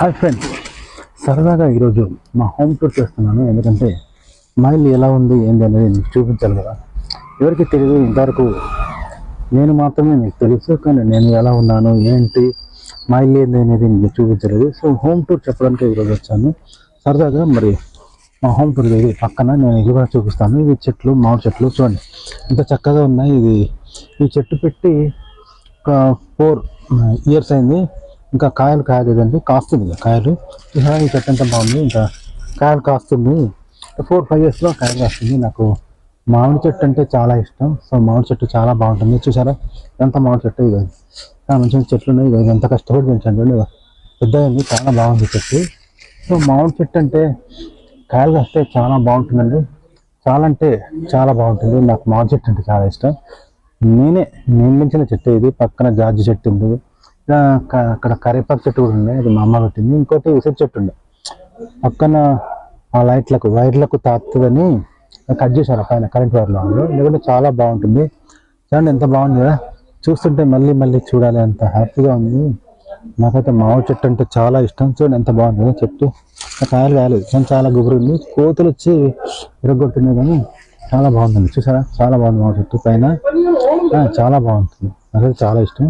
Hi friends, సరదాగా ఈరోజు మా హోమ్ టూర్ చేస్తున్నాను. ఎందుకంటే మా ఇల్లు ఎలా ఉంది ఏంటి అనేది మీకు చూపించాలి కదా. ఎవరికి తెలియదు, ఇంతవరకు నేను మాత్రమే మీకు తెలుసు, కానీ నేను ఎలా ఉన్నాను ఏంటి మా ఇల్లు ఏంటి అనేది మీకు చూపించలేదు. సో హోమ్ టూర్ చెప్పడానికి ఈరోజు వచ్చాను సరదాగా. మరి మా హోమ్ టూర్ ఇది పక్కన నేను ఇది కూడా చూపిస్తాను. ఇవి చెట్లు, మామిడి చెట్లు చూడండి ఇంత చక్కగా ఉన్నాయి. ఈ చెట్టు పెట్టి ఒక 4 years అయింది. ఇంకా కాయలు కాయలేదండి, కాస్తుంది కాయలు. ఈ చెట్టు ఎంత బాగుంది, ఇంకా కాయలు కాస్తుంది. 4-5 yearsలో కాయలు కాస్తుంది. నాకు మామిడి చెట్టు అంటే చాలా ఇష్టం. సో మామిడి చెట్టు చాలా బాగుంటుంది. చూసారా ఎంత మామిడి చెట్టు, ఇది మంచి మంచి చెట్లు ఉన్నాయి. ఇది ఎంత కష్టపడి పెంచాను చూడండి, పెద్దగా చాలా బాగుంది చెట్టు. సో మామిడి చెట్టు అంటే కాయలు కాస్తే చాలా బాగుంటుందండి. చాలా అంటే చాలా బాగుంటుంది. నాకు మామిడి చెట్టు అంటే చాలా ఇష్టం. నేను పెంచిన చెట్టు ఇది. పక్కన జాజి చెట్టు ఉంది, అక్కడ కరివేపాకు చెట్టు కూడా ఉంది, అది మా అమ్మ పెట్టింది. ఇంకోటి ఉసిరి చెట్టు ఉండే పక్కన ఆ వైర్లకు తాకుతుందని కట్ చేశారు పైన కరెంట్ వైర్లో. ఎందుకంటే చాలా బాగుంటుంది. చూడండి ఎంత బాగుంది కదా, చూస్తుంటే మళ్ళీ మళ్ళీ చూడాలి, అంత హ్యాపీగా ఉంది. నాకైతే మామిడి చెట్టు అంటే చాలా ఇష్టం. చూడండి ఎంత బాగుంది కదా చెట్టు. కాయలు కాయలేదు కానీ చాలా గుబురు ఉంది. కోతులు వచ్చి విరగొట్టున్నాయి, కానీ చాలా బాగుంటుంది. చూసారా చాలా బాగుంది మామిడి చెట్టు పైన, చాలా బాగుంటుంది. నాకైతే చాలా ఇష్టం.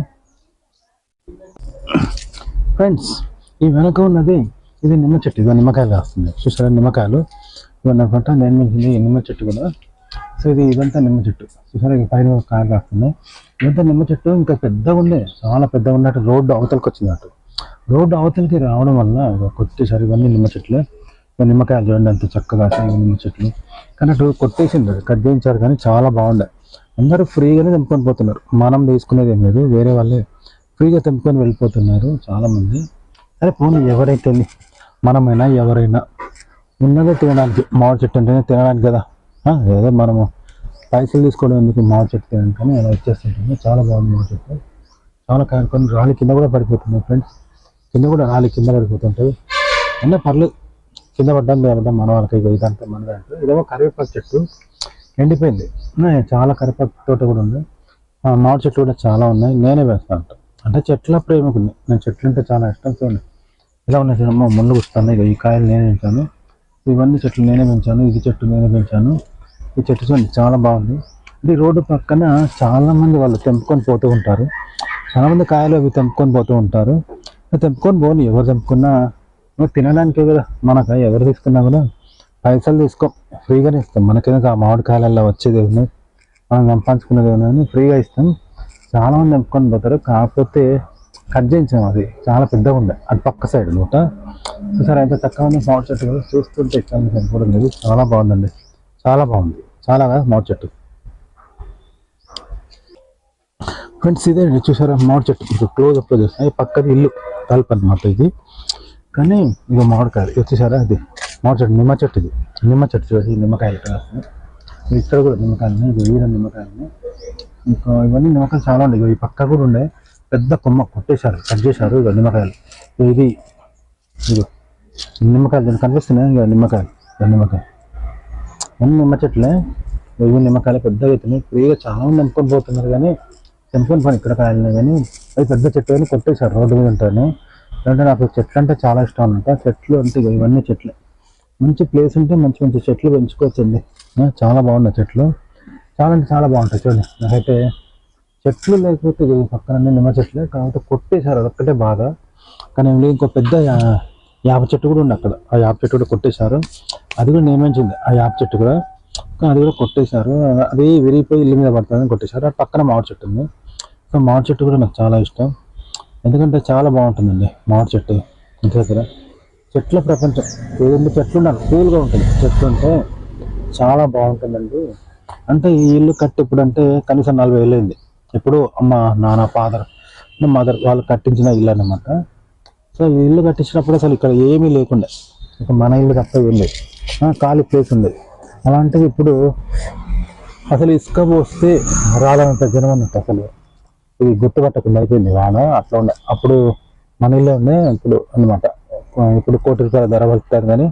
ఫ్రెండ్స్, ఈ వెనక ఉన్నది ఇది నిమ్మ చెట్టు. ఇదో నిమ్మకాయలు కాస్తుంది. చూసారా నిమ్మకాయలు ఇవన్నీ అనుకుంటా. నేను మించింది నిమ్మ చెట్టు కూడా. సో ఇదంతా నిమ్మ చెట్టు. చూసారా ఈ పైన కాయలు కాస్తున్నాయి. ఇదంతా నిమ్మ చెట్టు. ఇంకా పెద్దగా ఉండే, చాలా పెద్దగా ఉన్నట్టు రోడ్డు అవతలకి వచ్చినట్టు. రోడ్డు అవతలకి రావడం వల్ల కొట్టేసారు. ఇవన్నీ నిమ్మ చెట్లు. నిమ్మకాయలు చూడండి అంత చక్కగా నిమ్మ చెట్లు. కానీ అటు కొట్టేసింది, కట్ చేయించారు. కానీ చాలా బాగుండే. అందరూ ఫ్రీగానే తెంపుకొని పోతున్నారు. మనం తీసుకునేది ఏం లేదు, వేరే వాళ్ళే ఫ్రీగా తెంపుకొని వెళ్ళిపోతున్నారు చాలామంది. సరే పోనీ, ఎవరైతే మనమైనా ఎవరైనా ఉన్నదే తినడానికి. మామిడి చెట్టు అంటేనే తినడానికి కదా, ఏదో మనము పైసలు తీసుకోవడం ఎందుకు మామిడి చెట్టు తినడానికి, కానీ అలా వచ్చేస్తుంటుంది. చాలా బాగుంది మామిడి చెట్టు. చాలా కానుకొని రాలి కింద కూడా పడిపోతున్నాయి ఫ్రెండ్స్. కింద కూడా రాలి కింద పడిపోతుంటాయి. అన్నీ పర్లేదు, కింద పడ్డాం లేవడం మన వాళ్ళకి. ఇదంతా మన దాంట్లో. ఇదేమో కరివేపాకు చెట్టు ఎండిపోయింది. చాలా కరివేపాకు తోట కూడా ఉంది. మామిడి చెట్లు కూడా చాలా ఉన్నాయి. నేనే వేస్తాను అంటే చెట్ల ప్రేమికుని. నేను చెట్లు అంటే చాలా ఇష్టం. చూడండి ఇలా ఉన్నాయి చూడమ్మా, ముళ్ళు వస్తాను. ఈ కాయలు నేనే పెంచాను. ఇవన్నీ చెట్లు నేనే పెంచాను. ఇది చెట్టు నేనే పెంచాను. ఈ చెట్టు చూడండి చాలా బాగుంది. ఇది రోడ్డు పక్కన చాలా మంది వాళ్ళు తెంపుకొని పోతూ ఉంటారు. చాలా మంది కాయలు అవి తెంపుకొని పోతూ ఉంటారు. తెంపుకొని పోని, ఎవరు తెంపుకున్నా తినడానికే కదా. మనకు ఎవరు తీసుకున్నా కూడా పైసలు తీసుకో, ఫ్రీగానే ఇస్తాం. మనకేదో ఆ మామిడికాయలలో వచ్చేది ఏమన్నా, మనం సంపాదించుకునేది ఏమన్నా ఫ్రీగా ఇస్తాం. చాలా మంది తెంపుకొని పోతారు. కాకపోతే కట్ చేయించాము, అది చాలా పెద్దగా ఉండే అది పక్క సైడ్ నూట. చూసారా ఎంత చక్కగా ఉంది మామిడి చెట్టు కదా. చూస్తుంటే ఇక్కడ చనిపోవడం లేదు. చాలా బాగుందండి, చాలా బాగుంది. చాలా కదా మామిడి చెట్టు. ఫ్రెండ్స్ ఇదే చూసారా మామిడి చెట్టు. ఇప్పుడు క్లోజ్అప్లో చూస్తాయి. పక్కది ఇల్లు తలుపు అనమాట ఇది. కానీ ఇది మామిడికాయలు. ఇది చూసారా, అది మామిడి చెట్టు, నిమ్మ చెట్టు. ఇది నిమ్మ చెట్టు చూసి నిమ్మకాయలు ఇక్కడ కూడా నిమ్మకాయలు. ఇది వీర నిమ్మకాయలు. ఇంకా ఇవన్నీ నిమ్మకాయలు చాలా ఉండే. ఈ పక్క కూడా ఉండే పెద్ద కొమ్మ కొట్టేశారు, కట్ చేశారు. ఇక నిమ్మకాయలు ఇది నిమ్మకాయలు దీనికి కనిపిస్తున్నాయి. ఇక నిమ్మకాయలు అన్ని నిమ్మ చెట్లే. ఇవి నిమ్మకాయలు పెద్దగా అవుతున్నాయి. ఫ్రీగా చాలా మంది తెంపుకొని పోతున్నారు. కానీ తెంపుకొని పని ఇక్కడ కాయలు, కానీ అవి పెద్ద చెట్లు అని కొట్టేశారు రోడ్డు మీద ఉంటాయని. ఎందుకంటే నాకు చెట్లు అంటే చాలా ఇష్టం అనమాట. చెట్లు అంటే ఇవన్నీ చెట్లే. మంచి ప్లేస్ ఉంటే మంచి మంచి చెట్లు పెంచుకోవచ్చండి. చాలా బాగున్నాయి చెట్లు, చాలా అంటే చాలా బాగుంటాయి. చూడండి నాకైతే చెట్లు లేకపోతే పక్కన నిమ్మ చెట్లే, కాకపోతే కొట్టేశారు అదొక్కటే బాధ. కానీ ఇంకో పెద్ద యాప చెట్టు కూడా ఉంది అక్కడ. ఆ యాప చెట్టు కూడా కొట్టేశారు. అది కూడా నియమించింది ఆ యాప చెట్టు కూడా, కానీ అది కూడా కొట్టేశారు. అది విరిగిపోయి ఇల్లు మీద పడుతుందని కొట్టేశారు. ఆ పక్కన మామిడి చెట్టు ఉంది. సో మామిడి చెట్టు కూడా నాకు చాలా ఇష్టం. ఎందుకంటే చాలా బాగుంటుందండి మామిడి చెట్టు. ఇంటి దగ్గర చెట్ల ప్రపంచం. ఏదైనా చెట్లు ఉండాలి, కూల్గా ఉంటుంది. చెట్లు ఉంటే చాలా బాగుంటుందండి. అంటే ఈ ఇల్లు కట్టి ఇప్పుడు అంటే కనీసం 40 ఏళ్ళు అయింది. ఇప్పుడు అమ్మ, నాన్న, మదర్ వాళ్ళు కట్టించిన ఇల్లు అన్నమాట. సో ఈ ఇల్లు కట్టించినప్పుడు అసలు ఇక్కడ ఏమీ లేకుండే, ఇక మన ఇల్లు తప్ప ఏం లేదు, ఖాళీ ప్లేస్ ఉంది. అలాంటిది ఇప్పుడు అసలు ఇసుక పోస్తే రాలంత జనం అన్నట్టు. అసలు ఇది గుర్తుపట్టకుండా అయిపోయింది వాన. అట్లా ఉండే అప్పుడు మన ఇల్లు ఉండే. ఇప్పుడు అనమాట ఇప్పుడు 1 కోటి రూపాయల ధర పలుకుతారు. కానీ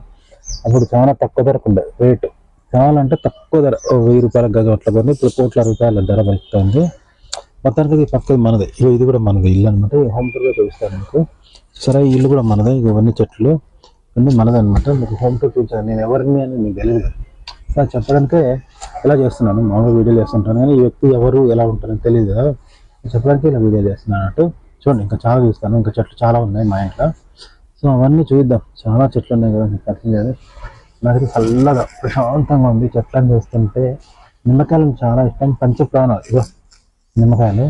అప్పుడు చాలా తక్కువ ధరకు ఉండే రేటు. చాలా అంటే తక్కువ ధర, 1000 రూపాయల గజం అట్లా కొని ఇప్పుడు 1 కోట్ల రూపాయల ధర పలుకుతుంది. మొత్తానికి పక్కది మనది. ఇది కూడా మనది ఇల్లు అనమాట. హోమ్ టూర్గా చూపిస్తాను మీకు. సరే ఈ ఇల్లు కూడా మనదే, ఇవన్నీ చెట్లు ఇవన్నీ మనదే అనమాట. మీకు హోమ్ టూర్ చూపించాను, నేను ఎవరిని అని మీకు తెలియదు కదా. సో చెప్పడానికే ఇలా చేస్తున్నాను, మామూలుగా వీడియో చేస్తుంటాను కానీ ఈ వ్యక్తి ఎవరు ఎలా ఉంటారని తెలియదు కదా, చెప్పడానికి ఇలా వీడియో చేస్తున్నాను అన్నట్టు. చూడండి ఇంకా చాలా చూస్తాను, ఇంకా చెట్లు చాలా ఉన్నాయి మా ఇంట్లో. సో అవన్నీ చూద్దాం, చాలా చెట్లు ఉన్నాయి కదా మీకు తెలియదు. నాకు చల్లగా ప్రశాంతంగా ఉంది చెట్లను చూస్తుంటే. నిమ్మకాయలు చాలా ఇష్టం, పంచప్రాణాలు ఇదో నిమ్మకాయలు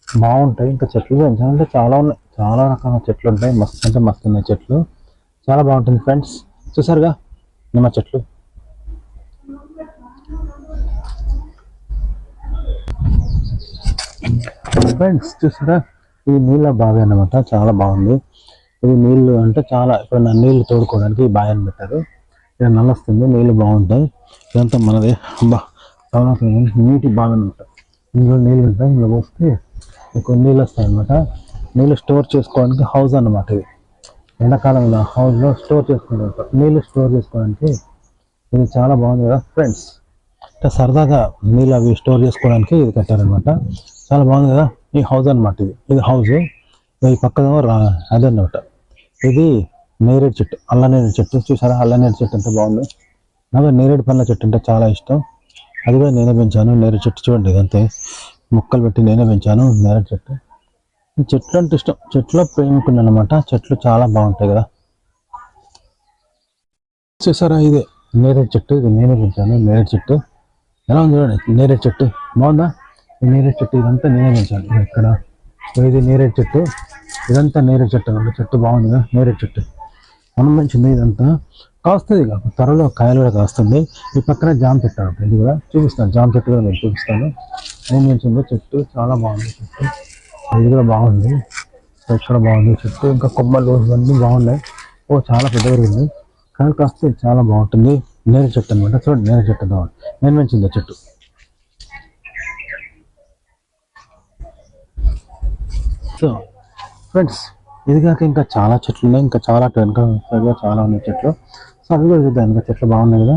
బాగుంటాయి. ఇంకా చెట్లు పెంచాలంటే చాలా ఉన్నాయి, చాలా రకాల చెట్లు ఉంటాయి, మస్తు అంటే మస్తు ఉన్నాయి చెట్లు, చాలా బాగుంటుంది ఫ్రెండ్స్. చూసారుగా నిమ్మ చెట్లు. ఫ్రెండ్స్ చూసారా, ఇది నీళ్ళ బావి అన్నమాట, చాలా బాగుంది. ఇది నీళ్ళు అంటే చాలా, ఇప్పుడు నా నీళ్ళు తోడుకోవడానికి ఈ బావి అని పెట్టారు. ఇక్కడ నల్ల వస్తుంది, నీళ్ళు బాగుంటాయి. ఇదంతా మనదే. అబ్బా చాలా నీటి బావి అనమాట. ఇందులో నీళ్ళు ఉంటాయి, ఇందులో పోస్తే ఎక్కువ నీళ్ళు వస్తాయి అనమాట. నీళ్ళు స్టోర్ చేసుకోవడానికి హౌస్ అన్నమాట ఇది. ఎండాకాలంలో హౌస్లో స్టోర్ చేసుకుంటారు నీళ్ళు, స్టోర్ చేసుకోవడానికి ఇది చాలా బాగుంది కదా ఫ్రెండ్స్. అంటే సరదాగా నీళ్ళు అవి స్టోర్ చేసుకోవడానికి ఇది కట్టారనమాట, చాలా బాగుంది కదా. ఈ హౌస్ అనమాట, ఇది హౌస్. ఈ పక్కన అదన్నమాట, ఇది నేరేడు చెట్టు, అల్ల నేరేడు చెట్టు. చూసారా అల్ల నేరేడు చెట్టు ఎంత బాగుంది. నాకు నేరేడు పండ్ల చెట్టు అంటే చాలా ఇష్టం, అది కూడా నేనే పెంచాను. నేరేడు చెట్టు చూడండి, ఇదంతే మొక్కలు పెట్టి నేనే పెంచాను నేరేడు చెట్టు. చెట్లు అంటే ఇష్టం, చెట్లు ప్రేమికున్నాను అనమాట. చెట్లు చాలా బాగుంటాయి కదా. చూసారా ఇదే నేరేడు చెట్టు, ఇది నేనే పెంచాను నేరేడు చెట్టు. ఎలా ఉంది చూడండి నేరేడు చెట్టు, బాగుందా. ఈ నేరేడు చెట్టు ఇదంతా నేనే పెంచాను. ఇక్కడ ఇది నేరేడు చెట్టు, ఇదంతా నేరేడు చెట్టు అంటే చెట్టు బాగుంది కదా. నేరేడు చెట్టు మనం పెంచింది, ఇదంతా కాస్తుంది ఇక త్వరలో కాయలు కూడా కాస్తుంది. ఈ పక్కన జామ చెట్టు అంటే ఇది కూడా చూపిస్తాను, జామ చెట్టు కూడా నేను చూపిస్తాను. నేను పెంచింది చెట్టు, చాలా బాగుంది చెట్టు. ఇది కూడా బాగుంది, ఇక్కడ బాగుంది చెట్టు. ఇంకా కొమ్మలు ఇవన్నీ బాగున్నాయి. ఓ చాలా పెద్ద పెరిగింది, కాయలు కాస్తే చాలా బాగుంటుంది. నేరేడు చెట్టు అనమాట. చూడండి నేరేడు చెట్టు బాగుంది, నేను పెంచింది చెట్టు. సో ఫ్రెండ్స్ ఇది కాక ఇంకా చాలా చెట్లు ఉన్నాయి, ఇంకా చాలా చాలా ఉన్నాయి చెట్లు. సో అవి కూడా చూద్దాం, ఇంకా చెట్లు బాగున్నాయి కదా.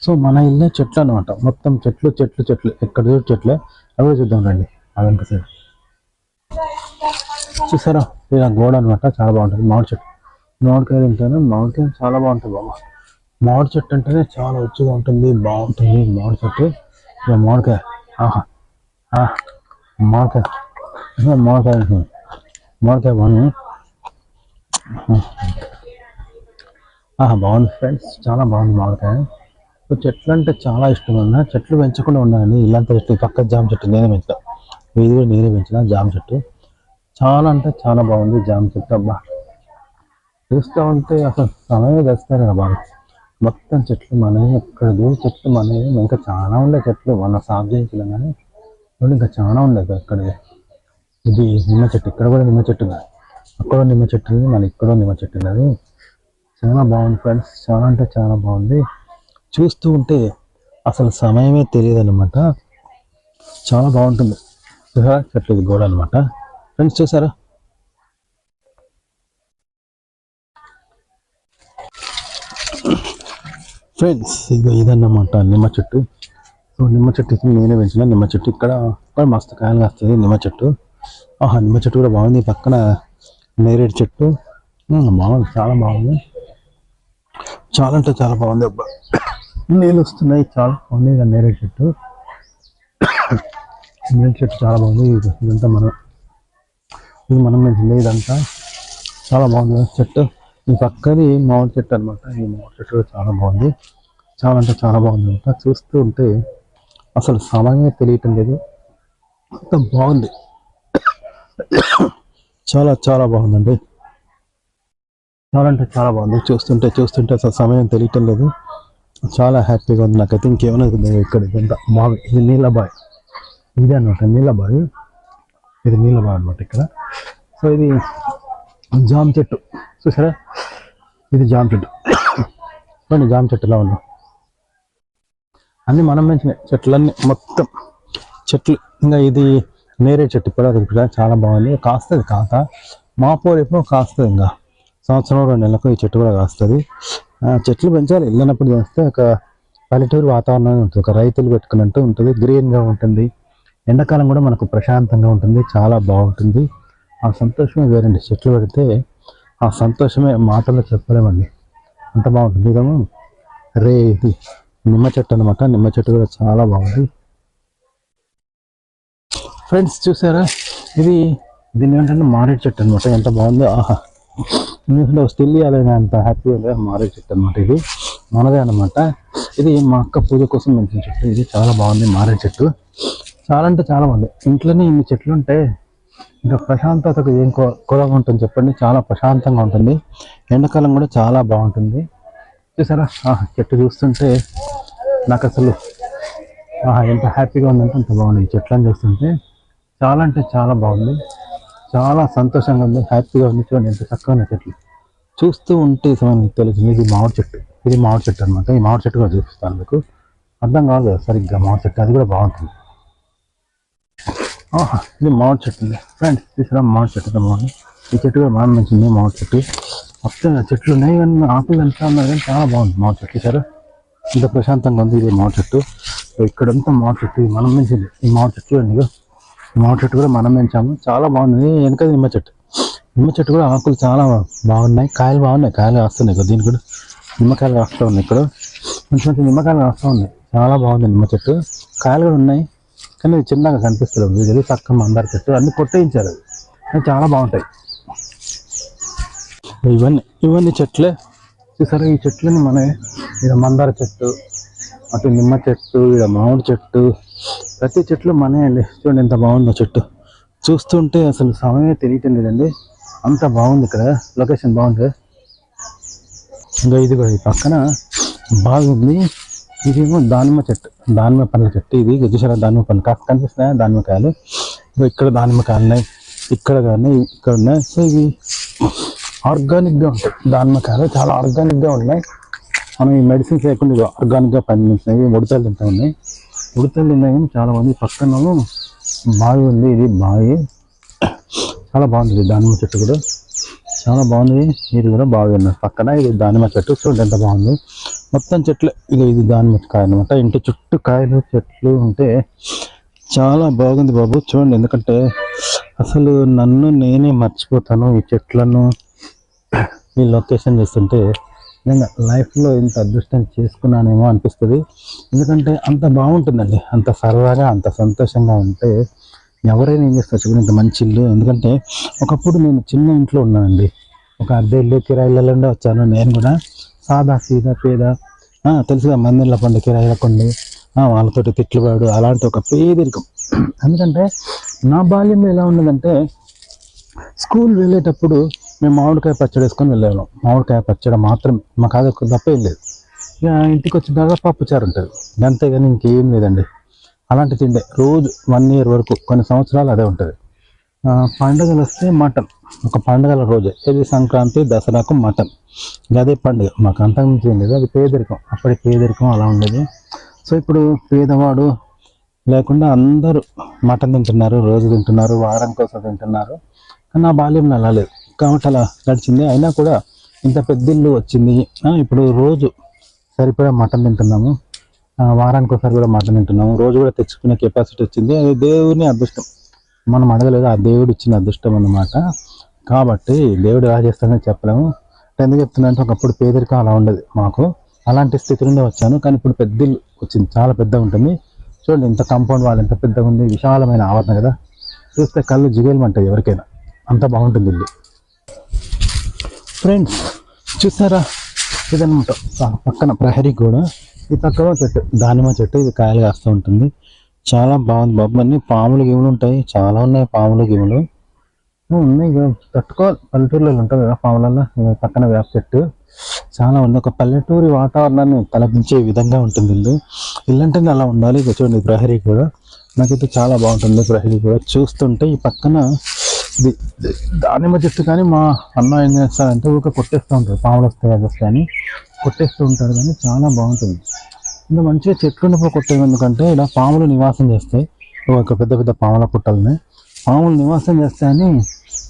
సో మన ఇల్లే చెట్లు అనమాట, మొత్తం చెట్లు చెట్లు చెట్లు, ఎక్కడ చూడు చెట్లే. అవి కూడా చూద్దాం రండి. ఆ వెనక సైడ్ చూసారా, ఇలా గోడ అనమాట, చాలా బాగుంటుంది. మామిడి చెట్టు, మామిడికాయ తింటాను, మామిడికాయ చాలా బాగుంటుంది బాబా. మామిడి చెట్టు అంటేనే చాలా రుచిగా ఉంటుంది, బాగుంటుంది మామిడి చెట్టు. ఇక మామిడికాయ, ఆహా మామిడికాయ మామిడికాయ మామిడికాయ బాగుంది. బాగుంది ఫ్రెండ్స్, చాలా బాగుంది మామిడికాయ. చెట్లు అంటే చాలా ఇష్టం అన్న, చెట్లు పెంచకుండా ఉన్నాయండి. ఇల్లంతా చెట్లు, పక్క జామ చెట్టు నేనే పెంచిన, ఇది కూడా నేనే పెంచిన జామ చెట్టు. చాలా అంటే చాలా బాగుంది జామ చెట్టు. అబ్బా చూస్తూ ఉంటే అసలు సమయం తెస్తారు కదా బాగా. మొత్తం చెట్లు మనవి, ఎక్కడ దూరం చెట్లు మనవి. ఇంకా చాలా ఉండే చెట్లు, మన సాగు చేయించలేం కానీ ఇంకా చాలా ఉండేది అక్కడ. ఇది నిమ్మ చెట్టు, ఇక్కడ కూడా నిమ్మ చెట్టు ఉన్నది, అక్కడ నిమ్మ చెట్టు ఉంది, మళ్ళీ ఇక్కడ నిమ్మ చెట్టు ఉన్నది. చాలా బాగుంది ఫ్రెండ్స్, చాలా అంటే చాలా బాగుంది. చూస్తూ ఉంటే అసలు సమయమే తెలియదు అనమాట, చాలా బాగుంటుంది. చూసారా చెట్లు, ఇది గోడ అనమాట ఫ్రెండ్స్. చూసారా ఫ్రెండ్స్, ఇదన్నమాట నిమ్మ చెట్టు. సో నిమ్మ చెట్టు నేనే పెంచిన నిమ్మ చెట్టు. ఇక్కడ మస్తు కాయలు కాస్తుంది నిమ్మ చెట్టు. నిమ్మ చెట్టు కూడా బాగుంది. పక్కన నేరేడు చెట్టు బాగుంది, చాలా బాగుంది, చాలా అంటే చాలా బాగుంది. అబ్బా నీళ్ళు వస్తున్నాయి, చాలా బాగుంది. నేరేడు చెట్టు, నేరేడు చెట్టు చాలా బాగుంది. ఇదంతా ఇది మనం పెంచింది, ఇదంతా చాలా బాగుంది చెట్టు. ఈ పక్కది మామిడి చెట్టు అనమాట. ఈ మామిడి చెట్టు కూడా చాలా బాగుంది, చాలా అంటే చాలా బాగుంది అనమాట. చూస్తూ ఉంటే అసలు సమయమే తెలియటం లేదు, అంత బాగుంది, చాలా చాలా బాగుందండి. చాలా అంటే చాలా బాగుంది. చూస్తుంటే అసలు సమయం తెలియటం లేదు, చాలా హ్యాపీగా ఉంది నాకైతే. ఇంకేమైనా ఇక్కడ ఇదంతా బావి, ఇది నీళ్ళబావి, ఇదే అనమాట నీళ్ళబావి, ఇది నీళ్ళబావి అనమాట ఇక్కడ. సో ఇది జామ చెట్టు, చూసారా ఇది జామ చెట్టు. జామ చెట్టులా ఉన్నా అన్నీ మనం పెంచినాయి చెట్లన్నీ, మొత్తం చెట్లు. ఇంకా ఇది నేరేడు చెట్టు కూడా చాలా బాగుంది, కాస్తుంది కాత. మా పోరు ఎప్పుడో కాస్తుంది, ఇంకా సంవత్సరం 2 నెలలకు ఈ చెట్టు కూడా కాస్తుంది. చెట్లు పెంచాలి, వెళ్ళినప్పుడు చేస్తే ఒక పల్లెటూరు వాతావరణం ఉంటుంది, ఒక రైతులు పెట్టుకున్నట్టు ఉంటుంది, గ్రీన్గా ఉంటుంది. ఎండాకాలం కూడా మనకు ప్రశాంతంగా ఉంటుంది, చాలా బాగుంటుంది. ఆ సంతోషమే వేరండి. చెట్లు పెడితే ఆ సంతోషమే మాటల్లో చెప్పలేమండి, అంత బాగుంటుంది. ఇదేమో ఇది నిమ్మ చెట్టు అనమాట. నిమ్మ చెట్టు కూడా చాలా బాగుంది ఫ్రెండ్స్. చూసారా, దీన్ని ఏంటంటే మారేడు చెట్టు అనమాట. ఎంత బాగుందో, ఆహా, స్టిల్ ఇవ్వాలని అంత హ్యాపీగా మారేడు చెట్టు అనమాట. ఇది మనదే అనమాట. ఇది మా అక్క పూజ కోసం పెంచిన చెట్టు. ఇది చాలా బాగుంది మారేడు చెట్టు. చాలా అంటే చాలా బాగుంది. ఇంట్లోనే ఇన్ని చెట్లు ఉంటే ఇంకా ప్రశాంతతకు ఏం కొరగా ఉంటుంది చెప్పండి. చాలా ప్రశాంతంగా ఉంటుంది. ఎండాకాలం కూడా చాలా బాగుంటుంది. చూసారా, చెట్టు చూస్తుంటే నాకు అసలు ఎంత హ్యాపీగా ఉందంటే అంత బాగుంది. ఈ చెట్లను చూస్తుంటే చాలా అంటే చాలా బాగుంది. చాలా సంతోషంగా ఉంది, హ్యాపీగా ఉంది. చూడండి ఎంత చక్కగా చెట్లు చూస్తూ ఉంటే తెలుస్తుంది. ఇది మామిడి చెట్టు. ఇది మామిడి చెట్టు అనమాట. ఈ మామిడి చెట్టు కూడా చూపిస్తాను మీకు. అర్థం కాదు కదా సరిగ్గా మామిడి చెట్టు, అది కూడా బాగుంటుంది. ఇది మామిడి చెట్టు ఫ్రెండ్స్. తీసుకురా మామిడి చెట్టు బాగుంది. ఈ చెట్టు కూడా బాగా మంచిది. మామిడి చెట్టు మొత్తం చెట్లు ఉన్నాయి కానీ ఆకులు ఎంత ఉన్నారు కానీ చాలా బాగుంది మామిడి చెట్టు. సరే, ఇంత ప్రశాంతంగా ఉంది. ఇది మామిడి చెట్టు. ఇక్కడంతా మామిడి చెట్టు మనం పెంచింది. ఈ మామిడి చెట్టు అండి, మామిడి చెట్టు కూడా మనం పెంచాము. చాలా బాగుంది. వెనక నిమ్మ చెట్టు. నిమ్మ చెట్టు కూడా ఆకులు చాలా బాగున్నాయి. కాయలు బాగున్నాయి. కాయలు వస్తున్నాయి కదా, దీనికి కూడా నిమ్మకాయలు కాస్తూ ఉన్నాయి. ఇక్కడ మంచి మంచి నిమ్మకాయలు కాస్తూ ఉన్నాయి. చాలా బాగుంది నిమ్మ చెట్టు. కాయలు కూడా ఉన్నాయి కానీ చిన్నగా కనిపిస్తుంది. వీళ్ళు చక్క మందార చెట్టు అన్ని కొట్టేయించారు. అవి చాలా బాగుంటాయి. ఇవన్నీ చెట్లే. చూసారా, ఈ చెట్లని మన ఇక్కడ మందార చెట్టు, అటు నిమ్మ చెట్టు, ఇక్కడ మామిడి చెట్టు, ప్రతి చెట్లు మనే అండి. చూడండి ఎంత బాగుందో చెట్టు. చూస్తుంటే అసలు సమయమే తెలియటం లేదండి, అంత బాగుంది. ఇక్కడ లొకేషన్ బాగుంది. ఇంకా ఇది కూడా ఈ పక్కన బాగుంది. ఇదేమో దానిమ్మ చెట్టు, దానిమ్మ పండ్ల చెట్టు. ఇది చూసారా, దానిమ్మ పండ్లు కాస్త కనిపిస్తున్నాయి. దానిమ్మకాయలు ఇక్కడ దానిమ్మకాయలు ఉన్నాయి, ఇక్కడ కానీ ఇక్కడ ఉన్నాయి. సో ఇవి ఆర్గానిక్గా ఉంటాయి. దానిమ్మకాయలు చాలా ఆర్గానిక్గా ఉన్నాయి. మనం ఈ మెడిసిన్స్ లేకుండా ఇవి ఆర్గానిక్గా పండించినవి. ఉడతలు తింటూ ఉన్నాయి. ఉడతలు తిన్నాయి కానీ చాలా బాగుంది. పక్కన బావి ఉంది. ఇది బావి చాలా బాగుంది. దానిమ్మ చెట్టు కూడా చాలా బాగుంది. ఇది కూడా బాగా ఉన్నది పక్కన. ఇది దానిమ్మ చెట్టు. చూడండి ఎంత బాగుంది. మొత్తం చెట్లు. ఇది దానిమ్మకాయ అనమాట. ఇంటి చుట్టూ కాయలు చెట్లు ఉంటే చాలా బాగుంది బాబు. చూడండి, ఎందుకంటే అసలు నన్ను నేనే మర్చిపోతాను ఈ చెట్లను, ఈ లొకేషన్ చూస్తుంటే. నేను లైఫ్లో ఇంత అదృష్టం చేసుకున్నానేమో అనిపిస్తుంది. ఎందుకంటే అంత బాగుంటుందండి, అంత సరదాగా అంత సంతోషంగా ఉంటే ఎవరైనా ఏం చేస్తారు చూడండి, ఇంత మంచి ఇల్లు. ఎందుకంటే ఒకప్పుడు నేను చిన్న ఇంట్లో ఉన్నానండి. ఒక అద్దె ఇల్లు, కిరాయిలలో వచ్చాను. నేను కూడా సాదా సీదా పేద, తెలుసుగా, మందిళ్ళ పండు కిరాయిల కొండి, వాళ్ళతోటి తిట్లుబాడు, అలాంటి ఒక పేదరికం. ఎందుకంటే నా బాల్యం ఎలా ఉన్నదంటే, స్కూల్ వెళ్ళేటప్పుడు మేము మామిడికాయ పచ్చడి వేసుకొని వెళ్ళాము. మామిడికాయ పచ్చడి మాత్రమే, మాకు అది ఒక తప్ప ఏం లేదు. ఇక ఇంటికి వచ్చిన తర్వాత పప్పుచారు ఉంటుంది, అంతేగాని ఇంకేం లేదండి. అలాంటి తిండే రోజు 1 year వరకు, కొన్ని సంవత్సరాలు అదే ఉంటుంది. పండుగలు వస్తే మటన్, ఒక పండుగల రోజే. ఇది సంక్రాంతి, దసరాకు మటన్, అదే పండుగ. మాకు అంతకుమించి ఏం లేదు. అది పేదరికం, అప్పటి పేదరికం అలా ఉండేది. సో ఇప్పుడు పేదవాడు లేకుండా అందరూ మటన్ తింటున్నారు, రోజు తింటున్నారు, వారం కోసం తింటున్నారు. కానీ నా బాల్యంలో అలా లేదు కాబట్టి అలా నడిచింది. అయినా కూడా ఇంత పెద్ద ఇల్లు వచ్చింది. ఇప్పుడు రోజు సరిపడా మటన్ తింటున్నాము. వారానికి ఒకసారి కూడా మటన్ తింటున్నాము. రోజు కూడా తెచ్చుకునే కెపాసిటీ వచ్చింది. అది దేవుని అదృష్టం, మనం అడగలేదు, ఆ దేవుడు ఇచ్చిన అదృష్టం అన్నమాట. కాబట్టి దేవుడు ఎలా చేస్తాడని చెప్పలేము. ఎందుకు చెప్తున్నా అంటే, ఒకప్పుడు పేదరికం అలా ఉండదు మాకు, అలాంటి స్థితి నుండి వచ్చాను. కానీ ఇప్పుడు పెద్ద ఇల్లు వచ్చింది, చాలా పెద్ద ఉంటుంది. చూడండి ఇంత కాంపౌండ్ వాళ్ళు ఎంత పెద్దగా ఉంది, విశాలమైన ఆవరణ కదా. చూస్తే కళ్ళు జిగేలమంటాయి ఎవరికైనా, అంత బాగుంటుంది ఇల్లు. ఫ్రెండ్స్ చూసారా, ఇదనమాట పక్కన ప్రహరీ కూడా. ఈ పక్కన చెట్టు, దానిమ్మ చెట్టు. ఇది కాయలు కాస్తూ ఉంటుంది. చాలా బాగుంది బాబు. అన్ని పాములు గిములు ఉంటాయి, చాలా ఉన్నాయి పాములు గిములు ఉన్నాయి. తట్టుకోవాలి, పల్లెటూరులో ఉంటుంది కదా పాములలో. పక్కన వేప చెట్టు చాలా ఉంది. ఒక పల్లెటూరి వాతావరణాన్ని తలపించే విధంగా ఉంటుంది ఇల్లు. ఇల్లు అంటే అలా ఉండాలి. చూడండి ప్రహరీ కూడా నాకైతే చాలా బాగుంటుంది. ప్రహరీ కూడా చూస్తుంటే ఈ పక్కన ఇది దానిమ్మ చెట్టు. కానీ మా అన్న ఏం చేస్తారంటే ఊరికే కొట్టేస్తూ ఉంటారు, పాములు వస్తాయి అది వస్తాయి అని కొట్టేస్తూ ఉంటారు. కానీ చాలా బాగుంటుంది. ఇంకా మంచిగా చెట్లు ఉన్నప్పుడు కొట్టేవి, ఎందుకంటే ఇలా పాములు నివాసం చేస్తాయి. ఒక పెద్ద పెద్ద పాముల పుట్టలని పాములు నివాసం చేస్తాయని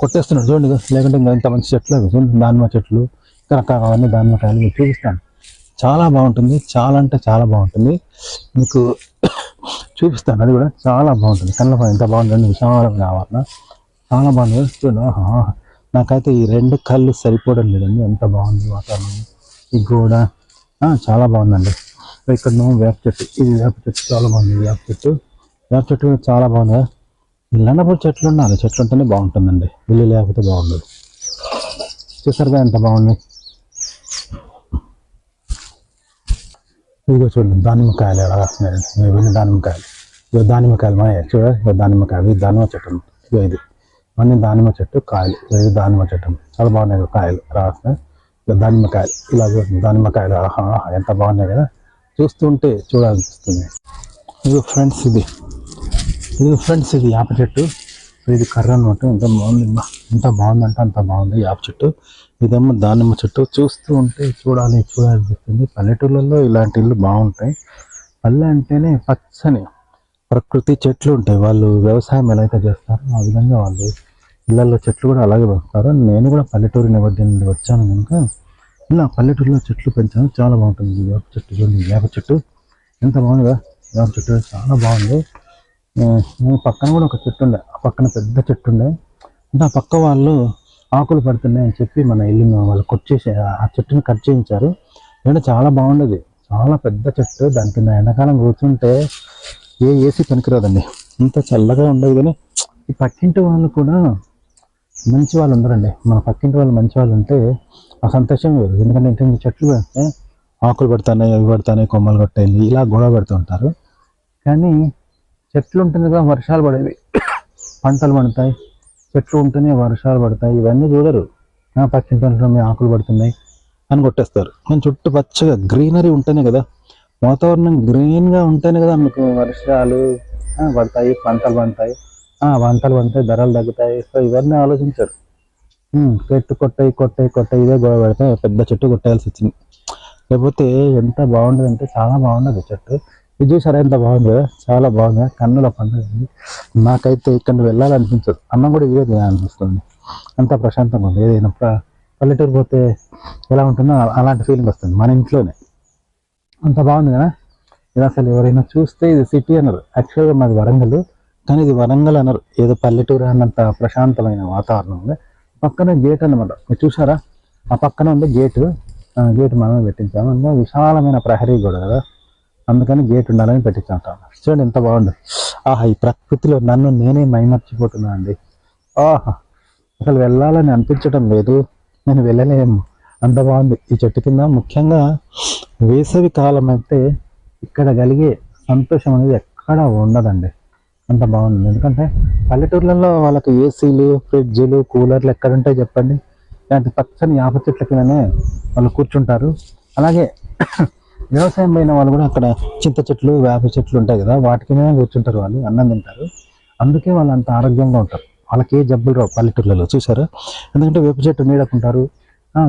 కొట్టేస్తున్నాడు చూడండి. లేకుంటే ఇంకా ఇంత మంచి చెట్లు దానిమ్మ చెట్లు, రకరకాల అవన్నీ దానిమ్మకాయలు మీకు చూపిస్తాను. చాలా బాగుంటుంది, చాలా అంటే చాలా బాగుంటుంది. మీకు చూపిస్తాను, అది కూడా చాలా బాగుంటుంది. కళ్ళ ఎంత బాగుంటుంది, విశాలమైన ఆవరణ చాలా బాగుంటుంది. చూడండి, నాకైతే ఈ రెండు కళ్ళు సరిపోవడం లేదండి, ఎంత బాగుంది వాతావరణం. ఈ గోడ చాలా బాగుందండి. ఇక్కడ వేప చెట్టు, ఇది వేప చెట్టు చాలా బాగుంది. వేప చెట్టు చాలా బాగుంది. ఇల్లన్నప్పుడు చెట్లు ఉండాలి, చెట్లు ఉంటేనే బాగుంటుందండి, ఇల్లు లేకపోతే బాగుండదు. చూసారుగా ఎంత బాగుంది. ఇదిగో చూడండి దానిమ్మకాయలు ఎలా వస్తున్నాయి, ఇవన్నీ దానిమ్మకాయలు. ఇక దానిమ్మకాయలు మన చూడ దానిమ్మకాయలు, ఇది దానిమ్మ చెట్టు. ఇక ఇది అన్ని దానిమ్మ చెట్టు కాయలు, ఇది దానిమ్మ చెట్టు చాలా బాగున్నాయి కాయలు రాస్తున్నాయి. ఇక దానిమ్మకాయలు ఇలా చూడండి, దానిమ్మకాయలు ఎంత బాగున్నాయి కదా, చూస్తుంటే చూడాలనిపిస్తుంది. ఇదిగో ఫ్రెండ్స్ ఇది యాప చెట్టు. ఇది కర్ర అనమాట, ఎంత బాగుంది, ఎంత బాగుందంటే అంత బాగుంది యాప చెట్టు. ఇదేమో దానిమ్మ చెట్టు, చూస్తూ ఉంటే చూడాలనిపిస్తుంది. పల్లెటూళ్ళల్లో ఇలాంటి ఇల్లు బాగుంటాయి. పల్లె అంటేనే పచ్చని ప్రకృతి చెట్లు ఉంటాయి. వాళ్ళు వ్యవసాయం ఎలా అయితే చేస్తారో ఆ విధంగా వాళ్ళు ఇళ్ళల్లో చెట్లు కూడా అలాగే పెంచుతారు. నేను కూడా పల్లెటూరు నేపథ్యం నుండి వచ్చాను కనుక ఇలా పల్లెటూరులో చెట్లు పెంచాను, చాలా బాగుంటుంది. వేప చెట్టు చూడండి, వేప చెట్టు ఎంత బాగుందిగా, వేప చెట్టు చాలా బాగుంది. పక్కన కూడా ఒక చెట్టు ఉండే, ఆ పక్కన పెద్ద చెట్టు ఉండే, అంటే ఆ పక్క వాళ్ళు ఆకులు పడుతున్నాయి అని చెప్పి మన ఇల్లు వాళ్ళు కొట్టేసి ఆ చెట్టుని కట్ చేయించారు. అంటే చాలా బాగుండేది, చాలా పెద్ద చెట్టు. దాని కింద ఎండాకాలం కూర్చుంటే ఏసీ పనికిరాదండి, ఇంత చల్లగా ఉండదు. కానీ ఈ పక్కింటి వాళ్ళు కూడా మంచి వాళ్ళు ఉండరండి. మన పక్కింటి వాళ్ళు మంచి వాళ్ళు ఉంటే ఆ సంతోషం వేరు. ఎందుకంటే ఇంటి చెట్లు పెడితే ఆకులు పడతాయి, అవి పడతాయి, కొమ్మలు కొట్టాయి, ఇలా గొడవ పెడుతూ ఉంటారు. కానీ చెట్లు ఉంటేనే వర్షాలు పడేవి, పంటలు పండుతాయి. చెట్లు ఉంటేనే వర్షాలు పడతాయి. ఇవన్నీ చూడరు. పక్కింటి మీ ఆకులు పడుతున్నాయి అని కొట్టేస్తారు. మన చుట్టూ పచ్చగా గ్రీనరీ ఉంటేనే కదా, వాతావరణం గ్రీన్గా ఉంటేనే కదా మీకు వర్షాలు పడతాయి, పంటలు పండుతాయి, ధరలు తగ్గుతాయి. సో ఇవన్నీ ఆలోచించారు. చెట్టు కొట్టాయి ఇదే గొడవ పెడితే పెద్ద చెట్టు కొట్టేయాల్సి వచ్చింది. లేకపోతే ఎంత బాగుండదంటే చాలా బాగుండదు చెట్టు. ఇది చూసారా ఎంత బాగుంది, చాలా బాగుంది, కన్నుల పండుగ. నాకైతే ఇక్కడ వెళ్ళాలనిపించదు, అన్నం కూడా ఇదే అనిపిస్తుంది, అంత ప్రశాంతంగా ఉంది. ఏదైనా పల్లెటూరు పోతే ఎలా ఉంటుందో అలాంటి ఫీలింగ్ వస్తుంది మన ఇంట్లోనే. అంత బాగుంది కదా. ఇది అసలు ఎవరైనా చూస్తే ఇది సిటీ అన్నారు, యాక్చువల్గా మాది వరంగల్, కానీ ఇది వరంగల్ అన్నారు. ఏదో పల్లెటూరు అన్నంత ప్రశాంతమైన వాతావరణం ఉంది. పక్కన గేట్ అన్నమాట, మీరు చూసారా, ఆ పక్కన ఉంది గేటు మనమే పెట్టించాము. ఇంకా విశాలమైన ప్రహరీ కూడా కదా, అందుకని గేట్ ఉండాలని పెట్టించాం. చూడండి ఎంత బాగుంది. ఈ ప్రకృతిలో నన్ను నేనే మైమర్చిపోతున్నా అండి. అసలు వెళ్ళాలని అనిపించడం లేదు, నేను వెళ్ళలేము, అంత బాగుంది ఈ చెట్టు కింద. ముఖ్యంగా వేసవి కాలం అయితే ఇక్కడ కలిగే సంతోషం అనేది ఎక్కడ ఉండదండి, అంత బాగుంది. ఎందుకంటే పల్లెటూర్లలో వాళ్ళకి ఏసీలు, ఫ్రిడ్జ్లు, కూలర్లు ఎక్కడ ఉంటాయి చెప్పండి. ఇలాంటి పచ్చని యాప చెట్ల కిందనే వాళ్ళు కూర్చుంటారు. అలాగే వ్యవసాయం పైన వాళ్ళు కూడా అక్కడ చింత చెట్లు, వేప చెట్లు ఉంటాయి కదా, వాటికి మీద కూర్చుంటారు, వాళ్ళు అన్నం తింటారు. అందుకే వాళ్ళు అంత ఆరోగ్యంగా ఉంటారు, వాళ్ళకి ఏ జబ్బులు రావు పల్లెటూర్లలో. చూసారా, ఎందుకంటే వేప చెట్టు నీడకుంటారు.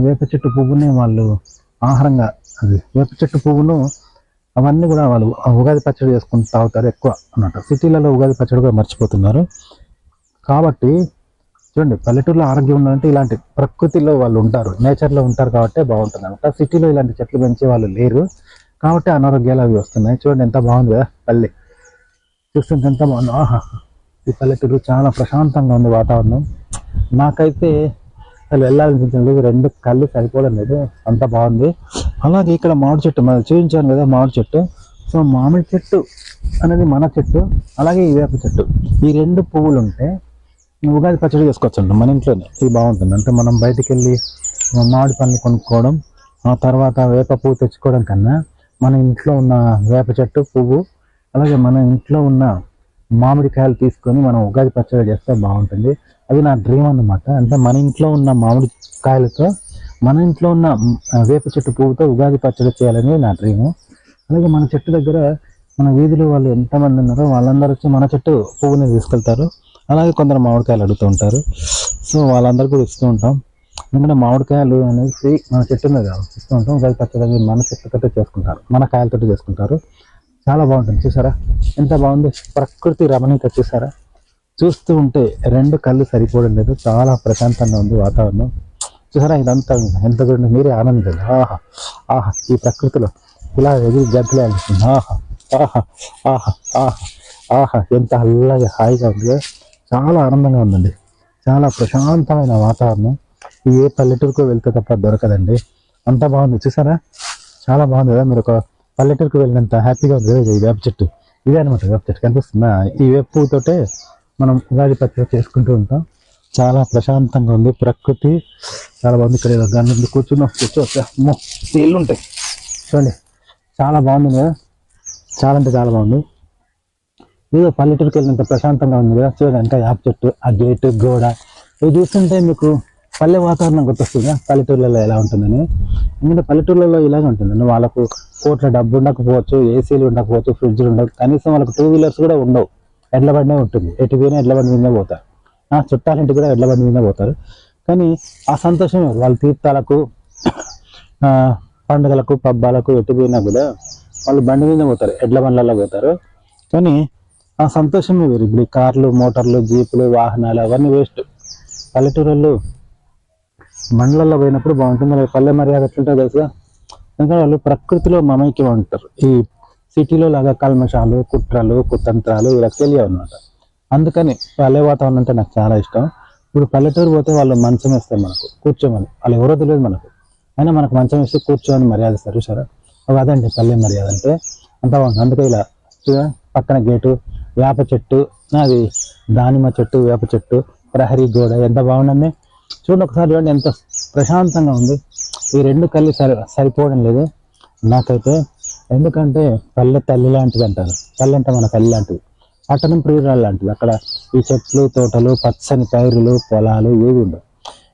వేప చెట్టు పువ్వుని వాళ్ళు ఆహారంగా, అది వేప చెట్టు పువ్వును అవన్నీ కూడా వాళ్ళు ఉగాది పచ్చడి చేసుకుని తాగుతారు ఎక్కువ అన్నమాట. సిటీలలో ఉగాది పచ్చడి కూడా మర్చిపోతున్నారు. కాబట్టి చూడండి, పల్లెటూరులో ఆరోగ్యం ఉండాలంటే ఇలాంటి ప్రకృతిలో వాళ్ళు ఉంటారు, నేచర్లో ఉంటారు కాబట్టి బాగుంటుంది అనమాట. సిటీలో ఇలాంటి చెట్లు పెంచే వాళ్ళు లేరు కాబట్టి అనారోగ్యాలు అవి వస్తున్నాయి. చూడండి ఎంత బాగుంది కదా పల్లె, చూస్తుంటే ఎంత బాగుంది. ఈ పల్లెటూరు చాలా ప్రశాంతంగా ఉంది వాతావరణం. నాకైతే అసలు వెళ్ళాలనిపించలేదు, రెండు కళ్ళు సరిపోవడం లేదు, అంత బాగుంది. అలాగే ఇక్కడ మామిడి చెట్టు మనం చూపించాను కదా, మామిడి చెట్టు. సో మామిడి చెట్టు అనేది మన చెట్టు, అలాగే ఈ వేప చెట్టు, ఈ రెండు పువ్వులు ఉంటే ఉగాది పచ్చడి చేసుకోవచ్చు మన ఇంట్లోనే. ఇది బాగుంటుంది. అంటే మనం బయటికి వెళ్ళి మామిడి పండ్లు కొనుక్కోవడం, ఆ తర్వాత వేప పువ్వు తెచ్చుకోవడం కన్నా మన ఇంట్లో ఉన్న వేప చెట్టు పువ్వు, అలాగే మన ఇంట్లో ఉన్న మామిడికాయలు తీసుకొని మనం ఉగాది పచ్చడి చేస్తే బాగుంటుంది. అది నా డ్రీమ్ అన్నమాట. అంటే మన ఇంట్లో ఉన్న మామిడి కాయలతో, మన ఇంట్లో ఉన్న వేప చెట్టు పువ్వుతో ఉగాది పచ్చడి చేయాలని నా డ్రీము. అలాగే మన చెట్టు దగ్గర మన వీధిలో వాళ్ళు ఎంతమంది ఉన్నారో వాళ్ళందరూ వచ్చి మన చెట్టు పువ్వుని తీసుకెళ్తారు. అలాగే కొందరు మామిడికాయలు అడుగుతూ ఉంటారు. సో వాళ్ళందరూ కూడా ఇస్తూ ఉంటాం. ఎందుకంటే మామిడికాయలు అనేది ఫ్రీ, మన చెట్టు మీద ఇస్తూ ఉంటాం. ఉగాది పచ్చడి మన చెట్టుతో చేసుకుంటారు, మన కాయలతో చేసుకుంటారు. చాలా బాగుంటుంది. చూసారా ఎంత బాగుంది, ప్రకృతి రమణీయత చూసారా, చూస్తూ ఉంటే రెండు కళ్ళు సరిపోవడం లేదు, చాలా ప్రశాంతంగా ఉంది వాతావరణం. చూసారా ఇదంతా ఎంత చూడండి, మీరే ఆనందించండి. ఈ ప్రకృతిలో ఇలా ఎదురు జంతులే అనిపిస్తుంది. ఎంత అల్లగా హాయిగా ఉంది, చాలా ఆనందంగా ఉందండి, చాలా ప్రశాంతమైన వాతావరణం. ఏ పల్లెటూరుకు వెళ్తే తప్ప దొరకదండి, అంత బాగుంది. చూసారా, చాలా బాగుంది కదా. మీరు ఒక పల్లెటూరుకు వెళ్ళినంత హ్యాపీగా ఉంది కదా. ఈ వేప చెట్టు, ఇదే అనమాట వేప చెట్టు కనిపిస్తుందా. ఈ వేప పువ్వుతోటే మనం ఉగాది పచ్చడి చేసుకుంటూ ఉంటాం. చాలా ప్రశాంతంగా ఉంది, ప్రకృతి చాలా బాగుంది. ఇక్కడ దాని ముందు కూర్చోవచ్చా, నీళ్ళు ఉంటాయి చూడండి, చాలా బాగుంది కదా. చాలా అంటే చాలా బాగుంది. ఏదో పల్లెటూరుకి వెళ్ళినంత ప్రశాంతంగా ఉంది కదా. చూడండి అంటే వేప చెట్టు, ఆ గేటు, గోడ, ఇవి చూస్తుంటే మీకు పల్లె వాతావరణం గుర్తొస్తుంది. పల్లెటూర్లలో ఎలా ఉంటుందని. ఎందుకంటే పల్లెటూర్లలో ఇలాగే ఉంటుందండి. వాళ్ళకు కోట్ల డబ్బు ఉండకపోవచ్చు, ఏసీలు ఉండకపోవచ్చు, ఫ్రిడ్జ్లు ఉండవు, కనీసం వాళ్ళకు 2 వీలర్స్ కూడా ఉండవు. ఎడ్ల బండే ఉంటుంది, ఎటు పోయినా ఎడ్ల బండి మీదే పోతారు. చుట్టాలింటికి కూడా ఎడ్ల బండి మీదే పోతారు. కానీ ఆ సంతోషం వాళ్ళ తీర్థాలకు, పండుగలకు, పబ్బాలకు ఎటు పోయినా కూడా వాళ్ళు బండి మీద పోతారు, ఎడ్ల బండ్లలో పోతారు. కానీ ఆ సంతోషమే వేరు. ఇప్పుడు కార్లు, మోటార్లు, జీపులు, వాహనాలు అవన్నీ వేస్ట్. పల్లెటూరులో బండ్లలో పోయినప్పుడు బాగుంటుంది. మరి పల్లె మర్యాద ఎట్లుంటుందో తెలుసుగా. ఎందుకంటే వాళ్ళు ప్రకృతిలో మమైక్యం ఉంటారు. ఈ సిటీలో లాగా కల్మషాలు, కుట్రలు, కుతంత్రాలు ఇలా తెలియవు అనమాట. అందుకని పల్లె వాతావరణం అంటే నాకు చాలా ఇష్టం. ఇప్పుడు పల్లెటూరు పోతే వాళ్ళు మంచం వేస్తారు మనకు కూర్చోమని, వాళ్ళు ఎవరో తెలియదు మనకు, అయినా మనకు మంచం వేసి కూర్చోని మర్యాద ఇస్తారు చూసారా. అదండి పల్లె మర్యాద అంటే, అంత బాగుంది. అందుకే ఇలా పక్కన గేటు, వేప చెట్టు, అది దానిమ్మ చెట్టు, వేప చెట్టు, ప్రహరీ గోడ, ఎంత బాగుందండి. చూడండి ఒకసారి, చూడండి ఎంత ప్రశాంతంగా ఉంది. ఈ రెండు కళ్ళు సరిపోవడం లేదు నాకైతే. ఎందుకంటే పల్లె తల్లి లాంటిది అంటారు. పల్లె అంటే మన తల్లి లాంటిది, పట్టణం ప్రియురాలు లాంటిది. అక్కడ ఈ చెట్లు, తోటలు, పచ్చని పైరులు, పొలాలు ఏవి ఉండవు.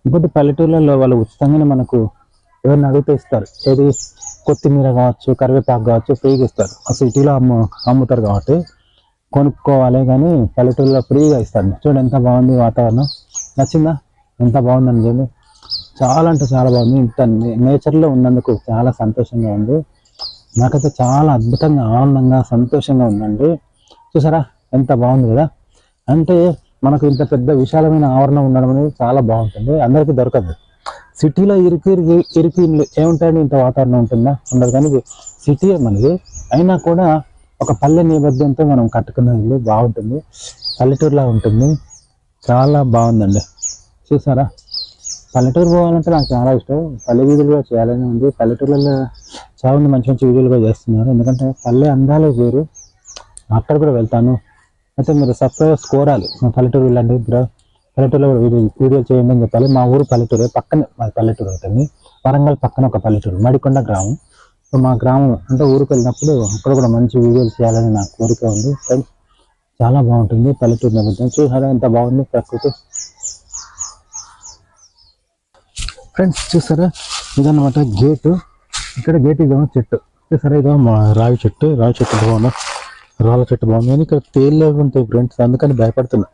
ఇంకోటి పల్లెటూర్లలో వాళ్ళు ఉచితంగానే మనకు ఎవరిని అడిగితే ఇస్తారు. ఏది కొత్తిమీర కావచ్చు, కరివేపాకు కావచ్చు, ఫ్రీగా ఇస్తారు. ఆ సిటీలో అమ్ముతారు కాబట్టి కొనుక్కోవాలి, కానీ పల్లెటూరులో ఫ్రీగా ఇస్తారు. చూడండి ఎంత బాగుంది వాతావరణం. నచ్చిందా? ఎంత బాగుందని చూడండి. చాలా అంటే చాలా బాగుంది. ఇంత నేచర్లో ఉన్నందుకు చాలా సంతోషంగా ఉంది. నాకైతే చాలా అద్భుతంగా, ఆనందంగా, సంతోషంగా ఉందండి. చూసారా ఎంత బాగుంది కదా. అంటే మనకు ఇంత పెద్ద విశాలమైన ఆవరణ ఉండడం అనేది చాలా బాగుంటుంది, అందరికీ దొరకదు. సిటీలో ఇరికి ఇల్లు ఏముంటాయండి, ఇంత వాతావరణం ఉంటుందా? ఉండదు. కానీ సిటీ మనది అయినా కూడా ఒక పల్లె నేపథ్యంతో మనం కట్టుకున్న ఇల్లు బాగుంటుంది, పల్లెటూరులా ఉంటుంది. చాలా బాగుందండి. చూసారా, పల్లెటూరు పోవాలంటే నాకు చాలా ఇష్టం. పల్లె వీధులు కూడా చేయాలని ఉంది. పల్లెటూరులలో చాలా మంది మంచి మంచి వీడియోలు కూడా చేస్తున్నారు. ఎందుకంటే పల్లె అందాలే వేరు. అక్కడ కూడా వెళ్తాను. అయితే మీరు సబ్స్క్రైబర్స్ కోరాలి, పల్లెటూరు వెళ్ళండి, ఇప్పుడు పల్లెటూరులో వీడియోలు చేయండి అని చెప్పాలి. మా ఊరు పల్లెటూరు, పక్కన మా పల్లెటూరు ఉంటుంది. వరంగల్ పక్కన ఒక పల్లెటూరు, మడికొండ గ్రామం. సో మా గ్రామం అంటే ఊరికి వెళ్ళినప్పుడు అక్కడ కూడా మంచి వీడియోలు చేయాలని నా కోరిక ఉంది. చాలా బాగుంటుంది పల్లెటూరు నేపథ్యం. చూసారా ఎంత బాగుంది ప్రకృతి. ఫ్రెండ్స్ చూసారా, ఇదన్నమాట గేటు. ఇక్కడ గేట్, ఇదేమో చెట్టు. చూసారా, ఇదేమో మా రావి చెట్టు. రావి చెట్టు బాగున్నా, రాళ్ళ చెట్టు బాగుంది. కానీ ఇక్కడ తేళ్ళు ఉంటాయి ఫ్రెండ్స్, అందుకని భయపడుతున్నా.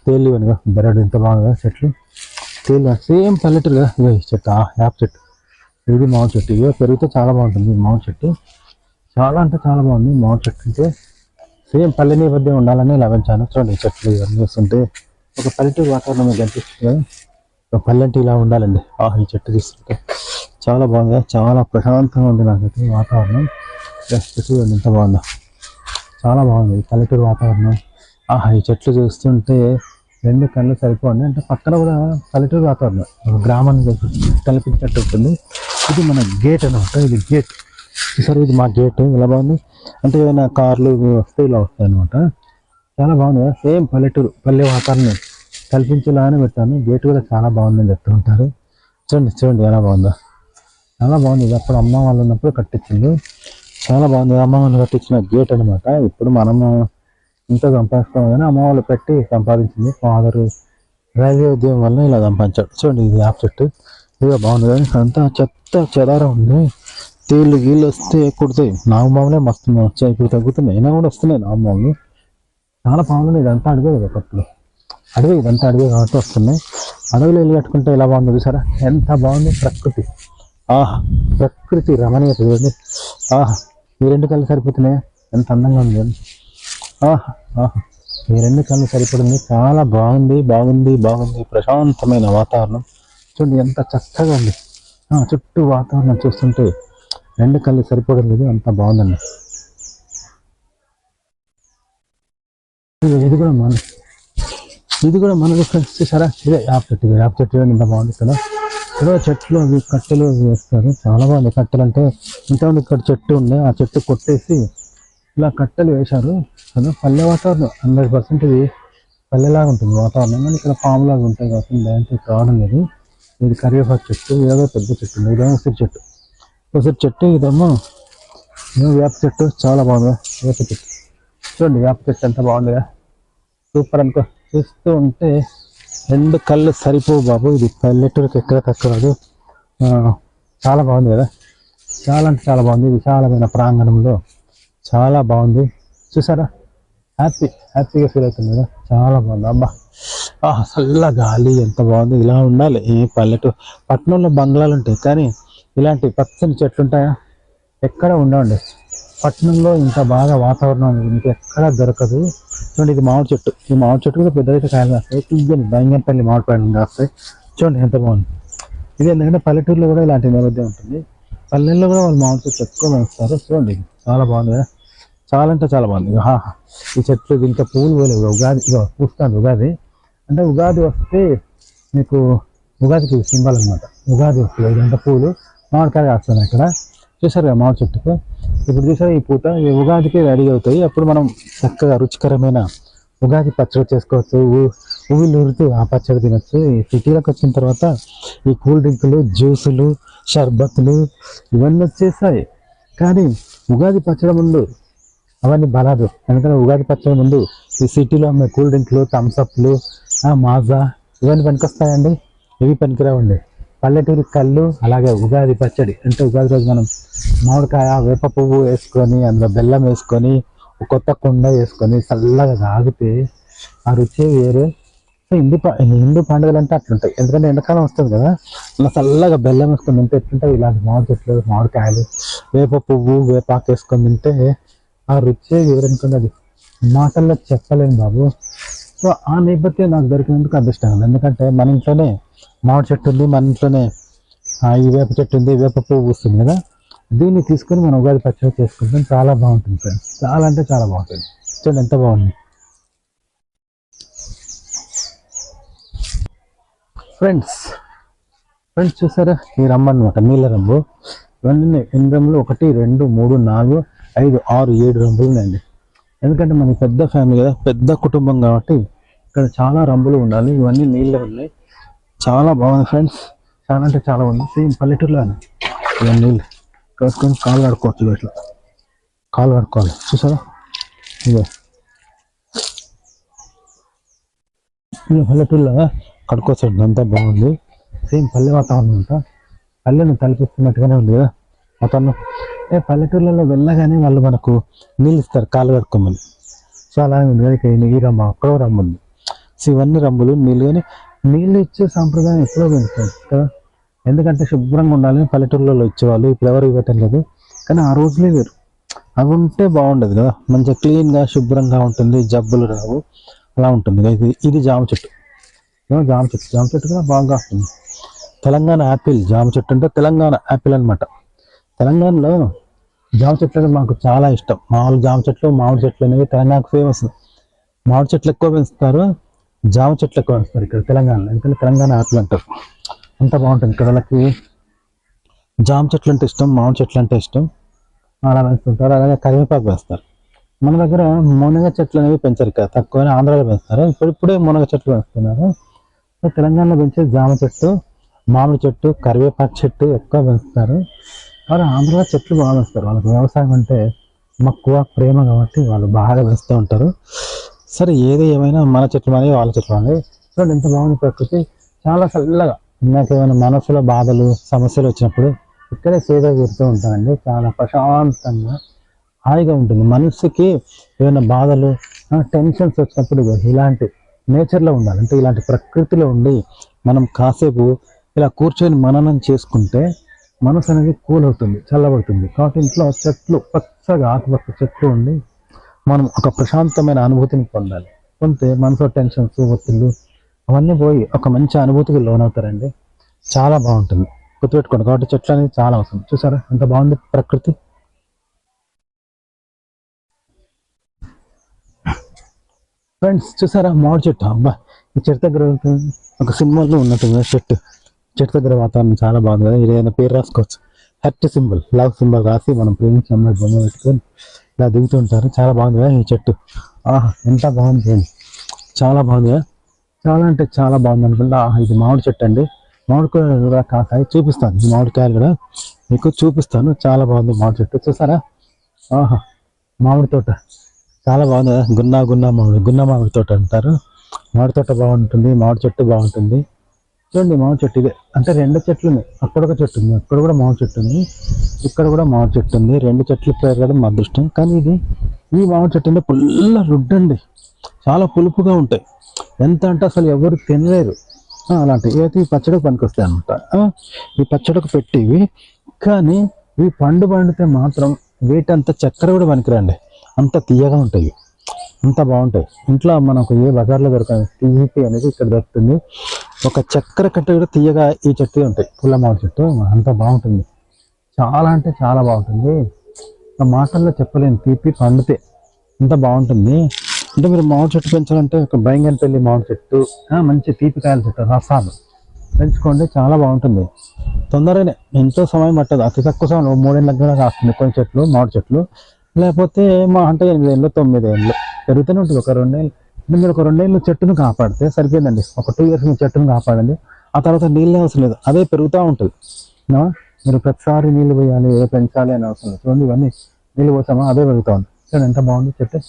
తేళ్ళు ఇవనిగా బెరడు ఎంత బాగుందా చెట్లు. తేళ్ళు సేమ్ పల్లెటూరు కదా. ఇవో చెట్టు, యాప్ చెట్టు, ఇది మామిడి చెట్టు. ఇవో పెరిగితే చాలా బాగుంటుంది మామిడి చెట్టు. చాలా అంటే చాలా బాగుంది మామిడి చెట్టు. అంటే సేమ్ పల్లె నేపథ్యం ఉండాలని లభించాను. చూడండి చెట్లు ఇవన్నీ వస్తుంటే ఒక పల్లెటూరు వాతావరణం మీకు కనిపిస్తుంది కదా. ఒక పల్లె అంటే ఇలా ఉండాలండి. ఈ చెట్టు తీసుకుంటే చాలా బాగుంది, చాలా ప్రశాంతంగా ఉంది నాకైతే వాతావరణం. చూడండి ఎంత బాగుందో, చాలా బాగుంది పల్లెటూరు వాతావరణం. ఈ చెట్లు చూస్తుంటే రెండు కళ్ళు సరిపోండి. అంటే పక్కన కూడా పల్లెటూరు వాతావరణం, గ్రామాన్ని కల్పించినట్టు ఉంటుంది. ఇది మన గేట్ అనమాట. ఇది గేట్ సరే, ఇది మా గేట్. ఇలా బాగుంది. అంటే ఏమైనా కార్లు వస్తే ఇలా వస్తాయి అనమాట. చాలా బాగుంది కదా. సేమ్ పల్లెటూరు, పల్లె వాతావరణం కల్పించేలాగానే పెట్టాను. గేట్ కూడా చాలా బాగుందని చెప్తూ ఉంటారు. చూడండి చూడండి ఎలా బాగుందో, చాలా బాగుంది. ఇది అప్పుడు అమ్మ వాళ్ళు ఉన్నప్పుడు కట్టించింది. చాలా బాగుంది. అమ్మ వాళ్ళు కట్టించిన గేట్ అనమాట. ఇప్పుడు మనము ఇంత సంపాదిస్తాం కానీ అమ్మ వాళ్ళు పెట్టి సంపాదించింది. ఫాదరు రైల్వే ఉద్యోగం వల్ల ఇలా సంపాదించాడు. చూడండి ఇది యాప్ చెట్టు, ఇదిగా బాగుంది కానీ అంతా చెత్త చెదారం ఉంది. తేళ్ళు గీళ్ళు వస్తే కుడతాయి. నాగమాములే మస్తు వచ్చాయి, ఇప్పుడు తగ్గుతున్నాయి. అయినా కూడా వస్తున్నాయి నాగమాములు. చాలా పాములు. ఇదంతా అడిగే కదా ఒకప్పుడు, అడవి ఇదంతా అడవి కాబట్టి వస్తున్నాయి. అడవిలో ఇల్లు కట్టుకుంటే ఎలా బాగుంది చూసారా, ఎంత బాగుంది ప్రకృతి. ప్రకృతి రమణీయత చూడండి. ఈ రెండు కళ్ళు సరిపోతున్నాయి, ఎంత అందంగా ఉంది. ఈ రెండు కళ్ళు సరిపడింది. చాలా బాగుంది బాగుంది బాగుంది. ప్రశాంతమైన వాతావరణం చూడండి ఎంత చక్కగా ఉంది. చుట్టూ వాతావరణం చూస్తుంటే రెండు కళ్ళు సరిపోవడం లేదు, అంత బాగుందండి. ఇది కూడా ఇది కూడా మనకు ఫ్రెండ్స్ చూసారా, ఇదే యాప్ చెట్టు ఇంత బాగుంది కదా. ఇక్కడ చెట్లు అవి కట్టెలు వేస్తారు, చాలా బాగుంది. కట్టెలు అంటే ఇంతకుముందు ఇక్కడ చెట్టు ఉండే, ఆ చెట్టు కొట్టేసి ఇలా కట్టెలు వేశారు కదా. పల్లె వాతావరణం 100% ఇది పల్లెలాగా ఉంటుంది వాతావరణం, కానీ ఇక్కడ పాములాగా ఉంటాయి కాబట్టి దాంతో రావడం లేదు. ఇది కరివేపాకు చెట్టు, ఏదో పెద్ద చెట్టు ఉంది, ఇదేమో ఉసిరి చెట్టు, ఇదేమో వేప చెట్టు. చాలా బాగుంది వేప చెట్టు. చూడండి వేప చెట్టు ఎంత బాగుందిగా, సూపర్ అనుకో. చూస్తూ ఉంటే 2 కళ్ళు సరిపోవు బాబు. ఇది పల్లెటూరుకి ఎక్కడ తక్కువ. చాలా బాగుంది కదా, చాలా అంటే చాలా బాగుంది. విశాలమైన ప్రాంగణంలో చాలా బాగుంది. చూసారా, హ్యాపీగా ఫీల్ అవుతుంది కదా, చాలా బాగుంది. అబ్బా చల్ల గాలి ఎంత బాగుంది. ఇలా ఉండాలి ఈ పల్లెటూరు. పట్టణంలో బంగ్లాలు ఉంటాయి కానీ ఇలాంటి పచ్చని చెట్లు ఉంటాయా, ఎక్కడ ఉండవండి. పట్టణంలో ఇంత బాగా వాతావరణం మీకు ఎక్కడ దొరకదు. చూడండి ఇది మామిడి చెట్టు, ఈ మామిడి చెట్టు కూడా పెద్దదైతే కాయలు కాస్తాయి, తీయని బంగంపల్లి మామిడి పళ్ళు కాస్తాయి. చూడండి ఎంత బాగుంది ఇది. ఎందుకంటే పల్లెటూరులో కూడా ఇలాంటి నేపథ్యం ఉంటుంది, పల్లెల్లో కూడా వాళ్ళు మామిడి చెట్లు ఎక్కువ పెంచుతారు. చూడండి చాలా బాగుంది కదా, చాలా అంటే చాలా బాగుంది. ఈ చెట్లు ఇంకా పూలు పోలేవు, ఉగాది పూస్తాను. ఉగాది అంటే ఉగాది వస్తే మీకు ఉగాదికి సింబల్ అనమాట. ఉగాది వస్తుంది, ఇదంతా పూలు మామిడికాయ కాస్తాను ఇక్కడ. చూసారు కదా మామిడి చెట్టుకు, ఇప్పుడు చూసారు ఈ పూత, ఈ ఉగాదికి రెడీ అవుతాయి. అప్పుడు మనం చక్కగా రుచికరమైన ఉగాది పచ్చడి చేసుకోవచ్చు, ఉవ్వులు ఊరుతూ ఆ పచ్చడి తినచ్చు. ఈ సిటీలోకి వచ్చిన తర్వాత ఈ కూల్ డ్రింకులు, జ్యూసులు, షర్బత్తులు ఇవన్నీ వచ్చేసాయి. కానీ ఉగాది పచ్చడి ముందు అవన్నీ బలాదు. ఎందుకంటే ఉగాది పచ్చడి ముందు ఈ సిటీలో అమ్మే కూల్ డ్రింక్లు, థమ్స్అప్లు, మాజా ఇవన్నీ పనికొస్తాయండి, ఇవి పనికిరావండి. పల్లెటూరి కళ్ళు, అలాగే ఉగాది పచ్చడి అంటే ఉగాది రోజు మనం మామిడికాయ, వేప పువ్వు వేసుకొని అందులో బెల్లం వేసుకొని కొత్త కుండ వేసుకొని చల్లగా తాగితే ఆ రుచి వేరే. సో హిందూ పండుగలు అంటే అట్లుంటాయి, ఎందుకంటే ఎండాకాలం వస్తుంది కదా, అలా చల్లగా బెల్లం వేసుకొని తింటే ఎట్లుంటాయి. ఇలాంటి మామిడి చెట్లు, మామిడికాయలు, వేప పువ్వు, వేపాకు వేసుకొని తింటే ఆ రుచి వేరనుకున్నది, అది మాటల్లో చెప్పలేను బాబు. సో ఆ నేపథ్యం నాకు దొరికినందుకు అదృష్టం. ఎందుకంటే మన ఇంట్లోనే మామిడి చెట్టు ఉంది, మన ఇంట్లోనే ఈ వేప చెట్టు ఉంది, వేప పువ్వు పూస్తుంది కదా, దీన్ని తీసుకొని మనం ఉగాది పచ్చడి చేసుకుంటాం. చాలా బాగుంటుంది ఫ్రెండ్స్, చాలా అంటే చాలా బాగుంటుంది. చూడండి ఎంత బాగుంది ఫ్రెండ్స్. చూసారా ఈ రమ్మ అనమాట, నీళ్ళ రంబు. ఇవన్నీ ఎన్ని రంబులు, 1 2 3 4 5 6 7 రంబులు ఉన్నాయండి. ఎందుకంటే మన పెద్ద ఫ్యామిలీ కదా, పెద్ద కుటుంబం కాబట్టి ఇక్కడ చాలా రంబులు ఉండాలి. ఇవన్నీ నీళ్ళే ఉన్నాయి, చాలా బాగుంది ఫ్రెండ్స్, చాలా అంటే చాలా బాగుంది. సేమ్ పల్లెటూరులో ఇవన్నీ నీళ్ళు వేసుకొని కాలు కడుక్కోవచ్చు, ఇట్లా కాలు కడుక్కోవాలి. చూసారా ఇదే పల్లెటూరులో కడుక్కోవచ్చు, అంతా బాగుంది. సేమ్ పల్లె వాతావరణం అంతా పల్లెను తలపిస్తున్నట్టుగానే ఉంది కదా వాతావరణం. పల్లెటూర్లలో వెళ్ళగానే వాళ్ళు మనకు నీళ్ళు ఇస్తారు కాలు కడుక్కోమని. సో అలాగే ఉంది, ఈ రమ్మ అక్కడ రమ్మ ఉంది. సో ఇవన్నీ రమ్ములు నీళ్ళు, కానీ నీళ్ళు ఇచ్చే సాంప్రదాయం ఎప్పుడో పెంచుతారు కదా, ఎందుకంటే శుభ్రంగా ఉండాలని పల్లెటూర్లలో ఇచ్చేవాళ్ళు. ఇప్పుడు ఎవరు ఇవ్వటం లేదు, కానీ ఆ రోజులే వేరు. అవి ఉంటే బాగుండదు కదా, మంచిగా క్లీన్గా శుభ్రంగా ఉంటుంది, జబ్బులు రావు, అలా ఉంటుంది. ఇది జామ చెట్టు, జామ చెట్టు కూడా బాగా వస్తుంది. తెలంగాణ యాపిల్ జామ చెట్టు అంటే తెలంగాణ యాపిల్ అనమాట. తెలంగాణలో జామ చెట్లు మాకు చాలా ఇష్టం. జామ చెట్లు, మామిడి చెట్లు అనేవి తెలంగాణకు ఫేమస్. మామిడి చెట్లు ఎక్కువ పెంచుతారు, జామ చెట్లు ఎక్కువ పెంచుతారు ఇక్కడ తెలంగాణలో, ఎందుకంటే తెలంగాణ యాపిల్ అంటారు. అంత బాగుంటుంది ఇక్కడ. వాళ్ళకి జామ చెట్లు అంటే ఇష్టం, మామిడి చెట్లు అంటే ఇష్టం, అలా పెంచుతుంటారు. అలాగే కరివేపాకు వేస్తారు. మన దగ్గర మునగ చెట్లు అనేవి పెంచారు, ఇక్కడ తక్కువ, ఆంధ్రాలో పెంచుతారు. ఇప్పుడే మునగ చెట్లు పెంచుతున్నారు. తెలంగాణలో పెంచే జామ చెట్టు, మామిడి చెట్టు, కరివేపాకు చెట్టు ఎక్కువ పెంచుతారు. వారు ఆంధ్రలో చెట్లు బాగా పెంచుతారు. వాళ్ళకి వ్యవసాయం అంటే మక్కువ, ప్రేమ కాబట్టి వాళ్ళు బాగా పెంచుతూ ఉంటారు. సరే ఏది ఏమైనా మన చెట్లు అనేవి వాళ్ళ చెట్లు అనేవి. చూడండి ఎంత బాగుంది ప్రకృతి, చాలా చల్లగా. నాకు ఏమైనా మనసులో బాధలు, సమస్యలు వచ్చినప్పుడు ఇక్కడే సేద తీరుతూ ఉంటానండి. చాలా ప్రశాంతంగా హాయిగా ఉంటుంది మనసుకి. ఏమైనా బాధలు, టెన్షన్స్ వచ్చినప్పుడు ఇలాంటి నేచర్లో ఉండాలి, అంటే ఇలాంటి ప్రకృతిలో ఉండి మనం కాసేపు ఇలా కూర్చొని మననం చేసుకుంటే మనసు అనేది కూల్ అవుతుంది, చల్లబడుతుంది. కాబట్టి ఇంట్లో చెట్లు పచ్చగా ఆకుపచ్చ చెట్లు ఉండి మనం ఒక ప్రశాంతమైన అనుభూతిని పొందాలి. కొంటే మనసు టెన్షన్స్, ఒత్తిళ్ళు అవన్నీ పోయి ఒక మంచి అనుభూతికి లోనవుతారండి. చాలా బాగుంటుంది, గుర్తుపెట్టుకోండి. కాబట్టి చెట్లు అనేది చాలా అవసరం. చూసారా ఎంత బాగుంది ప్రకృతి. ఫ్రెండ్స్ చూసారా మామిడి చెట్టు, అబ్బా ఈ చెట్టు దగ్గర ఒక సినిమాలో ఉన్నట్టుంది చెట్టు. చెట్టు దగ్గర వాతావరణం చాలా బాగుంది కదా. ఇది ఏదైనా పేరు రాసుకోవచ్చు. హర్ట్ సింబల్, లవ్ సింబల్ రాసి మనం ప్రేమించి అమ్మాయి బొమ్మ పెట్టుకొని ఇలా దిగుతుంటారు. చాలా బాగుంది కదా ఈ చెట్టు. ఆహా, ఎంత బాగుంది, చాలా బాగుంది. చాలా అంటే చాలా బాగుంది అనుకుంటా. ఇది మామిడి చెట్టు అండి. మామిడికాయలు కూడా కాసాయి, చూపిస్తాను. ఈ మామిడికాయలు కూడా మీకు చూపిస్తాను. చాలా బాగుంది మామిడి చెట్టు, చూసారా? ఆహా, మామిడి తోట చాలా బాగుంది కదా. గున్నా మామిడి తోట అంటారు. మామిడి తోట బాగుంటుంది, మామిడి చెట్టు బాగుంటుంది. చూడండి మామిడి చెట్టు ఇదే. అంటే రెండు చెట్లు ఉన్నాయి. అక్కడ ఒక చెట్టు ఉంది, అక్కడ కూడా మామిడి చెట్టు ఉంది, ఇక్కడ కూడా మామిడి చెట్టు ఉంది. రెండు చెట్లు పెరగడం మా అదృష్టం. కానీ ఈ మామిడి చెట్టు అంటే పుల్ల రుడ్డండి, చాలా పులుపుగా ఉంటాయి. ఎంత అంటే అసలు ఎవరు తినలేరు. అలాంటివి అయితే ఈ పచ్చడికి పనికొస్తాయి అనమాట. ఈ పచ్చడికి పెట్టివి. కానీ ఈ పండితే మాత్రం వీటంత చక్కెర కూడా పనికిరండి, అంత తీయగా ఉంటాయి, అంత బాగుంటాయి. ఇంట్లో మనకు ఏ బజార్లో దొరకదు తీపి అనేది ఇక్కడ దొరుకుతుంది. ఒక చక్కెర కట్ట కూడా తీయగా ఈ చెట్టు ఉంటాయి. పుల్ల మామిడి చెట్టు అంత బాగుంటుంది, చాలా అంటే చాలా బాగుంటుంది. మాటల్లో చెప్పలేను, తీపి పండితే అంత బాగుంటుంది. అంటే మీరు మామిడి చెట్టు పెంచాలంటే ఒక బైంగన్పల్లి మామిడి చెట్టు, మంచి తీపికాయల చెట్టు రసాలు పెంచుకోండి, చాలా బాగుంటుంది. తొందరగానే, ఎంతో సమయం పట్టదు, అతి తక్కువ సమయంలో 3 ఏళ్ళ దగ్గర కాస్తుంది కొన్ని చెట్లు, మామిడి చెట్లు. లేకపోతే మా అంటే 8 ఏళ్ళు 9 ఏళ్ళు పెరుగుతూనే ఉంటుంది. ఒక 2 ఏళ్ళు మీరు ఒక 2 ఏళ్ళు చెట్టును కాపాడితే సరిపోయిందండి. ఒక 2 ఇయర్స్ మీ చెట్టును కాపాడండి, ఆ తర్వాత నీళ్ళే అవసరం లేదు, అదే పెరుగుతూ ఉంటుంది. మీరు ప్రతిసారి నీళ్ళు పోయాలి, ఏదో పెంచాలి అని అవసరం లేదు. చూడండి ఇవన్నీ నీళ్ళు పోసామా అదే పెరుగుతూ ఉంది. చూడండి ఎంత బాగుంది చెట్టు,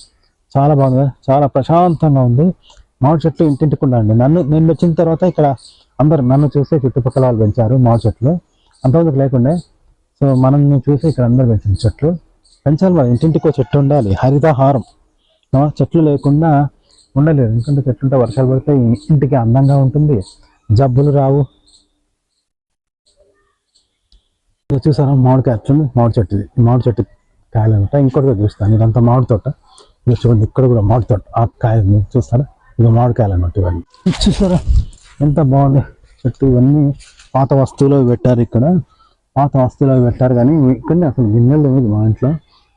చాలా బాగుంది, చాలా ప్రశాంతంగా ఉంది. మామిడి చెట్లు ఇంటింటికి ఉండండి. నేను వచ్చిన తర్వాత ఇక్కడ అందరు నన్ను చూసే చుట్టుపక్కల వాళ్ళు పెంచారు మామిడి చెట్లు, అంతవరకు లేకుండే. సో మనం చూసి ఇక్కడ అందరు పెంచిన చెట్లు పెంచాలి. మరి ఇంటింటికి ఒక చెట్టు ఉండాలి, హరితహారం. చెట్లు లేకుండా ఉండలేదు, ఎందుకంటే చెట్లుంటే వర్షాలు పడితే ఇంటికి అందంగా ఉంటుంది, జబ్బులు రావు. చూసారా మామిడికాయ వచ్చింది, మామిడి చెట్టు ఇది. మామిడి చెట్టు కాయలు అనమాట. ఇంకోటిగా చూస్తాను, ఇదంతా మామిడి తోట. మీరు చూడండి ఇక్కడ కూడా మామిడి తోట, ఆ కాయలు చూస్తారా, ఇక మామిడికాయలు అన్నట్టు ఇవన్నీ. చూసారా ఎంత బాగుంది చెట్టు. ఇవన్నీ పాత వస్తువులు పెట్టారు ఇక్కడ, పాత వస్తువులు పెట్టారు. కానీ ఇక్కడనే అసలు గిన్నెలు లేదు మా ఇంట్లో,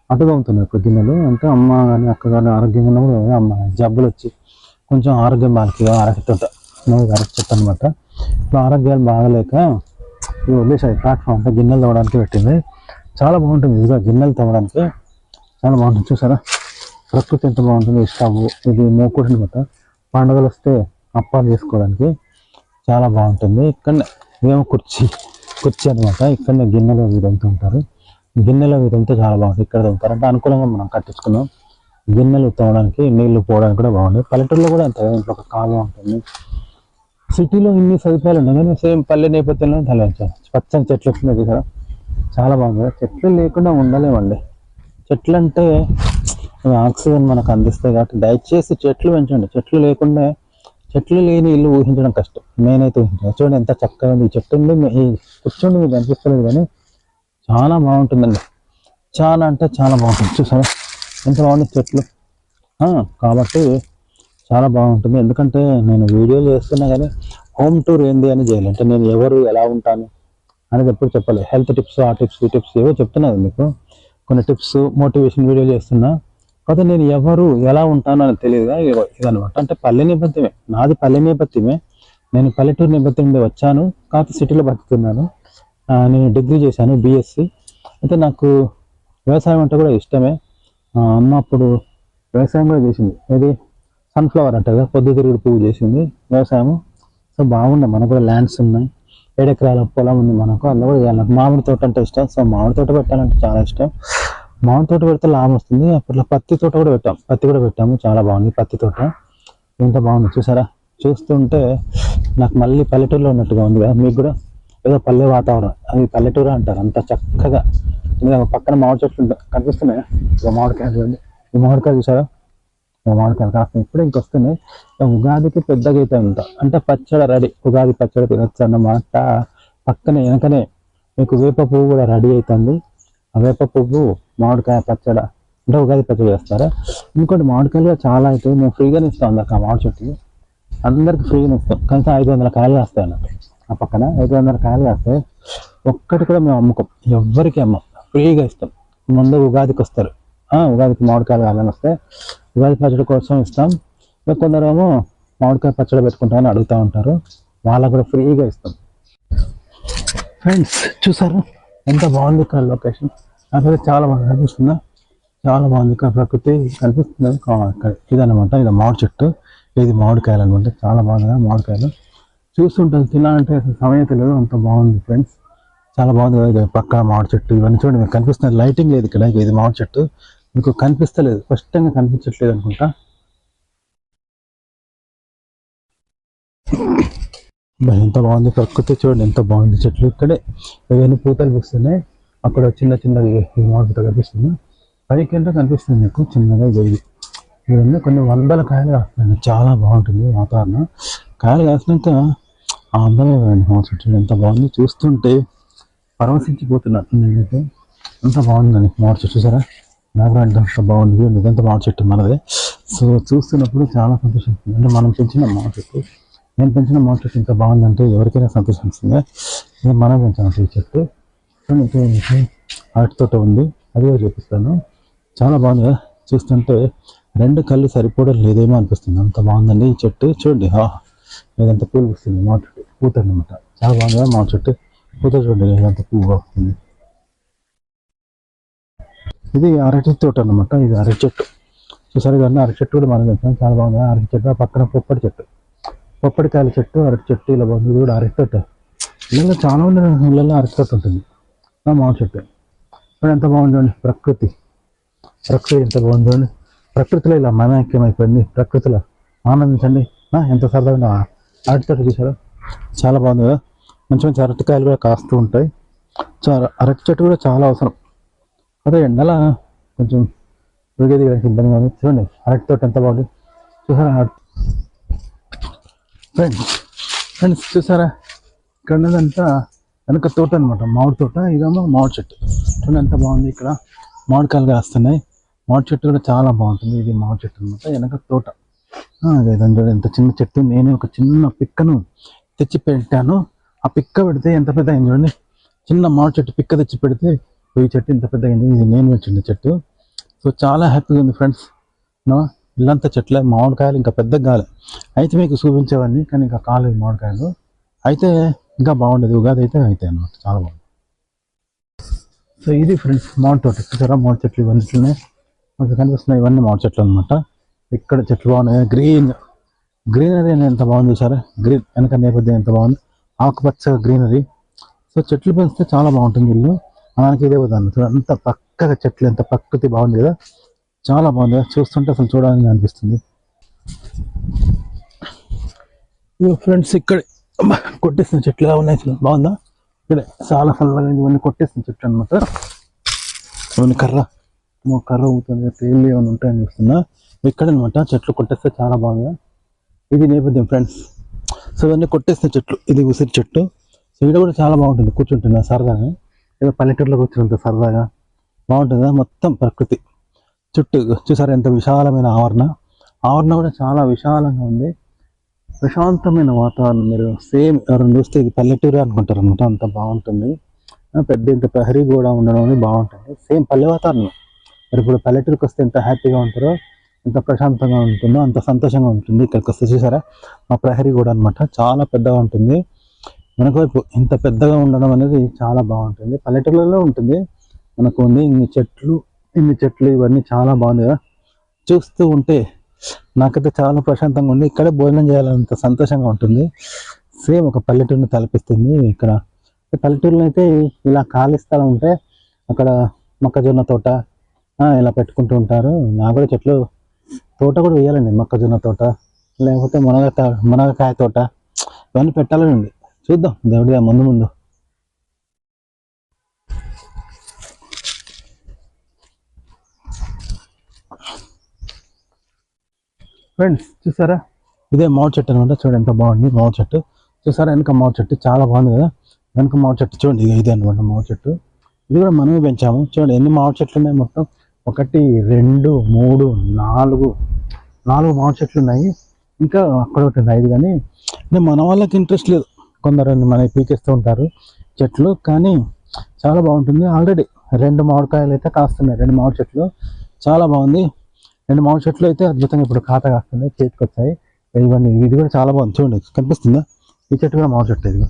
అటుగా ఉంటుంది ఇప్పుడు గిన్నెలు. అంటే అమ్మ కానీ అక్క కానీ ఆరోగ్యంగా ఉన్నప్పుడు అమ్మ జబ్బులు వచ్చి కొంచెం ఆరోగ్యం బాగా అరటి తోట, అరటి చెట్టు అనమాట. ఇప్పుడు ఆరోగ్యాలు బాగలేక ఇవి వదిలేసాయి. ప్లాట్ఫామ్ అంటే గిన్నెలు తవ్వడానికి పెట్టింది, చాలా బాగుంటుంది. ఇదిగా గిన్నెలు తవ్వడానికి చాలా బాగుంటుంది. చూసారా ప్రకృతి ఎంత బాగుంటుంది. స్టవ్ ఇది మూకుడు అనమాట, పండుగలు వస్తే అప్పాలు చేసుకోవడానికి చాలా బాగుంటుంది. ఇక్కడనే ఇదేమో కుర్చీ అనమాట. ఇక్కడనే గిన్నెలు తవ్వుతుంటారు. గిన్నెలు తవ్వితే చాలా బాగుంటుంది. ఇక్కడ తవ్వుతారు అంటే అనుకూలంగా మనం కట్టించుకున్నాం. గిన్నెలు తవ్వడానికి, నీళ్లు పోవడానికి కూడా బాగుంటుంది. పల్లెటూరులో కూడా అంత ఇంట్లో ఒక కాలువ ఉంటుంది. సిటీలో ఇన్ని సదుపాయాలు ఉన్నాయి కానీ సేమ్ పల్లె నేపథ్యంలో తలెంచాలి. పచ్చని చెట్లు వచ్చినాయి కదా, చాలా బాగుంది. చెట్లు లేకుండా ఉండలేమండి. చెట్లు అంటే ఆక్సిజన్ మనకు అందిస్తాయి కాబట్టి దయచేసి చెట్లు పెంచండి. చెట్లు లేకుండా, చెట్లు లేని ఇల్లు ఊహించడం కష్టం. నేనైతే ఊహించాను. చూడండి ఎంత చక్కగా ఉంది. ఈ చెట్టు ఈ కూర్చోండి మీకు అనిపిస్తలేదు కానీ చాలా బాగుంటుందండి, చాలా అంటే చాలా బాగుంటుంది. చూసారా ఎంత బాగుంది చెట్లు. కాబట్టి చాలా బాగుంటుంది. ఎందుకంటే నేను వీడియోలు చేస్తున్నా కానీ హోమ్ టూర్ ఏంది అని చేయాలి. అంటే నేను ఎవరు ఎలా ఉంటాను అనేది ఎప్పుడు చెప్పాలి. హెల్త్ టిప్స్, ఆ టిప్స్, ఈ టిప్స్ ఏవో చెప్తున్నది మీకు. కొన్ని టిప్స్ మోటివేషన్ వీడియో చేస్తున్నా, కాకపోతే నేను ఎవరు ఎలా ఉంటాను అని తెలియదుగా ఇదనమాట. అంటే పల్లె నేపథ్యమే, నాది పల్లె నేపథ్యమే. నేను పల్లెటూరు నేపథ్యం నుండి వచ్చాను, కాకపోతే సిటీలో బతుకుతున్నాను. నేను డిగ్రీ చేశాను, బీఎస్సీ. అయితే నాకు వ్యవసాయం అంటే కూడా ఇష్టమే. అమ్మ అప్పుడు వ్యవసాయం కూడా చేసింది, ఏది సన్ఫ్లవర్ అంటే కదా, పొద్దుతిరుగుడు పువ్వు చేసింది వ్యవసాయం. సో బాగుండే, మనకు కూడా ల్యాండ్స్ ఉన్నాయి, 7 ఎకరాల పొలం ఉంది మనకు. అందులో కూడా నాకు మామిడి తోట అంటే ఇష్టం. సో మామిడి తోట పెట్టాలంటే చాలా ఇష్టం. మామిడి తోట పెడితే లాభం వస్తుంది. అప్పట్లో పత్తి తోట కూడా పెట్టాము, చాలా బాగుంది పత్తి తోట. ఎంత బాగుంది చూసారా. చూస్తుంటే నాకు మళ్ళీ పల్లెటూరులో ఉన్నట్టుగా ఉంది కదా. మీకు కూడా ఏదో పల్లె వాతావరణం, అది పల్లెటూరు అంటారు. అంత చక్కగా పక్కన మామిడి చెట్లు కనిపిస్తున్నాయి. ఇక మామిడికాయ చూడండి, ఈ మామిడికాయ చూసారా, మామిడికాయలు కాస్త ఇప్పుడు ఇంకొస్తున్నాయి. ఉగాదికి పెద్దగా అయితే ఉంటా, అంటే పచ్చడి రెడీ, ఉగాది పచ్చడి తినొచ్చు అన్నమాట. పక్కనే వెనకనే మీకు వేప పువ్వు కూడా రెడీ అవుతుంది. ఆ వేప పువ్వు మామిడికాయ పచ్చడి అంటే ఉగాది పచ్చడి చేస్తారా. ఇంకోటి మామిడికాయలు కూడా చాలా అవుతాయి. మేము ఫ్రీగానే ఇస్తాం అందరికి, ఆ మామిడి చెట్టు అందరికి ఫ్రీగానే ఇస్తాం. కనీసం 500 కాయలు కాస్తాయి అన్నట్టు. ఆ పక్కన 500 కాయలు కాస్తాయి. ఒక్కటి కూడా మేము అమ్ముకోం, ఎవ్వరికి అమ్మం, ఫ్రీగా ఇస్తాం. ముందు ఉగాదికి వస్తారు, ఉగాదికి మామిడికాయలు కావాలని వస్తే ఉగాది పచ్చడి కోసం ఇస్తాం. కొందరేమో మామిడికాయ పచ్చడి పెట్టుకుంటామని అడుగుతూ ఉంటారు, వాళ్ళకు కూడా ఫ్రీగా ఇస్తాం. ఫ్రెండ్స్ చూసారు ఎంత బాగుంది ఇక్కడ లొకేషన్, నాకైతే చాలా బాగా కనిపిస్తుందా, చాలా బాగుంది ఇక్కడ ప్రకృతి కనిపిస్తుంది. ఇదనమాట, ఇది మామిడి చెట్టు, ఇది మామిడికాయలు అనమాట, చాలా బాగుంది మామిడికాయలు. చూస్తుంటాను తినాలంటే అసలు సమయం తెలియదు, అంత బాగుంది ఫ్రెండ్స్, చాలా బాగుంది. ఇది పక్కన మామిడి చెట్టు, ఇవన్నీ చూడండి మీకు కనిపిస్తుంది, లైటింగ్ లేదు ఇక్కడ, ఇది మామిడి చెట్టు మీకు కనిపిస్తలేదు, స్పష్టంగా కనిపించట్లేదు అనుకుంటా. ఎంత బాగుంది ప్రకృతి చూడండి, ఎంత బాగుంది చెట్లు, ఇక్కడే ఇవన్నీ పూతలు పూస్తున్నాయి, అక్కడ చిన్న చిన్నది మామిడితో కనిపిస్తుంది, పైకి అంటే కనిపిస్తుంది మీకు చిన్నగా. ఇది ఇవన్నీ కొన్ని వందల కాయలు కాస్తున్నాయి, చాలా బాగుంటుంది వాతావరణం. కాయలు కాసినాక ఆ అందమే మామిడి చెట్టు ఎంత బాగుంది, చూస్తుంటే పరవశించిపోతున్నాను నేనైతే, అంత బాగుందని మామిడి చెట్టు. చూసారా నాకు అంటే అంత బాగుంది, నిజంతా మామిడి చెట్టు మనదే. సో చూస్తున్నప్పుడు చాలా సంతోషిస్తుంది, అంటే మనం పెంచిన మామిడి చెట్టు, నేను పెంచిన మామిడి చెట్టు ఇంత బాగుందంటే ఎవరికైనా సంతోషిస్తుంది. నేను మనం పెంచాను ఈ చెట్టు. అరటి తోట ఉంది, అది కూడా చూపిస్తాను, చాలా బాగుంది. చూస్తుంటే రెండు కళ్ళు సరిపోవడం లేదేమో అనిపిస్తుంది, అంత బాగుందండి ఈ చెట్టు. చూడండి ఏదంతా పూలు వస్తుంది, మామిడి చెట్టు పూత అనమాట, చాలా బాగుంది కదా మామిడి చెట్టు పూత. చూడండి ఏదంతా పువ్వు వస్తుంది. ఇది అరటి తోట అనమాట, ఇది అరటి చెట్టు. చూసారు కానీ అరటి చెట్టు కూడా మనం పెంచాం, చాలా బాగుంది అరటి చెట్టు. పక్కన పొప్పడి చెట్టు, పొప్పడికాయల చెట్టు, అరటి చెట్టు, ఇలా బాగుంది. ఇది కూడా అరటి తోట, ఇళ్ళలో చాలా మంది ఇళ్ళల్లో అరటి తోట ఉంటుంది. మామిడి చెట్టు చూడండి ఎంత బాగుంది, ప్రకృతి ఎంత బాగుంది చూడండి. ప్రకృతిలో ఇలా మమైక్యమైపోయింది, ప్రకృతిలో ఆనందించండి. ఎంత సరదాగా అరటి తోట చూసారా, చాలా బాగుంది కదా. మంచి మంచి అరటికాయలు కూడా కాస్తూ ఉంటాయి. అరటి చెట్టు కూడా చాలా అవసరం, అదే ఎండల కొంచెం విడిగేది ఇబ్బందిగా ఉంది. చూడండి అరటి తోట ఎంత బాగుంది చూసారా. ఫ్రెండ్స్ చూసారా, ఇక్కడ ఉన్నదంతా వెనక తోట అనమాట, మామిడి తోట. ఇదేమో మామిడి చెట్టు చూడండి ఎంత బాగుంది, ఇక్కడ మామిడికాయలు కాస్తున్నాయి. మామిడి చెట్టు కూడా చాలా బాగుంటుంది, ఇది మామిడి చెట్టు అనమాట, వెనక తోట. లేదంటే ఎంత చిన్న చెట్టు, నేను ఒక చిన్న పిక్కను తెచ్చి పెట్టాను. ఆ పిక్క పెడితే ఎంత పెద్ద అయింది చూడండి, చిన్న మామిడి చెట్టు పిక్క తెచ్చి పెడితే ఈ చెట్టు ఇంత పెద్ద అయింది. ఇది నేను పెంచిన చెట్టు. సో చాలా హ్యాపీగా ఉంది ఫ్రెండ్స్. ఇల్లంతా చెట్లే, మామిడికాయలు ఇంకా పెద్దగా కాలే, అయితే మీకు చూపించేవాడిని కానీ ఇంకా కాలేదు మామిడికాయలు, అయితే ఇంకా బాగుండేది. ఉగాది అయితే అనమాట, చాలా బాగుంది. సో ఇది ఫ్రెండ్స్ మామిడి తోట. చూసారా మామిడి చెట్లు ఇవన్నీ మాకు కనిపిస్తున్నాయి, ఇవన్నీ మామిడి చెట్లు అనమాట. ఇక్కడ చెట్లు బాగున్నాయి, గ్రీనరీ అనేది ఎంత బాగుంది చూసారా, గ్రీన్ వెనక నేపథ్యం ఎంత బాగుంది, ఆకుపచ్చ గ్రీనరీ. సో చెట్లు పెంచితే చాలా బాగుంటుంది ఇల్లు, మనకి ఇదే ఉదాహరణ. అంత పక్కగా చెట్లు, ఎంత ప్రకృతి బాగుంది కదా, చాలా బాగుంది. చూస్తుంటే అసలు చూడాలని అనిపిస్తుంది. ఫ్రెండ్స్ ఇక్కడ కొట్టేసిన చెట్లు ఎలా ఉన్నాయి బాగుందా, ఇక్కడ చాలా చల్లగా ఇవన్నీ కొట్టేసిన చెట్లు అనమాట. ఇవన్నీ కర్ర ఊతుంది, తేళ్ళు ఏమైనా ఉంటాయని చూస్తున్నా. ఇక్కడ అనమాట చెట్లు కొట్టేస్తే చాలా బాగుంది. ఇది నేపథ్యం ఫ్రెండ్స్. సో ఇవన్నీ కొట్టేసిన చెట్లు, ఇది ఉసిరి చెట్టు. సో ఇక్కడ కూడా చాలా బాగుంటుంది, కూర్చుంటున్నా సరదాగా, ఏదో పల్లెటూరులో కూర్చుంటుంది సరదాగా, బాగుంటుంది మొత్తం ప్రకృతి చుట్టూ. చూసారా ఎంత విశాలమైన ఆవరణ కూడా చాలా విశాలంగా ఉంది, ప్రశాంతమైన వాతావరణం. మీరు సేమ్ ఎవరైనా చూస్తే ఇది పల్లెటూరు అనుకుంటారు అనమాట, అంత బాగుంటుంది. పెద్ద ఇంత ప్రహరీ కూడా ఉండడం అనేది బాగుంటుంది, సేమ్ పల్లె వాతావరణం. మరి ఇప్పుడు పల్లెటూరుకి వస్తే ఎంత హ్యాపీగా ఉంటారో, ఎంత ప్రశాంతంగా ఉంటుందో అంత సంతోషంగా ఉంటుంది. ఇక్కడికి వస్తే చూసారా మా ప్రహరీ కూడా అనమాట, చాలా పెద్దగా ఉంటుంది. మనకు వైపు ఇంత పెద్దగా ఉండడం అనేది చాలా బాగుంటుంది, పల్లెటూరులలో ఉంటుంది. మనకు ఉంది ఇన్ని చెట్లు ఇవన్నీ చాలా బాగుంది కదా. చూస్తూ ఉంటే నాకైతే చాలా ప్రశాంతంగా ఉంది, ఇక్కడే భోజనం చేయాలంత సంతోషంగా ఉంటుంది. సేమ్ ఒక పల్లెటూరుని తలపిస్తుంది. ఇక్కడ పల్లెటూరులో అయితే ఇలా ఖాళీ స్థలం ఉంటే అక్కడ మొక్కజొన్న తోట ఇలా పెట్టుకుంటూ ఉంటారు. నాకు కూడా చెట్లు తోట కూడా వేయాలండి, మొక్కజొన్న తోట, లేకపోతే మునగకాయ తోట, ఇవన్నీ పెట్టాలని ఉంది. చూద్దాం దేవుడిగా ముందు. ఫ్రెండ్స్ చూసారా ఇదే మామిడి చెట్టు అనమాట, చూడండి ఎంత బాగుంది మామిడి చెట్టు. చూసారా వెనక మామిడి చెట్టు చాలా బాగుంది కదా, వెనక మామిడి చెట్టు చూడండి, ఇదే అనమాట మామిడి చెట్టు. ఇది కూడా మనమే పెంచాము. చూడండి ఎన్ని మామిడి చెట్లు ఉన్నాయి, మొత్తం 1 2 3 4 మామిడి చెట్లు ఉన్నాయి. ఇంకా అక్కడ ఒకటి 5, కానీ మన వాళ్ళకి ఇంట్రెస్ట్ లేదు, కొందరు మనకి పీకేస్తూ ఉంటారు చెట్లు. కానీ చాలా బాగుంటుంది. ఆల్రెడీ 2 మామిడికాయలు అయితే కాస్తున్నాయి, 2 మామిడి చెట్లు, చాలా బాగుంది. 2 మామిడి చెట్లు అయితే అద్భుతంగా ఇప్పుడు కాత కాస్తున్నాయి, చేతికి వచ్చాయి. ఇవన్నీ ఇది కూడా చాలా బాగుంది చూడండి, కనిపిస్తుందా? ఈ చెట్టు కూడా మామిడి చెట్టు, ఇది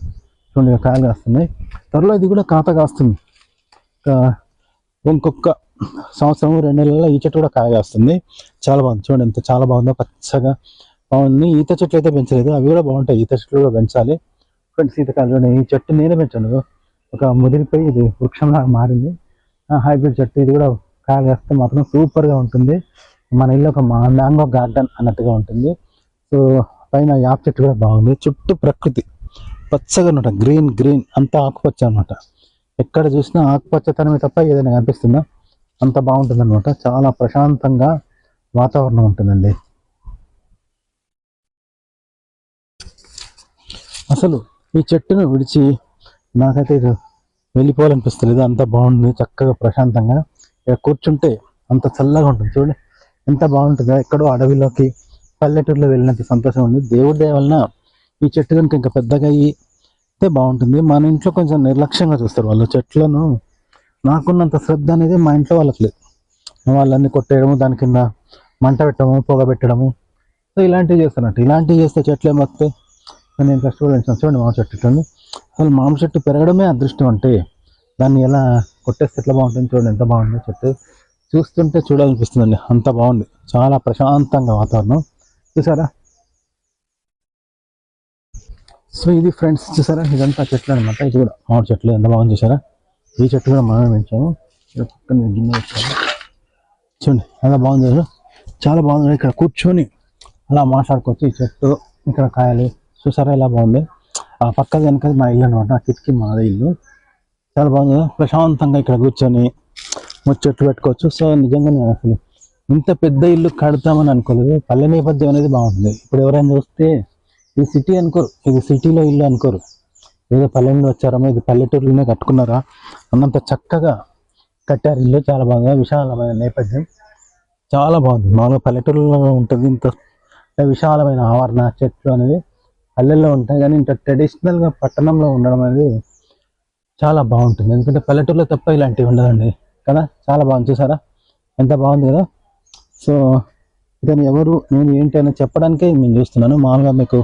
చూడండి కాయలు కాస్తున్నాయి. త్వరలో ఇది కూడా కాత కాస్తుంది. ఇంకొక సంవత్సరం 2 నెలల్లో ఈ చెట్టు కూడా కాయ కాస్తుంది. చాలా బాగుంది చూడండి, ఎంత చాలా బాగుందో, పచ్చగా బాగుంది. ఈత చెట్లు అయితే పెంచలేదు, అవి కూడా బాగుంటాయి. ఈత చెట్లు కూడా పెంచాలి ఫ్రెండ్స్. ఈతకాయలు ఈ చెట్టు నేనే పెంచాను, ఒక ముదిరిపోయి ఇది వృక్షంలాగా మారింది. హైబ్రిడ్ చెట్టు, ఇది కూడా కాయలు వేస్తే మాత్రం సూపర్గా ఉంటుంది. మన ఇల్లు ఒక మ్యాంగో గార్డెన్ అన్నట్టుగా ఉంటుంది. సో పైన యాప్ చెట్టు కూడా బాగుంది. చుట్టూ ప్రకృతి పచ్చగా అనమాట, గ్రీన్ గ్రీన్ అంతా ఆకుపచ్చ అనమాట. ఎక్కడ చూసినా ఆకుపచ్చతనమే తప్ప ఏదైనా కనిపిస్తుందా? అంత బాగుంటుంది అనమాట. చాలా ప్రశాంతంగా వాతావరణం ఉంటుందండి. అసలు ఈ చెట్టును విడిచి నాకైతే ఇది వెళ్ళిపోవాలనిపిస్తలేదు. అంత బాగుంది, చక్కగా ప్రశాంతంగా ఇక్కడ కూర్చుంటే అంత చల్లగా ఉంటుంది. చూడండి ఎంత బాగుంటుందో, ఎక్కడో అడవిలోకి పల్లెటూరులో వెళ్ళినంత సంతోషం ఉంది. దేవుడి దయ వలన ఈ చెట్టు కనుక ఇంకా పెద్దగా అయితే బాగుంటుంది. మన ఇంట్లో కొంచెం నిర్లక్ష్యంగా చూస్తారు వాళ్ళు చెట్లను. నాకున్నంత శ్రద్ధ అనేది మా ఇంట్లో వాళ్ళకి లేదు. వాళ్ళన్నీ కొట్టేయడము, దాని కింద మంట పెట్టడము, పొగ పెట్టడము, సో ఇలాంటివి చేస్తున్నట్టు. ఇలాంటివి చేస్తే చెట్లు ఏమొస్తాయి? నేను కష్టపడి చూడండి మామిడి చెట్టు ఇట్లా. అసలు మామిడి చెట్టు పెరగడమే అదృష్టం అంటే, దాన్ని ఎలా కొట్టేస్తే ఎట్లా బాగుంటుంది చూడండి, ఎంత బాగుంది చెట్టు. చూస్తుంటే చూడాలనిపిస్తుందండి, అంత బాగుంది. చాలా ప్రశాంతంగా వాతావరణం చూసారా. సో ఇది ఫ్రెండ్స్, చూసారా ఇదంతా చెట్లు అనమాట. ఇది కూడా మామిడి చెట్లు ఎంత బాగుంది చూసారా. ఈ చెట్టు కూడా మనమే పెంచాము. పక్కన గిన్నె వచ్చాము చూడండి, ఎంత బాగుంది, చాలా బాగుంది. ఇక్కడ కూర్చొని అలా మాట్లాడుకోవచ్చు. ఈ చెట్టు ఇక్కడ కాయలు చూసారా ఎలా బాగుంది. ఆ పక్క వెనక మా ఇల్లు అనమాట, ఆ కిటికీ మాదే ఇల్లు. చాలా బాగుంది, ప్రశాంతంగా ఇక్కడ కూర్చొని ముచ్చట్లు పెట్టుకోవచ్చు. సో నిజంగా నేను అసలు ఇంత పెద్ద ఇల్లు కడతామని అనుకోలేదు. పల్లె నేపథ్యం అనేది బాగుంటుంది. ఇప్పుడు ఎవరైనా చూస్తే ఇది సిటీ అనుకోరు, ఇది సిటీలో ఇల్లు అనుకోరు. ఏదో పల్లెల్లో వచ్చారమో, ఇది పల్లెటూరులోనే కట్టుకున్నారా అన్నంత చక్కగా కట్టారు ఇల్లు. చాలా బాగా విశాలమైన నేపథ్యం, చాలా బాగుంది. మామూలుగా పల్లెటూరులో ఉంటుంది ఇంత విశాలమైన ఆవరణ, చెట్లు అనేవి పల్లెల్లో ఉంటాయి. కానీ ఇంత ట్రెడిషనల్గా పట్టణంలో ఉండడం అనేది చాలా బాగుంటుంది. ఎందుకంటే పల్లెటూరులో తప్ప ఇలాంటివి ఉండదండి కదా. చాలా బాగుంది చూసారా, ఎంత బాగుంది కదా. సో ఇతను ఎవరు, నేను ఏంటి అని చెప్పడానికే నేను చూస్తున్నాను. మామూలుగా మీకు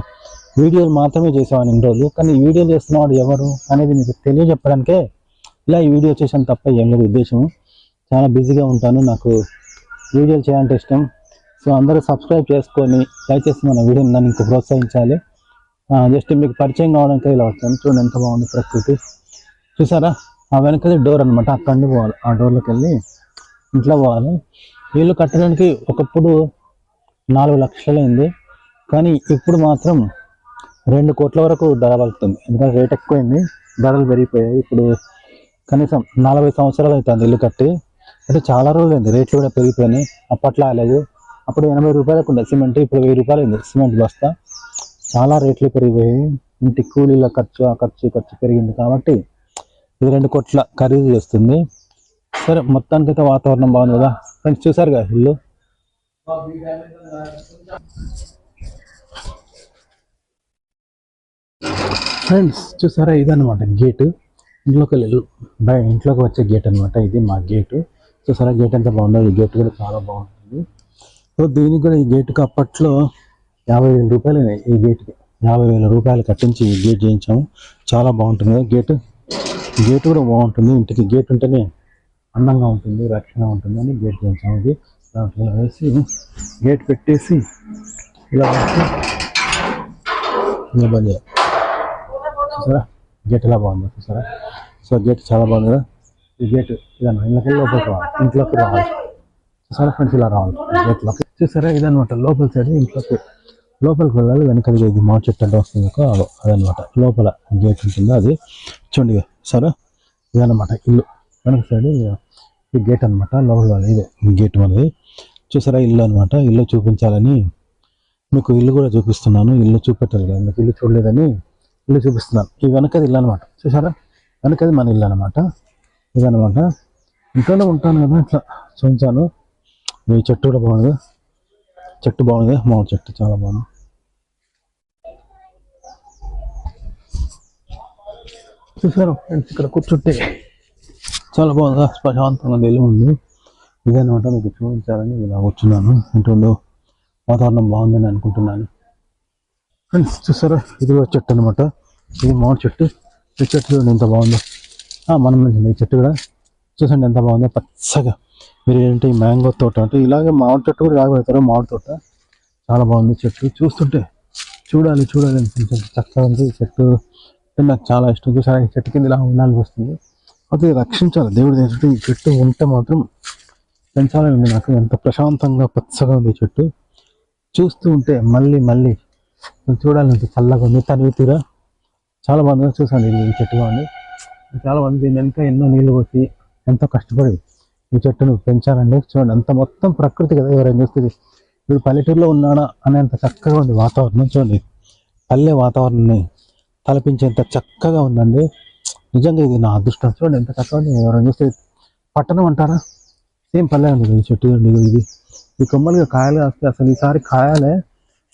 వీడియోలు మాత్రమే చేసేవాడిని ఇన్ని రోజులు, కానీ ఈ వీడియో చేస్తున్నవాడు ఎవరు అనేది మీకు తెలియజెప్పడానికే ఇలా ఈ వీడియో చేసాను తప్ప ఏం లేదు ఉద్దేశం. చాలా బిజీగా ఉంటాను, నాకు వీడియోలు చేయాలంటే ఇష్టం. సో అందరూ సబ్స్క్రైబ్ చేసుకొని దయచేసి మన వీడియోని నన్ను ఇంకా ప్రోత్సహించాలి. జస్ట్ మీకు పరిచయం కావడానికి ఇలా వచ్చాను. చూడండి ఎంత బాగుంది ప్రకృతి చూసారా. ఆ వెనకది డోర్ అనమాట, అక్కడి నుండి పోవాలి. ఆ డోర్లోకి వెళ్ళి ఇంట్లో పోవాలి. ఇల్లు కట్టడానికి ఒకప్పుడు 4 లక్షలు అయింది, కానీ ఇప్పుడు మాత్రం 2 కోట్ల వరకు ధర పలుకుతుంది. ఎందుకంటే రేట్ ఎక్కువైంది, ధరలు పెరిగిపోయాయి. ఇప్పుడు కనీసం 40 సంవత్సరాలు అవుతుంది ఇల్లు కట్టి, అంటే చాలా రోజులు అయింది. రేట్లు కూడా పెరిగిపోయినాయి. అప్పట్లో లేదు, అప్పుడు 80 రూపాయలకు ఉండే సిమెంట్, ఇప్పుడు 1000 రూపాయలు అయింది సిమెంట్ బస్తా. చాలా రేట్లు పెరిగిపోయాయి. ఇంటి కూలీల ఖర్చు, ఆ ఖర్చు పెరిగింది. కాబట్టి ఇది 2 కోట్ల ఖరీదు చేస్తుంది. సరే మొత్తానికైతే వాతావరణం బాగుంది కదా ఫ్రెండ్స్, చూసారుగా ఇల్లు. ఫ్రెండ్స్ చూసారా, ఇదనమాట గేటు. ఇంట్లోకి వచ్చే గేట్ అనమాట, ఇది మా గేటు. చూసారా గేట్ ఎంత బాగుందో. ఈ గేట్ కూడా చాలా బాగుంటుంది. సో దీనికి కూడా, ఈ గేటుకి అప్పట్లో 50,000 రూపాయలు అయినాయి. ఈ గేటుకి 50,000 రూపాయలు కట్టించి ఈ గేట్ చేయించాము. చాలా బాగుంటుంది గేటు. గేట్ కూడా బాగుంటుంది. ఇంటికి గేట్ ఉంటేనే అందంగా ఉంటుంది, రక్షణ ఉంటుంది అని గేట్ చేయించాము. ఇది దాంట్లో వేసి గేట్ పెట్టేసి ఇలా వేసి ఇలా బంద్ చేయాలి. చూసారా గేట్ ఎలా బాగుంది చూసారా. సో గేట్ చాలా బాగుంది కదా. ఈ గేట్ ఇదన్నా ఇళ్ళకి లోపలికి రావాలి, ఇంట్లోకి రావాలి. చూసారా ఫ్రెండ్స్, ఇలా రావాలి గేట్లోకి. చూసారా ఇదనమాట లోపల సైడ్. ఇంట్లోకి లోపలికి వెళ్ళాలి. వెనకాల ఇది మా చెట్టు అంటే వస్తుంది, అదనమాట లోపల గేట్ ఉంటుందో అది. చూడండి సరే, ఇదనమాట ఇల్లు. వెనక సైడ్ ఈ గేట్ అనమాట, లోపల ఇదే గేట్ మనది. చూసారా ఇల్లు అనమాట. ఇల్లు చూపించాలని మీకు ఇల్లు కూడా చూపిస్తున్నాను. ఇల్లు చూపెట్టాలి కదా, మీకు ఇల్లు చూడలేదని ఇల్లు చూపిస్తున్నాను. ఈ వెనకది ఇల్లు అనమాట. చూసారా వెనకది మన ఇల్లు అనమాట. ఇదనమాట. ఇంట్లోనే ఉంటాను కదా, ఇట్లా చూపించాను. ఈ చెట్టు కూడా బాగుంది, చెట్టు బాగుంది, మా చెట్టు చాలా బాగుంది. చూసారు ఫ్రెండ్స్, ఇక్కడ కూర్చుంటే చాలా బాగుంది, ప్రశాంతంగా ఇల్లు ఉంది. ఇదనమాట మీకు చూపించాలని ఇలా కూర్చున్నాను. ఇంట్లో వాతావరణం బాగుందని అనుకుంటున్నాను. ఫ్రెండ్స్ చూసారా, ఇది కూడా చెట్టు అనమాట. ఇది మామిడి చెట్టు. ఈ చెట్టు చూడండి ఎంత బాగుందో. మనం ఈ చెట్టు కూడా చూసండి ఎంత బాగుందో పచ్చగా. మీరు ఏంటి మ్యాంగో తోట అంటే ఇలాగే మామిడి చెట్టు కూడా ఇలాగ పెడతారు. మామిడి తోట చాలా బాగుంది చెట్టు. చూస్తుంటే చూడాలి చూడాలి అనిపించింది. చక్కగా ఉంది ఈ చెట్టు. నాకు చాలా ఇష్టం. చూసారా ఈ చెట్టు కింద ఇలా ఉండాలని వస్తుంది. అది రక్షించాలి దేవుడు. ఏంటంటే ఈ చెట్టు ఉంటే మాత్రం పెంచాలని ఉంది నాకు. ఎంత ప్రశాంతంగా పచ్చగా ఉంది ఈ చెట్టు. చూస్తూ ఉంటే మళ్ళీ మళ్ళీ చూడాలంటే చల్లగా ఉంది. తనివి తీరా చాలా బాగుంది. చూసాను ఈ చెట్టు బాగుంది. చాలా మంది దీన్ని వెనక ఎన్నో నీళ్ళు పోసి ఎంతో కష్టపడి ఈ చెట్టును పెంచాలండి. చూడండి అంత మొత్తం ప్రకృతి కదా. ఎవరైనా చూస్తుంది ఇప్పుడు పల్లెటూరులో ఉన్నాడా అనేంత చక్కగా ఉంది వాతావరణం. చూడండి పల్లె వాతావరణాన్ని తలపించేంత చక్కగా ఉందండి. నిజంగా ఇది నా అదృష్టం. చూడండి ఎంత చక్కగా ఉంది. ఎవరైనా చూస్తే పట్టణం అంటారా, సేమ్ పల్లె ఉంది ఈ చెట్టు. ఇది ఈ కొమ్మలుగా కాయలు కాస్తే అసలు ఈసారి కాయాలే,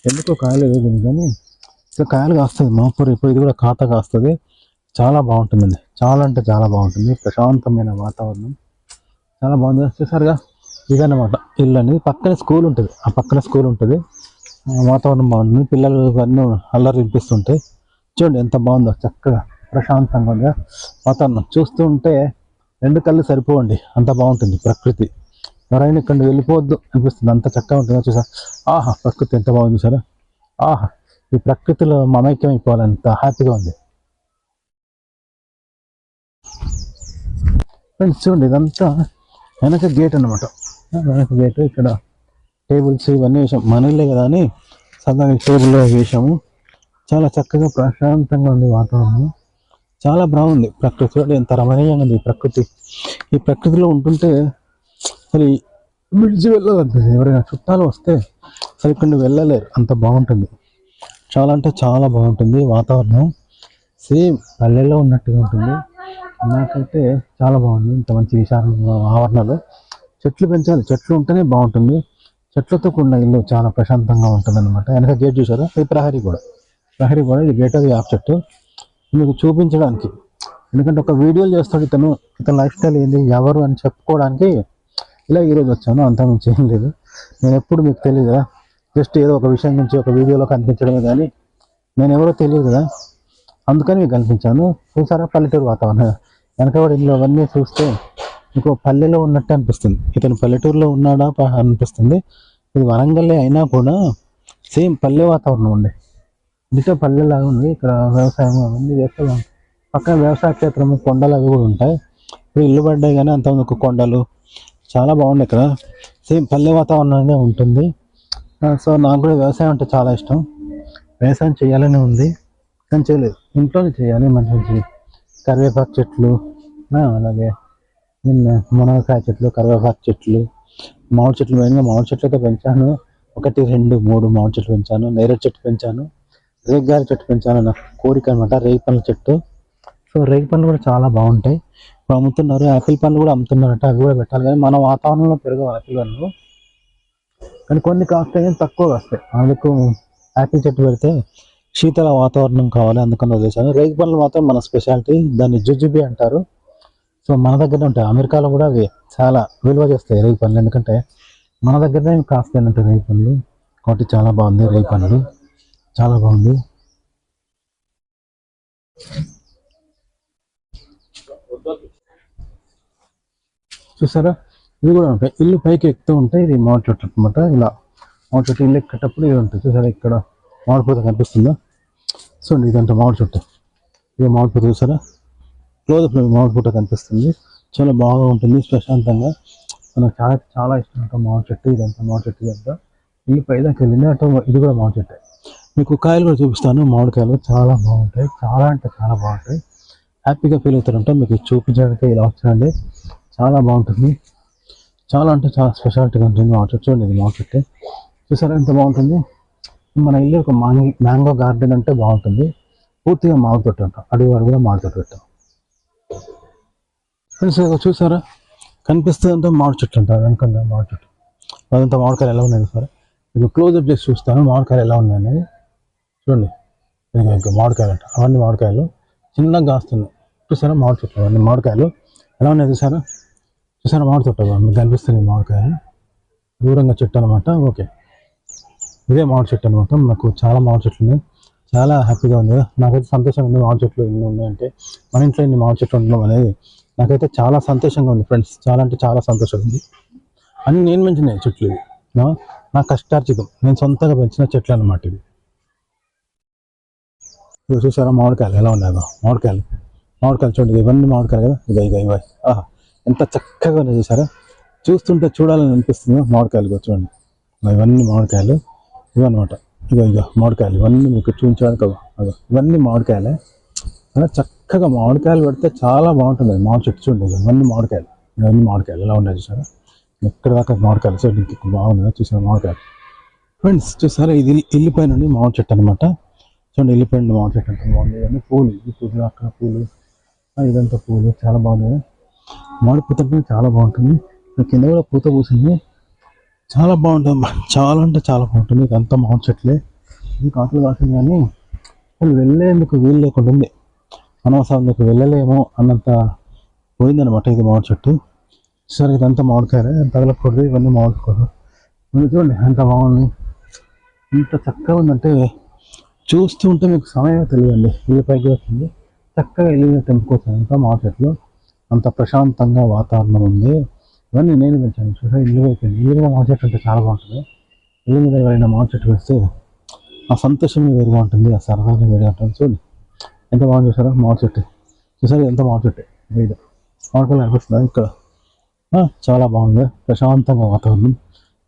ఎందుకో కాయలు లేదు కానీ ఇక కాయలు కాస్తుంది. మాపూర్ ఇప్పుడు ఇది కూడా ఖాతా కాస్తుంది. చాలా బాగుంటుందండి. చాలా అంటే చాలా బాగుంటుంది. ప్రశాంతమైన వాతావరణం చాలా బాగుంది. చూసారుగా ఇదన్నమాట ఇల్లు అనేది. పక్కన స్కూల్ ఉంటుంది. ఆ పక్కన స్కూల్ ఉంటుంది. వాతావరణం బాగుంటుంది. పిల్లలు అన్నీ అల్లరి వినిపిస్తుంటాయి. చూడండి ఎంత బాగుందో చక్కగా ప్రశాంతంగా ఉంది వాతావరణం. చూస్తూ ఉంటే రెండు కళ్ళు సరిపోవండి, అంత బాగుంటుంది ప్రకృతి. ఎవరైనా ఇక్కడ వెళ్ళిపోవద్దు అనిపిస్తుంది, అంత చక్కగా ఉంటుంది. చూసా ఆహా ప్రకృతి ఎంత బాగుంది చూసారా. ఆహా ఈ ప్రకృతిలో మమైక్యం అయిపోవాలంత హ్యాపీగా ఉంది. ఫ్రెండ్స్ చూడండి ఇదంతా వెనక గేట్ అనమాట. వెనక గేట్. ఇక్కడ టేబుల్స్ ఇవన్నీ వేసాం. మన ఇల్లే కదా అని సరదాగా టేబుల్లో వేసాము. చాలా చక్కగా ప్రశాంతంగా ఉంది వాతావరణం. చాలా బాగుంది ప్రకృతి. చూడండి ఎంత రమణీయంగా ఉంది ప్రకృతి. ఈ ప్రకృతిలో ఉంటుంటే అసలు విడిచి వెళ్ళాలనిపిస్తుంది. ఎవరైనా చుట్టాలు వస్తే అసలు ఇక్కడ వెళ్ళలేరు, అంత బాగుంటుంది. చాలా అంటే చాలా బాగుంటుంది వాతావరణం. సేమ్ పల్లెల్లో ఉన్నట్టుగా ఉంటుంది. నాకైతే చాలా బాగుంది. ఇంత మంచి విశాల ఆవరణలో చెట్లు పెంచాలి. చెట్లు ఉంటేనే బాగుంటుంది. చెట్లతో కూడిన ఇల్లు చాలా ప్రశాంతంగా ఉంటుంది అనమాట. వెనక గేట్ చూసారా, ఇది ప్రహరీ కూడా. ప్రహరీ కూడా ఇది గేట్ అది యాప్ చెట్టు మీకు చూపించడానికి. ఎందుకంటే ఒక వీడియోలు చేస్తాడు ఇతను లైఫ్ స్టైల్ ఏంది ఎవరు అని చెప్పుకోవడానికి ఇలా ఈరోజు వచ్చాను. అంతా మించి ఏం లేదు. నేను ఎప్పుడు మీకు తెలియదు కదా, జస్ట్ ఏదో ఒక విషయం నుంచి ఒక వీడియోలో కనిపించడమే కానీ నేను ఎవరో తెలియదు కదా, అందుకని మీకు కనిపించాను. చూసారా పల్లెటూరు వాతావరణం. వెనకబడి ఇల్లు అవన్నీ చూస్తే మీకు పల్లెలో ఉన్నట్టు అనిపిస్తుంది. ఇతను పల్లెటూరులో ఉన్నాడా అనిపిస్తుంది. ఇది వరంగల్లే అయినా కూడా సేమ్ పల్లె వాతావరణం ఉంది. ఇంట్లో పల్లెలాగా ఉంది. ఇక్కడ వ్యవసాయం అవన్నీ చేస్తే పక్కన వ్యవసాయ క్షేత్రం, కొండలు అవి కూడా ఉంటాయి. ఇప్పుడు ఇల్లు పడ్డాయి కానీ అంత ఒక కొండలు చాలా బాగుంది. ఇక్కడ సేమ్ పల్లె వాతావరణంగా ఉంటుంది. సో నాకు కూడా వ్యవసాయం అంటే చాలా ఇష్టం. వ్యవసాయం చేయాలని ఉంది కానీ చేయలేదు. ఇంట్లోనే చేయాలి. మంచి మంచి కరివేపాకు చెట్లు, అలాగే మునగకాయ చెట్లు, కరివేపాకు చెట్లు, మామిడి చెట్లు. మెయిన్గా మామిడి చెట్లు అయితే పెంచాను. 1, 2, 3 మామిడి చెట్లు పెంచాను. నేరేడు చెట్టు పెంచాను. రేగిగారి చెట్టు పెంచాను. నాకు కోరిక అనమాట. రేగి పండ్ల చెట్టు. సో రేగి పండ్లు కూడా చాలా బాగుంటాయి. ఇప్పుడు అమ్ముతున్నారు. యాపిల్ పండ్లు కూడా అమ్ముతున్నారట. అవి కూడా పెట్టాలి కానీ మన వాతావరణంలో పెరగవు యాపిల్ పండ్లు. కానీ కొన్ని కాస్తాయి కానీ తక్కువ వస్తాయి. అందుకు యాపిల్ చెట్టు పెడితే శీతల వాతావరణం కావాలి, అందుకని వదిలేసాను. రేగి పండ్లు మాత్రం మన స్పెషాలిటీ. దాన్ని జుజుబి అంటారు. సో మన దగ్గరనే ఉంటాయి. అమెరికాలో కూడా అవి చాలా విలువ చేస్తాయి రేగి పండ్లు. ఎందుకంటే మన దగ్గరనే కాస్తాయంటే రేగి పండ్లు. కాబట్టి చాలా బాగుంది రేగి పండ్లు. చాలా బాగుంది. చూసారా ఇది కూడా ఉంటాయి. ఇల్లు పైకి ఎక్కుతూ ఉంటాయి. ఇది మామిడి చెట్టు అనమాట. ఇలా మామిడి చెట్టు ఇల్లు ఎక్కేటప్పుడు ఇది ఉంటుంది. చూసారా ఇక్కడ మామిడి పూత కనిపిస్తుందా. సో ఇదంటే మామిడి చెట్టు. ఇది మామిడి పూత చూసారా, క్లోజ్అప్ మామిడి పూత కనిపిస్తుంది. చాలా బాగా ఉంటుంది ప్రశాంతంగా. మనకు చాలా చాలా ఇష్టం ఉంటుంది మామిడి చెట్టు. ఇదంతా మామిడి చెట్టు. ఇదంతా ఇల్లు పైదాకి వెళ్ళింది. అటు ఇది కూడా మామిడి చెట్టు. మీకు కాయలు కూడా చూపిస్తాను. మామిడికాయలు చాలా బాగుంటాయి. చాలా అంటే చాలా బాగుంటాయి. హ్యాపీగా ఫీల్ అవుతారంట. మీకు చూపించడానికి ఇలా వచ్చానండి. చాలా బాగుంటుంది. చాలా అంటే చాలా స్పెషాలిటీగా ఉంటుంది మామిడి చెట్టు. చూడండి ఇది మామిడి చెట్టు. చూసారా ఎంత బాగుంటుంది. మన ఇల్లు ఒక మ్యాంగో గార్డెన్ అంటే బాగుంటుంది. పూర్తిగా మామిడి తోట అంట. అడుగు అడుగులో మామిడి తోట పెట్టాం. ఫ్రెండ్స్ చూసారా కనిపిస్తుందంటే మామిడి చెట్టు అంటారు. వెనకంటే మామిడి చెట్టు. అదంతా మామిడికాయలు ఎలా ఉన్నాయి సార్. మీకు క్లోజ్అప్ చేసి చూస్తాను మామిడికాయలు ఎలా ఉన్నాయి అనేది. చూడండి ఇంకా మామిడికాయలు అంట. అవన్నీ మామిడికాయలు చిన్నగా కాస్తున్నాయి. చూసారా మామిడి చెట్లు అవన్నీ మామిడికాయలు ఎలా ఉన్నాయి చూసారా. చూసారా మామిడి తోట మీకు కనిపిస్తుంది మామిడికాయలు. దూరంగా చెట్టు అనమాట. ఓకే ఇదే మామిడి చెట్టు అనమాట. నాకు చాలా మామిడి చెట్లు ఉన్నాయి. చాలా హ్యాపీగా ఉంది కదా. నాకైతే సంతోషంగా ఉంది. మామిడి చెట్లు ఎన్ని ఉన్నాయంటే మన ఇంట్లో ఇన్ని మామిడి చెట్లు ఉండడం అనేది నాకైతే చాలా సంతోషంగా ఉంది ఫ్రెండ్స్. చాలా అంటే చాలా సంతోషంగా ఉంది. అన్ని నేను పెంచిన చెట్లు ఇవి. నా కష్టార్జితం, నేను సొంతంగా పెంచిన చెట్లు అన్నమాట ఇవి. ఇవి చూసారా మామిడికాయలు ఎలా ఉన్నాయో. మామిడికాయలు చూడండి, ఇవన్నీ మామిడికాయలు కదా. ఇవి ఆహా, ఎంత చక్కగా ఉన్నాయి చూసారా. చూస్తుంటే చూడాలని అనిపిస్తుంది మామిడికాయలు కూడా చూడండి. ఇవన్నీ మామిడికాయలు ఇవన్నమాట. ఇగో మామిడికాయలు ఇవన్నీ మీకు చూపించడానికి ఇవన్నీ మామిడికాయలే. చక్కగా మామిడికాయలు పెడితే చాలా బాగుంటుంది. మామిడి చెట్టు చూడండి, ఇవన్నీ మామిడికాయలు ఎలా ఉన్నాయి చూసారా. ఎక్కడ దాకా మామిడికాయలు చూడండి, ఇంక బాగున్నాయి చూసారా మామిడికాయలు. ఫ్రెండ్స్ చూసారా, ఇది ఎల్లిపాయ నుండి మామిడి చెట్టు అనమాట. చూడండి ఎల్లిపాయ నుండి మామిడి చెట్టు అంటే బాగుంది. ఇవన్నీ పూలు, ఈ పూలు అక్కడ పూలు, ఇదంతా పూలు చాలా బాగున్నాయి. మామిడి పూత చాలా బాగుంటుంది. కింద కూడా పూత పూసింది, చాలా బాగుంటుంది. చాలా అంటే చాలా బాగుంటుంది. ఇదంతా మామిడి చెట్లే. ఇది కాకులు కాసింది కానీ వాళ్ళు వెళ్ళేందుకు వీలు లేకుండా ఉంది. అనవసరంలోకి వెళ్ళలేమో అన్నంత పోయిందనమాట ఇది మామిడి చెట్టు. సరే ఇదంతా మామిడికాయలే, తగలకూడదు. ఇవన్నీ మామిడికాయలు చూడండి ఎంత బాగుంది, ఇంత చక్కగా ఉందంటే చూస్తూ ఉంటే మీకు సమయం తెలియదండి. ఇల్లు పైకి వస్తుంది, చక్కగా ఇల్లు తెంపుకోవచ్చు. అంతా మామిడి చెట్లు, అంత ప్రశాంతంగా వాతావరణం ఉంది. ఇవన్నీ నేను పెంచాను చూసారా. ఇల్లు అయిపోయింది. ఇల్లు మీద మామిడి చెట్టు అంటే చాలా బాగుంటుంది. ఇల్లు మీద ఎవరైనా మామిడి చెట్టు వేస్తే ఆ సంతోషమే వేరుగా ఉంటుంది, ఆ సరదాగా వేరుగా ఉంటుంది. చూడండి ఎంత బాగుంది చూసారా మామిడి చెట్టు. చూసారా ఎంత మామిడి చెట్టు, ఇది మామిడికాయలు అనిపిస్తుంది ఇక్కడ. చాలా బాగుంది, ప్రశాంతంగా వాతావరణం,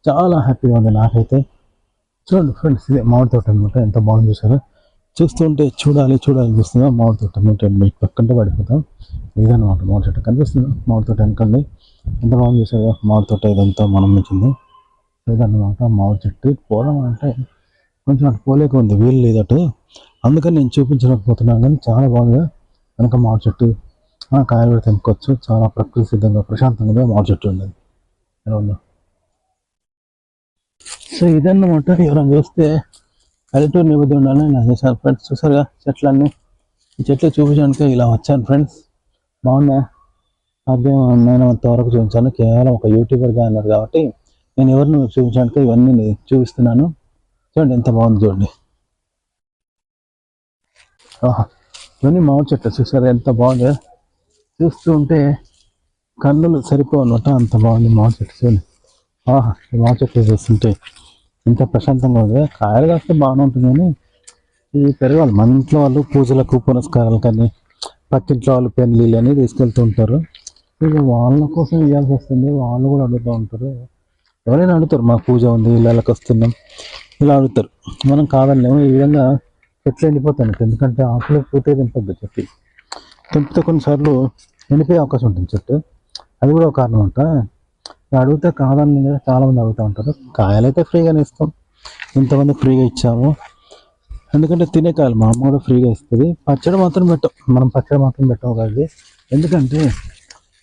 చాలా హ్యాపీగా ఉంది నాకైతే. చూడండి ఫ్రెండ్స్, ఇదే మామిడి తోట అనమాట. ఎంత బాగుంది చూసారా. చూస్తుంటే చూడాలి అనిపిస్తుంది. మామిడి తోట అనమాట, మీకు పక్కంటే పడిపోతాం. ఇదన్నమాట మామిడి చెట్టు కనిపిస్తుంది. మామిడి తోట వెనకండి ఎంత బాగుంది చూసారా. మామిడి తోట ఇదంతా మనం ఇచ్చింది ఇదన్నమాట మామిడి చెట్టు. పోదాం అంటే కొంచెం అటు పోలేక ఉంది, వీలు లేదట. అందుకని నేను చూపించలేకపోతున్నాను. కానీ చాలా బాగుంది వెనక మామిడి చెట్టు. కాయలు కూడా తెంపుకోవచ్చు. చాలా ప్రకృతి సిద్ధంగా ప్రశాంతంగా మామిడి చెట్టు ఉండేది ఎలా ఉందో. సో ఇదన్నమాట. ఎవరైనా చూస్తే పల్లెటూరు నిబద్ధి ఉండాలని నాకు చేశాను ఫ్రెండ్స్. చూసారుగా చెట్లన్నీ, ఈ చెట్లు చూపించడానికి ఇలా వచ్చాను ఫ్రెండ్స్. బాగున్నాయి. సాధ్యమైనంత వరకు చూపించాను. కేవలం ఒక యూట్యూబర్గా అన్నారు కాబట్టి నేను ఎవరిని చూపించడానికి ఇవన్నీ చూపిస్తున్నాను. చూడండి ఎంత బాగుంది చూడండి. ఇవన్నీ మామిడి చెట్లు చూసారా ఎంత బాగుంది. చూస్తూ ఉంటే కన్నులు సరిపోవన్నమాట, అంత బాగుంది మామిడి చెట్టు. చూడండి ఈ మామిడి చెట్లు చూస్తుంటే ఎంత ప్రశాంతంగా ఉంది. కాయలు కాస్తే బాగానే ఉంటుంది కానీ ఈ పెరగాలి. మన ఇంట్లో వాళ్ళు పూజలకు పునస్కారాలు కానీ పక్కింట్లో వాళ్ళు పెళ్ళిళ్ళు అని తీసుకెళ్తూ ఉంటారు. ఇక వాళ్ళ కోసం ఇవ్వాల్సి వస్తుంది. వాళ్ళు కూడా అడుగుతూ ఉంటారు. ఎవరైనా అడుగుతారు, మా పూజ ఉంది ఇళ్ళకి వస్తున్నాం ఇలా అడుగుతారు. మనం కాదలేమో. ఈ విధంగా చెట్లు ఎండిపోతాయి. ఎందుకంటే ఆకులు పూర్తిగా తెంపొద్దు. చెట్టు తెంపితే కొన్నిసార్లు ఎండిపోయే అవకాశం ఉంటుంది చెట్టు. అది కూడా ఒక కారణం అంట. అడిగితే కాదని చాలా మంది అడుగుతూ ఉంటారు. కాయలు అయితే ఫ్రీగానే ఇస్తాం, ఇంతమంది ఫ్రీగా ఇచ్చాము. ఎందుకంటే తినే కాయలు మా అమ్మ కూడా ఫ్రీగా ఇస్తుంది. పచ్చడి మాత్రం పెట్టాం, మనం పచ్చడి మాత్రం పెట్టాము కాదు. ఎందుకంటే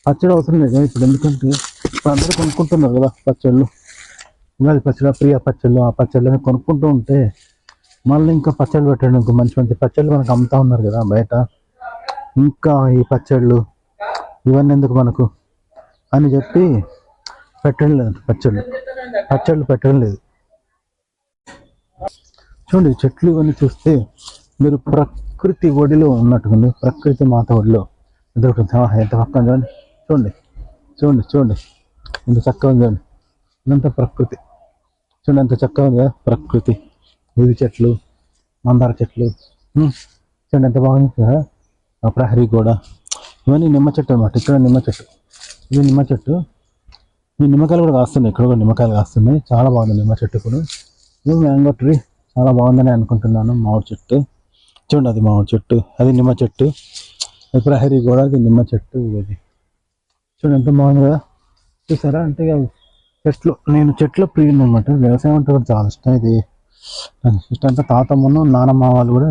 పచ్చడి అవసరం లేదు ఇప్పుడు. ఎందుకంటే ఇప్పుడు అందరూ కొనుక్కుంటున్నారు కదా పచ్చళ్ళు. ఉగాది పచ్చడి, ప్రియ పచ్చళ్ళు, ఆ పచ్చళ్ళని కొనుక్కుంటూ ఉంటే మళ్ళీ ఇంకా పచ్చళ్ళు పెట్టండి. ఇంకా మంచి మంచి పచ్చళ్ళు మనకు అమ్ముతా ఉన్నారు కదా బయట. ఇంకా ఈ పచ్చళ్ళు ఇవన్నీ ఎందుకు మనకు అని చెప్పి పెట్టడం లేదు. పచ్చళ్ళు పెట్టడం లేదు. చూడండి చెట్లు ఇవన్నీ చూస్తే మీరు ప్రకృతి ఒడిలో ఉన్నట్టుగా, ప్రకృతి మాత ఒడిలో ఎదుర్కొంది. ఎంత పక్కన చూడండి ఎంత చక్కగా ఉంది. చూడండి ఇదంతా ప్రకృతి. చూడండి ఎంత చక్కగా ఉంది కదా ప్రకృతి. ఇది చెట్లు, మందార చెట్లు చూడండి ఎంత బాగుంది కదా. ప్రహరీ గోడ, ఇవన్నీ నిమ్మ చెట్టు అనమాట. ఇక్కడ నిమ్మ చెట్టు, ఇది నిమ్మ చెట్టు. ఈ నిమ్మకాయలు కూడా కాస్తున్నాయి. ఇక్కడ కూడా నిమ్మకాయలు కాస్తున్నాయి. చాలా బాగుంది నిమ్మ చెట్టు కూడా. ఇది మ్యాంగో ట్రీ చాలా బాగుందని అనుకుంటున్నాను. మామిడి చెట్టు చూడండి, అది మామిడి చెట్టు, అది నిమ్మ చెట్టు. అది ప్రహరీ కూడా, అది నిమ్మ చెట్టు. ఇది చూడండి ఎంత బాగుంది కదా. చూసారా. అంటే చెట్లు, నేను చెట్ల ప్రియుని అనమాట. వ్యవసాయం అంటే కూడా చాలా ఇష్టం. ఇది నాకు ఇష్టం. అంటే తాతమ్మను నానమ్మ వాళ్ళు కూడా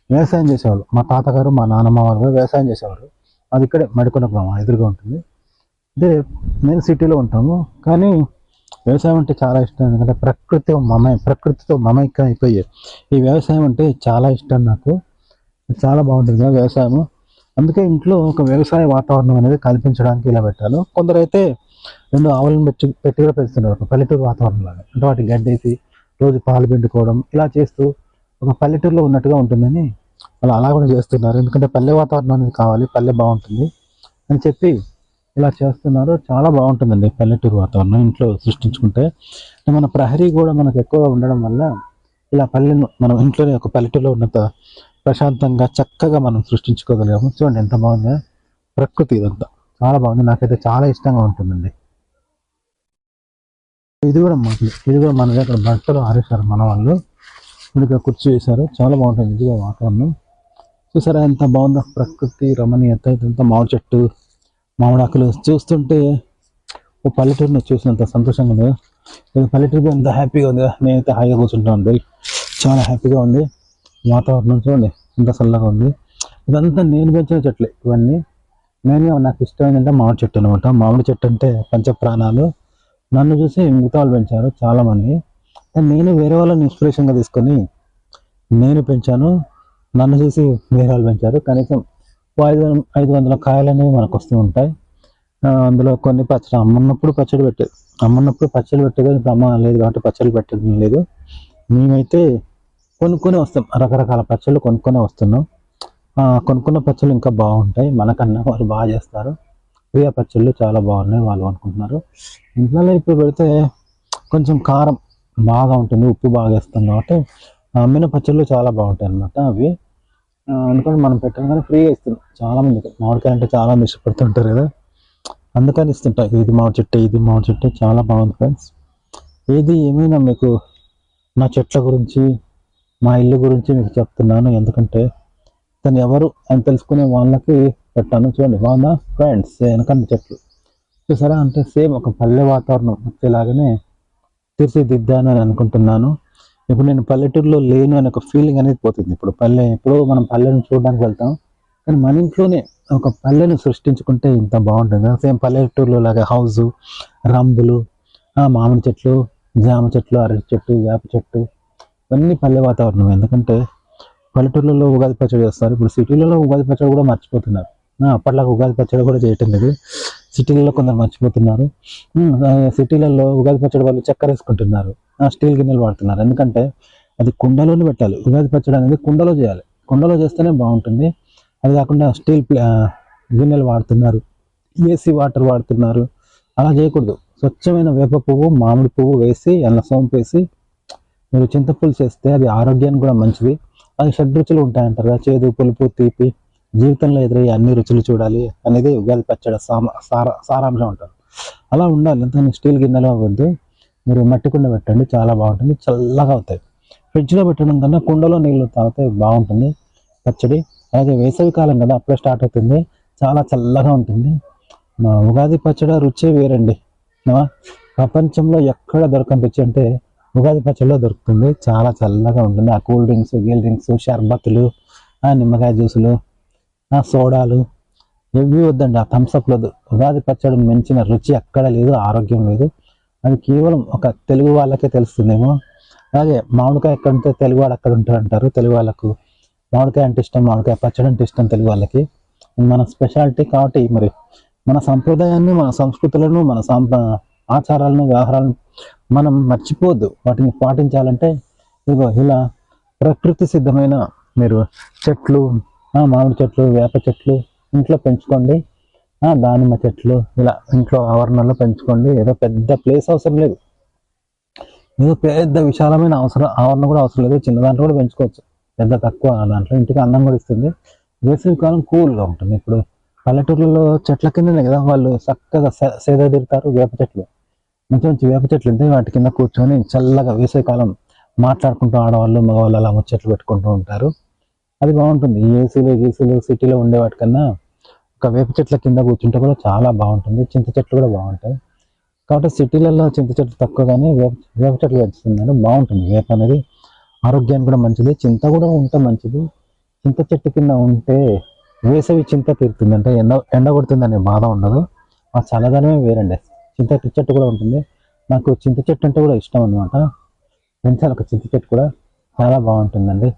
వ్యవసాయం చేసేవాళ్ళు. మా తాతగారు మా నానమ్మ వాళ్ళు కూడా వ్యవసాయం చేసేవారు. అది ఇక్కడే మడికొండ గ్రామం ఎదురుగా ఉంటుంది. అంటే నేను సిటీలో ఉంటాము కానీ వ్యవసాయం అంటే చాలా ఇష్టం. ఎందుకంటే ప్రకృతితో మమైక్యం అయిపోయి ఈ వ్యవసాయం అంటే చాలా ఇష్టం నాకు. చాలా బాగుంటుంది కదా వ్యవసాయము. అందుకే ఇంట్లో ఒక వ్యవసాయ వాతావరణం అనేది కల్పించడానికి ఇలా పెట్టాను. కొందరైతే 2 ఆవులను పెట్టి కూడా పెంచుతున్నారు, ఒక పల్లెటూరు వాతావరణం లాగా. అంటే వాటికి గడ్డేసి రోజు పాలు పిండుకోవడం ఇలా చేస్తూ ఒక పల్లెటూరులో ఉన్నట్టుగా ఉంటుందని వాళ్ళు అలా కూడా చేస్తున్నారు. ఎందుకంటే పల్లె వాతావరణం అనేది కావాలి, పల్లె బాగుంటుంది అని చెప్పి ఇలా చేస్తున్నారు. చాలా బాగుంటుందండి పల్లెటూరు వాతావరణం ఇంట్లో సృష్టించుకుంటే. మన ప్రహరీ కూడా మనకు ఎక్కువగా ఉండడం వల్ల ఇలా పల్లెను మనం ఇంట్లోనే ఒక పల్లెటూరులో ఉన్నంత ప్రశాంతంగా చక్కగా మనం సృష్టించుకోగలిగాము. చూడండి ఎంత బాగుందో ప్రకృతి, ఇదంతా చాలా బాగుంది. నాకైతే చాలా ఇష్టంగా ఉంటుందండి. ఇది కూడా మన దగ్గర బట్టలు ఆరేశారు మన వాళ్ళు. ఇక్కడ కుర్చీ వేశారు, చాలా బాగుంటుంది ఇదిగా వాతావరణం. చూసారా ఎంత బాగుందో ప్రకృతి రమణీయత. ఇదంతా మామిడి చెట్టు, మామిడాకులు చూస్తుంటే ఓ పల్లెటూరుని చూసినంత సంతోషంగా ఉంది. పల్లెటూరు ఎంత హ్యాపీగా ఉంది. నేనైతే హాయిగా కూర్చుంటాను, చాలా హ్యాపీగా ఉంది. వాతావరణం చూడండి ఎంత చల్లగా ఉంది. ఇదంతా నేను పెంచిన చెట్లే ఇవన్నీ. మెయిన్గా నాకు ఇష్టం ఏంటంటే మామిడి చెట్టు అనమాట. మామిడి చెట్టు అంటే పంచప్రాణాలు. నన్ను చూసి మిగతా వాళ్ళు పెంచారు చాలామంది. నేను వేరే వాళ్ళని ఇన్స్పిరేషన్గా తీసుకొని నేను పెంచాను. నన్ను చూసి వేరే వాళ్ళు పెంచారు. కనీసం 500 కాయలు అనేవి మనకు వస్తూ ఉంటాయి. అందులో కొన్ని పచ్చడి అమ్మన్నప్పుడు పచ్చడి పెట్టేది, కానీ ఇప్పుడు అమ్మ లేదు కాబట్టి పచ్చడి పెట్టడం లేదు. మేమైతే కొనుక్కొని వస్తాం, రకరకాల పచ్చళ్ళు కొనుక్కొని వస్తున్నాం. కొనుక్కున్న పచ్చళ్ళు ఇంకా బాగుంటాయి మనకన్నా, వాళ్ళు బాగా చేస్తారు. ప్రియ పచ్చళ్ళు చాలా బాగున్నాయి వాళ్ళు అనుకుంటున్నారు. ఇంట్లో ఇప్పుడు పెడితే కొంచెం కారం బాగా ఉంటుంది, ఉప్పు బాగా వేస్తాం కాబట్టి అమ్మిన పచ్చళ్ళు చాలా బాగుంటాయి అన్నమాట అవి. అందుకని మనం పెట్టాం కానీ ఫ్రీగా ఇస్తున్నాం చాలామందికి. మామిడికాయ అంటే చాలా మంది ఇష్టపడుతుంటారు కదా, అందుకని ఇస్తుంటాయి. ఇది మామిడి చెట్టు చాలా బాగుంది ఫ్రెండ్స్. ఏమైనా మీకు నా చెట్ల గురించి, మా ఇల్లు గురించి మీకు చెప్తున్నాను. ఎందుకంటే తను ఎవరు అని తెలుసుకునే వాళ్ళకి పెట్టాను. చూడండి బాగుందా ఫ్రెండ్స్, వెనకన్న చెట్లు చూసారా. అంటే సేమ్ ఒక పల్లె వాతావరణం వచ్చేలాగానే తీర్చిదిద్దాను అని అనుకుంటున్నాను. ఇప్పుడు నేను పల్లెటూరులో లేను అనే ఒక ఫీలింగ్ అనేది పోతుంది. ఇప్పుడు మనం పల్లెని చూడడానికి వెళ్తాం, కానీ మన ఇంట్లోనే ఒక పల్లెను సృష్టించుకుంటే ఇంత బాగుంటుంది. సేమ్ పల్లెటూరులో లాగా హౌజు, రంబులు, మామిడి చెట్లు, జామ చెట్లు, అరటి చెట్టు, వేప చెట్టు, ఇవన్నీ పల్లె వాతావరణం. ఎందుకంటే పల్లెటూర్లలో ఉగాది పచ్చడి చేస్తారు. ఇప్పుడు సిటీలలో ఉగాది పచ్చడి కూడా మర్చిపోతున్నారు. అప్పట్లాగా ఉగాది పచ్చడి కూడా చేయటం లేదు సిటీలలో, కొందరు మర్చిపోతున్నారు. సిటీలలో ఉగాది పచ్చడి వాళ్ళు చక్కెర వేసుకుంటున్నారు, స్టీల్ గిన్నెలు వాడుతున్నారు. ఎందుకంటే అది కుండలోనే పెట్టాలి. ఉగాది పచ్చడి అనేది కుండలో చేయాలి, కుండలో చేస్తేనే బాగుంటుంది. అది కాకుండా స్టీల్ గిన్నెలు వాడుతున్నారు, ఏసీ వాటర్ వాడుతున్నారు. అలా చేయకూడదు. స్వచ్ఛమైన వేప పువ్వు, మామిడి పువ్వు వేసి, అల్ల సోంపు వేసి మీరు చింతపులుసు చేస్తే అది ఆరోగ్యానికి కూడా మంచిది. అది షడ్రుచులు ఉంటాయంటారు కదా, చేదు, పులుపు, తీపి. జీవితంలో ఎదురయ్యే అన్ని రుచులు చూడాలి అనేది ఉగాది పచ్చడి సారాంశం అంటారు. అలా ఉండాలి. అంతకని స్టీల్ గిన్నెలో వద్దు, మీరు మట్టి కుండ పెట్టండి, చాలా బాగుంటుంది, చల్లగా అవుతాయి. ఫ్రిడ్జ్లో పెట్టడం కన్నా కుండలో నీళ్ళు తాగితే బాగుంటుంది పచ్చడి. అలాగే వేసవి కాలం కదా, అప్పుడే స్టార్ట్ అవుతుంది, చాలా చల్లగా ఉంటుంది. మా ఉగాది పచ్చడి రుచే వేరండి. ప్రపంచంలో ఎక్కడ దొరకని రుచి అంటే ఉగాది పచ్చడిలో దొరుకుతుంది. చాలా చల్లగా ఉంటుంది. ఆ కూల్ డ్రింక్స్, డ్రింక్స్, షర్బత్తులు, నిమ్మకాయ జ్యూసులు, సోడాలు ఇవి వద్దండి, ఆ థమ్స్అప్ వద్దు. ఉగాది పచ్చడి మించిన రుచి ఎక్కడ లేదు, ఆరోగ్యం లేదు. అది కేవలం ఒక తెలుగు వాళ్ళకే తెలుస్తుందేమో. అలాగే మామిడికాయ ఎక్కడంటే తెలుగు వాళ్ళు అక్కడ ఉంటారంటారు. తెలుగు వాళ్ళకు మామిడికాయ అంటే ఇష్టం, మామిడికాయ పచ్చడి అంటే ఇష్టం తెలుగు వాళ్ళకి. మన స్పెషాలిటీ కాబట్టి మరి మన సంప్రదాయాన్ని, మన సంస్కృతులను, మన ఆచారాలను, వ్యవహారాలను మనం మర్చిపోవద్దు. వాటిని పాటించాలంటే ఇదిగో ఇలా ప్రకృతి సిద్ధమైన మీరు చెట్లు, మామిడి చెట్లు, వేప చెట్లు ఇంట్లో పెంచుకోండి. దానిమ్మ చెట్లు ఇలా ఇంట్లో ఆవరణలో పెంచుకోండి. ఏదో పెద్ద ప్లేస్ అవసరం లేదు, ఏదో పెద్ద విశాలమైన ఆవరణ కూడా అవసరం లేదు. చిన్న దాంట్లో కూడా పెంచుకోవచ్చు, పెద్ద తక్కువ దాంట్లో. ఇంటికి అందం కూడా ఇస్తుంది. వేసవి కాలం కూల్గా ఉంటుంది. ఇప్పుడు పల్లెటూర్లలో చెట్ల కిందనే కదా వాళ్ళు చక్కగా సేద తీరుతారు. వేప చెట్లు, మంచి మంచి వేప చెట్లు ఉంటాయి, వాటి కింద కూర్చొని చల్లగా వేసవికాలం మాట్లాడుకుంటూ ఆడవాళ్ళు, మగవాళ్ళు అలా ముచ్చట్లు పెట్టుకుంటూ ఉంటారు. అది బాగుంటుంది. ఏసీలు సిటీలో ఉండే వాటికన్నా ఒక వేప చెట్ల కింద కూర్చుంటే కూడా చాలా బాగుంటుంది. చింత చెట్లు కూడా బాగుంటాయి. కాబట్టి సిటీలలో చింత చెట్లు తక్కువ, కానీ వేప చెట్లు పెంచుతున్నారు, బాగుంటుంది. వేప అనేది ఆరోగ్యానికి కూడా మంచిది, చింత కూడా ఉంటే మంచిది. చింత చెట్టు కింద ఉంటే వేసవి చింత తీరుతుంది, అంటే ఎండ కొడుతుంది అనే బాధ ఉండదు. ఆ చల్లదనమే వేరండి. చింత చెట్టు కూడా ఉంటుంది. నాకు చింత చెట్టు అంటే కూడా ఇష్టం అనమాట. పెంచాలి ఒక చింత చెట్టు కూడా, చాలా బాగుంటుందండి.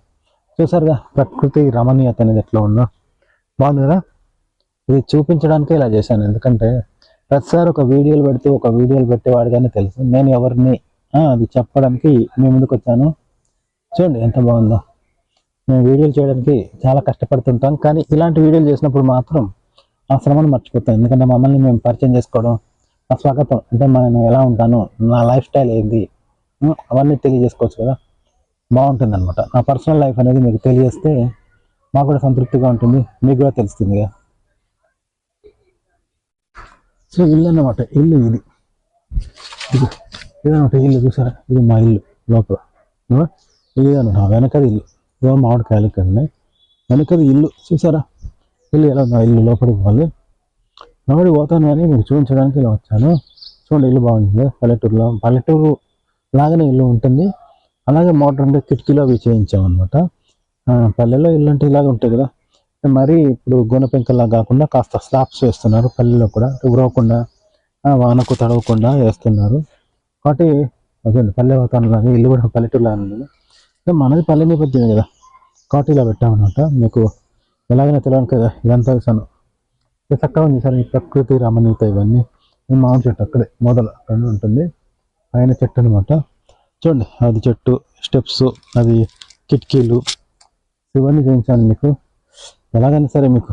చూసారుగా ప్రకృతి రమణీయత అనేది ఎట్లా ఉందో, బాగుంది కదా. ఇది చూపించడానికే ఇలా చేశాను. ఎందుకంటే ప్రతిసారి ఒక వీడియోలు పెట్టేవాడిగానే తెలుసు నేను ఎవరిని, అది చెప్పడానికి మీ ముందుకు వచ్చాను. చూడండి ఎంత బాగుందో. మేము వీడియోలు చేయడానికి చాలా కష్టపడుతుంటాం, కానీ ఇలాంటి వీడియోలు చేసినప్పుడు మాత్రం ఆ శ్రమను మర్చిపోతాం. ఎందుకంటే మమ్మల్ని మేము పరిచయం చేసుకోవడం, నా స్వాగతం అంటే నేను ఎలా ఉంటాను, నా లైఫ్ స్టైల్ ఏంది, అవన్నీ తెలియజేసుకోవచ్చు కదా, బాగుంటుంది అనమాట. నా పర్సనల్ లైఫ్ అనేది మీకు తెలియజేస్తే మాకు కూడా సంతృప్తిగా ఉంటుంది, మీకు కూడా తెలుస్తుంది కదా. సో ఇల్లు అన్నమాట, ఇల్లు ఇది ఇదనమాట. ఇల్లు చూసారా, ఇది మా ఇల్లు లోపల. ఇది అనమాట వెనకది ఇల్లు. మామిడికాయలు ఇక్కడ ఉన్నాయి, వెనకది ఇల్లు. చూసారా ఇల్లు ఎలా ఉందా, ఇల్లు లోపలికి పోవాలి. లోపలికి పోతాను కానీ మీకు చూపించడానికి ఇలా వచ్చాను. చూడండి ఇల్లు బాగుంటుంది. పల్లెటూరు లాగానే ఇల్లు ఉంటుంది. అలాగే మోడర్న్గా కిటికీలో అవి చేయించామన్నమాట. పల్లెలో ఇల్లు అంటే ఇలాగ ఉంటాయి కదా, మరీ ఇప్పుడు గోనె పెంకల్లా కాకుండా కాస్త స్లాబ్స్ వేస్తున్నారు. పల్లెలో కూడా ఉరవకుండా, వానకు తడవకుండా వేస్తున్నారు. కాబట్టి అదే పల్లె వాతావరణం, ఇల్లు కూడా పల్లెటూరులా ఉంది. మనది పల్లె నేపథ్యమే కదా, కాబట్టి ఇలా పెట్టామన్నమాట. మీకు ఎలాగైనా తెలియదు కదా, ఇదంతా వేసాను. చక్కగా ఉంది సార్, ఈ ప్రకృతి రమణీయత ఇవన్నీ. మామిడి చెట్టు అక్కడే మొదలు అక్కడ ఉంటుంది, పైన చెట్టు అనమాట. చూడండి అది చెట్టు, స్టెప్స్, అది కిటికీలు, ఇవన్నీ చేయించాను మీకు. ఎలాగైనా సరే మీకు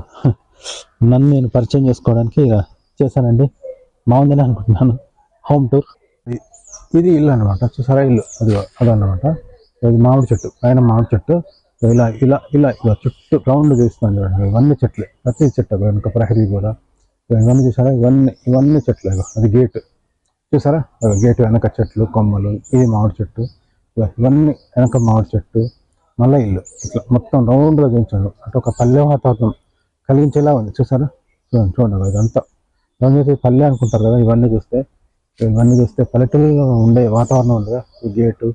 నన్ను నేను పరిచయం చేసుకోవడానికి ఇలా చేశానండి. బాగుందని అనుకుంటున్నాను. Home tour. ఇది ఇల్లు అనమాట. చూసారా ఇల్లు, అదన్నమాట. ఇది మామిడి చెట్టు, పైన మామిడి చెట్టు. ఇలా ఇలా ఇలా ఇలా చుట్టూ రౌండ్ చేస్తున్నాను చూడండి. ఇవన్నీ చెట్లే, ప్రతి చెట్టు వెనుక ప్రహరీ కూడా. ఇవన్నీ చూసారా, ఇవన్నీ చెట్లు. అది గేట్ చూసారా, గేట్ వెనక చెట్లు, కొమ్మలు. ఇది మామిడి చెట్టు, ఇవన్నీ వెనక మామిడి చెట్టు. మళ్ళీ ఇల్లు ఇట్లా మొత్తం రౌండ్గా చూపించాడు. అంటే ఒక పల్లె వాతావరణం కలిగించేలా ఉంది. చూసారా, చూడండి ఇదంతా రౌండ్ పల్లె అనుకుంటారు కదా. ఇవన్నీ చూస్తే పల్లెటూరులో ఉండే వాతావరణం ఉంది కదా. ఈ గేటు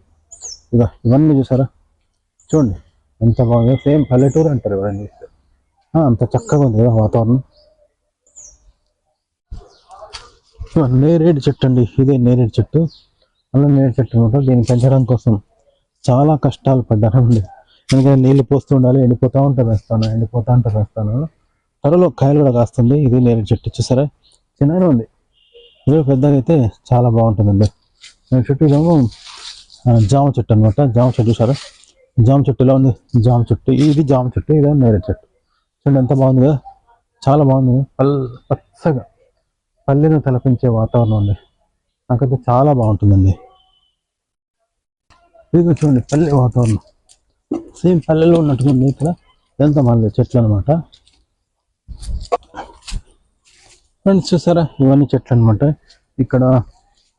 ఇవన్నీ చూసారా, చూడండి ఎంత బాగుంది. సేమ్ పల్లెటూరు అంటారు ఎవరైనా చూస్తే. అంత చక్కగా ఉంది కదా వాతావరణం. నేరేడు చెట్టు అండి, ఇదే నేరేడు చెట్టు. అలా నేరేడు చెట్టు అనమాట. దీన్ని పెంచడం కోసం చాలా కష్టాలు పడ్డానండి. ఎందుకంటే నీళ్ళు పోస్తూ ఉండాలి, ఎండిపోతూ ఉంటారు వేస్తాను. త్వరలో కాయలు కూడా కాస్తుంది. ఇది నేరేడు చెట్టు చూసారా, చిన్నగా ఉంది. ఇది పెద్దగా అయితే చాలా బాగుంటుందండి. చెట్టు ఇదేమో జామ చెట్టు అనమాట. జామ చెట్టు చూసారా, జామ చెట్టు ఇలా ఉంది. జామ చెట్టు, ఇది జామ చెట్టు, ఇదేమో నేరేడు చెట్టు. చూడండి ఎంత బాగుంది కదా, చాలా బాగుంది. పచ్చగా పల్లెను తలపించే వాతావరణం అండి. నాకైతే చాలా బాగుంటుందండి. ఇది చూడండి పల్లె వాతావరణం, సేమ్ పల్లెలో ఉన్నట్టుగా ఇక్కడ ఎంత మళ్ళీ చెట్లు అనమాట. ఫ్రెండ్స్ చూసారా, ఇవన్నీ చెట్లు అనమాట. ఇక్కడ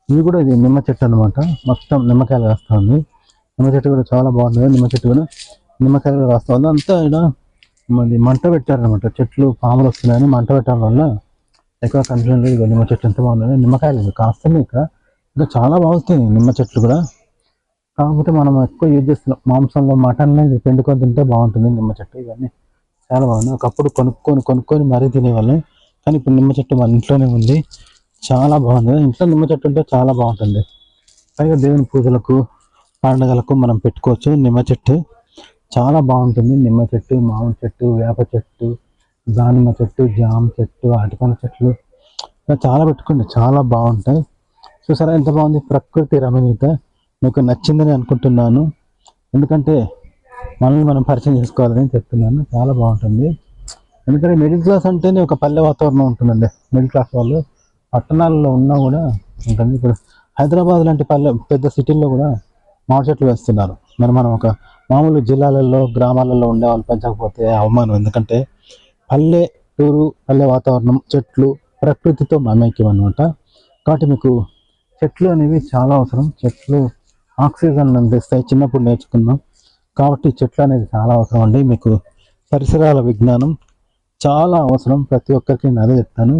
ఇవి కూడా, ఇది నిమ్మ చెట్టు అనమాట. మొత్తం నిమ్మకాయలు కాస్తా ఉంది. నిమ్మ చెట్టు కూడా చాలా బాగుంది. నిమ్మ చెట్టు కూడా నిమ్మకాయలు కూడా కాస్తా ఉంది. అంతా ఇక్కడ మంట పెట్టారనమాట. చెట్లు పాములు వస్తున్నాయని మంట పెట్టడం వల్ల ఎక్కువ కన్ఫ్యూజన్ లేదు. నిమ్మ చెట్లు ఎంత బాగుంది, నిమ్మకాయలు కాస్తున్నాయి ఇక్కడ. ఇంకా చాలా బాగుంటాయి నిమ్మ చెట్లు కూడా. కాకపోతే మనం ఎక్కువ యూజ్ చేస్తున్నాం మాంసంలో, మటన్ పెండుకొని తింటే బాగుంటుంది నిమ్మ చెట్టు. ఇవన్నీ చాలా బాగుంది. ఒకప్పుడు కొనుక్కొని మరీ తినేవాళ్ళం, కానీ ఇప్పుడు నిమ్మ చెట్టు మన ఇంట్లోనే ఉంది. చాలా బాగుంది. ఇంట్లో నిమ్మ చెట్టు ఉంటే చాలా బాగుంటుంది. పైగా దేవుని పూజలకు, పండుగలకు మనం పెట్టుకోవచ్చు. నిమ్మ చెట్టు చాలా బాగుంటుంది. నిమ్మ చెట్టు, మామిడి చెట్టు, వేప చెట్టు, దానిమ్మ చెట్టు, జామ చెట్టు, అరటిపండ్ల చెట్లు చాలా పెట్టుకోండి, చాలా బాగుంటాయి. చూసారా ఎంత బాగుంది, ప్రకృతి రమణీయత. మీకు నచ్చిందని అనుకుంటున్నాను. ఎందుకంటే మనల్ని మనం పరిచయం చేసుకోవాలని చెప్తున్నాను. చాలా బాగుంటుంది. ఎందుకంటే మిడిల్ క్లాస్ అంటేనే ఒక పల్లె వాతావరణం ఉంటుందండి. మిడిల్ క్లాస్ వాళ్ళు పట్టణాల్లో ఉన్నా కూడా ఉంటుంది. ఇప్పుడు హైదరాబాద్ లాంటి పెద్ద సిటీల్లో కూడా మామిడి చెట్లు వేస్తున్నారు. మనం ఒక మామూలు జిల్లాలలో, గ్రామాలలో ఉండే వాళ్ళు పెంచకపోతే అవమానం. ఎందుకంటే పల్లె వాతావరణం, చెట్లు, ప్రకృతితో మమేక్యం అనమాట. కాబట్టి మీకు చెట్లు అనేవి చాలా అవసరం. చెట్లు ఆక్సిజన్ అందిస్తాయి, చిన్నప్పుడు నేర్చుకున్నాం. కాబట్టి చెట్లు అనేది చాలా అవసరం అండి. మీకు పరిసరాల విజ్ఞానం చాలా అవసరం. ప్రతి ఒక్కరికి నేను అదే చెప్తాను.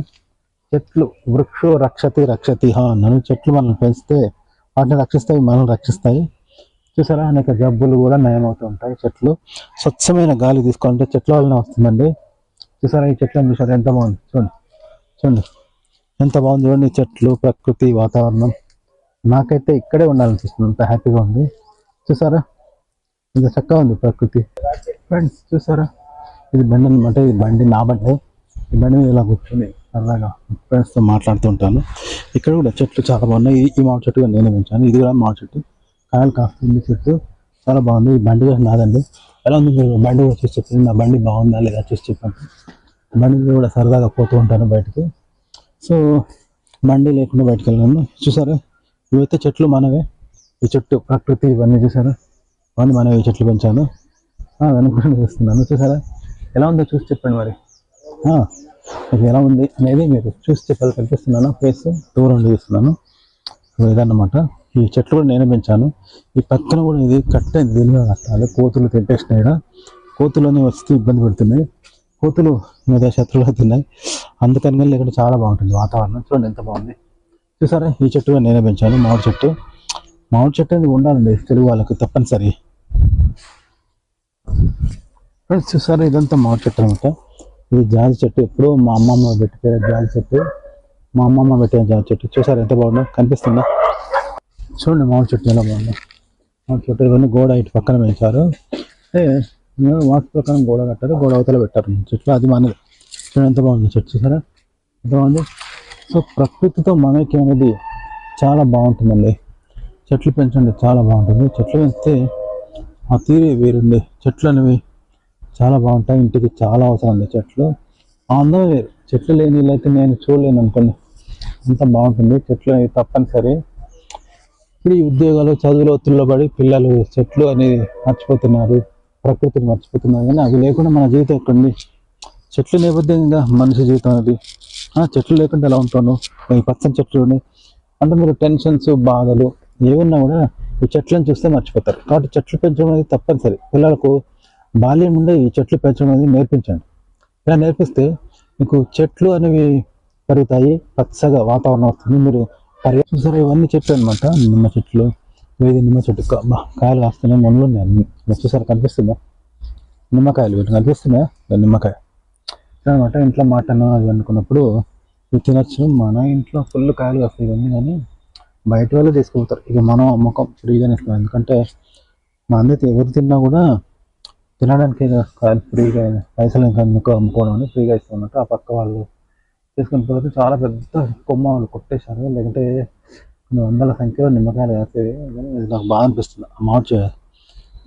చెట్లు, వృక్షో రక్షతి అన్నాను. చెట్లు మనల్ని పెంచితే వాటిని రక్షిస్తాయి, మనల్ని రక్షిస్తాయి. చూసారా, అనేక జబ్బులు కూడా నయమవుతూ ఉంటాయి. చెట్లు స్వచ్ఛమైన గాలి తీసుకోవాలంటే చెట్ల వల్లనే వస్తుందండి. చూసారా, ఈ చెట్లను చూసారా ఎంత బాగుంది. చూడండి ఎంత బాగుంది. చూడండి చెట్లు, ప్రకృతి, వాతావరణం. నాకైతే ఇక్కడే ఉండాలనిపిస్తుంది, అంత హ్యాపీగా ఉంది. చూసారా ఇంత చక్కగా ఉంది ప్రకృతి. ఫ్రెండ్స్ చూసారా, ఇది బండి అనమాట. ఇది బండి, నా బండి. ఈ బండి మీద ఇలా కూర్చొని సరదాగా ఫ్రెండ్స్తో మాట్లాడుతూ ఉంటాను. ఇక్కడ కూడా చెట్లు చాలా బాగున్నాయి. ఈ మామిడి చెట్టు నేనే పెంచాను. ఇది కూడా మామిడి చెట్టు, కాయలు కాస్తుంది చెట్టు. చాలా బాగుంది. ఈ బండి కూడా నాదండి. ఎలా ఉంది మీరు బండి కూడా చూసి చెప్పండి, నా బండి బాగుందా లేదా చూసి చెప్పండి. బండి మీద కూడా సరదాగా పోతూ ఉంటాను బయటకి. సో బండి లేకుండా బయటకు వెళ్ళాను. చూసారా ఇవైతే చెట్లు మనవే, ఈ చెట్టు ప్రకృతి ఇవన్నీ చూసారా, అవన్నీ మనమే ఈ చెట్లు పెంచాను. వెనుక చూస్తున్నాను. చూసారా ఎలా ఉందో చూసి చెప్పండి మరి. మీకు ఎలా ఉంది అనేది మీరు చూసి చెప్పాలి. కనిపిస్తున్నాను ప్లేస్ దూరం నుండి చూస్తున్నాను. ఇదన్నమాట. ఈ చెట్లు కూడా నేనే పెంచాను. ఈ పక్కన కూడా ఇది కట్టేది దీని మీద కట్టాలి. కోతులు తెంపేసినాయి. కోతులని వస్తూ ఇబ్బంది పెడుతున్నాయి. కోతులు మీద శత్రువులు అవుతున్నాయి. అందుకని లేకుండా చాలా బాగుంటుంది వాతావరణం. చూడండి ఎంత బాగుంది. చూసారా ఈ చెట్టు కూడా నేనే పెంచాను. మామిడి చెట్టు. మామిడి చెట్టు అనేది ఉండాలండి తెలుగు వాళ్ళకి తప్పనిసరి. ఫ్రెండ్స్ చూసారా ఇదంతా మామిడి చెట్టు అనమాట. ఇది జాజి చెట్టు. ఎప్పుడో మా అమ్మమ్మ పెట్టిన జాజి చెట్టు. మా అమ్మమ్మ పెట్టిన జాజి చెట్టు. చూసారా ఎంత బాగుందో, కనిపిస్తుందా? చూడండి మామిడి చెట్టు ఎలా బాగుందో. మామిడి చెట్టు ఇవన్నీ గోడ ఇటు పక్కన పెంచారు. అంటే వాస్తు ప్రకారం గోడ కట్టారు, గోడ అవతల పెట్టారు చెట్లు. అది మనది. చూడండి ఎంత బాగుంది చెట్టు. చూసారా ఎంత బాగుంది. సో ప్రకృతితో మమైక్యం అనేది చాలా బాగుంటుందండి. చెట్లు పెంచండి, చాలా బాగుంటుంది. చెట్లు పెంచితే ఆ తీరే వేరుంది. చెట్లు అనేవి చాలా బాగుంటాయి. ఇంటికి చాలా అవసరం ఉంది చెట్లు. ఆ అందమే వేరు. చెట్లు లేని ఇల్లు అయితే నేను చూడలేను అనుకోండి, అంత బాగుంటుంది. చెట్లు అనేవి తప్పనిసరి. ఇప్పుడు ఈ ఉద్యోగాలు చదువులో ఒత్తిడిలో పడి పిల్లలు చెట్లు అనేది మర్చిపోతున్నారు, ప్రకృతిని మర్చిపోతున్నారు. కానీ అవి లేకుండా మన జీవితం ఎక్కడుంది? చెట్లు నేపథ్యంగా మనిషి జీవితం అనేది. చెట్లు లేకుండా ఎలా ఉంటాను? ఈ పచ్చని చెట్లు ఉన్నాయి అంటే మీరు టెన్షన్స్ బాధలు ఏమున్నా కూడా ఈ చెట్లను చూస్తే మర్చిపోతారు. కాబట్టి చెట్లు పెంచడం అనేది తప్పనిసరి. పిల్లలకు బాల్యం నుండి ఈ చెట్లు పెంచడం అనేది నేర్పించండి. ఇలా నేర్పిస్తే మీకు చెట్లు అనేవి పెరుగుతాయి, పచ్చగా వాతావరణం వస్తుంది. మీరు చూసారా ఇవన్నీ చెట్లు అనమాట. నిమ్మ చెట్లు, వేది నిమ్మ చెట్టు కాయలు కాస్తున్నాయి. మొన్నలు ఉన్నాయి అన్ని. చూసారా కనిపిస్తుందా? నిమ్మకాయలు వీటిని కనిపిస్తున్నాయా? నిమ్మకాయ అనమాట. ఇంట్లో మటన్ అది అనుకున్నప్పుడు ఇవి తినచ్చు. మన ఇంట్లో ఫుల్ కాయలు కాస్తాయి ఇవన్నీ. కానీ బయట వాళ్ళు తీసుకుపోతారు. ఇక మనం అమ్మకం ఫ్రీగానే ఇస్తాం. ఎందుకంటే మా అందరికి ఎవరు తిన్నా కూడా తినడానికి కాయలు ఫ్రీగా, పైసలు ఇంకా అమ్ముకోవడం అని ఫ్రీగా ఇస్తున్నట్టు. ఆ పక్క వాళ్ళు తీసుకుని పోతే చాలా పెద్ద కొమ్మ వాళ్ళు కొట్టేశారు. లేకుంటే కొన్ని వందల సంఖ్యలో నిమ్మకాయలు కాసేవి. ఇది నాకు బాగా అనిపిస్తుంది. ఆ మామిడి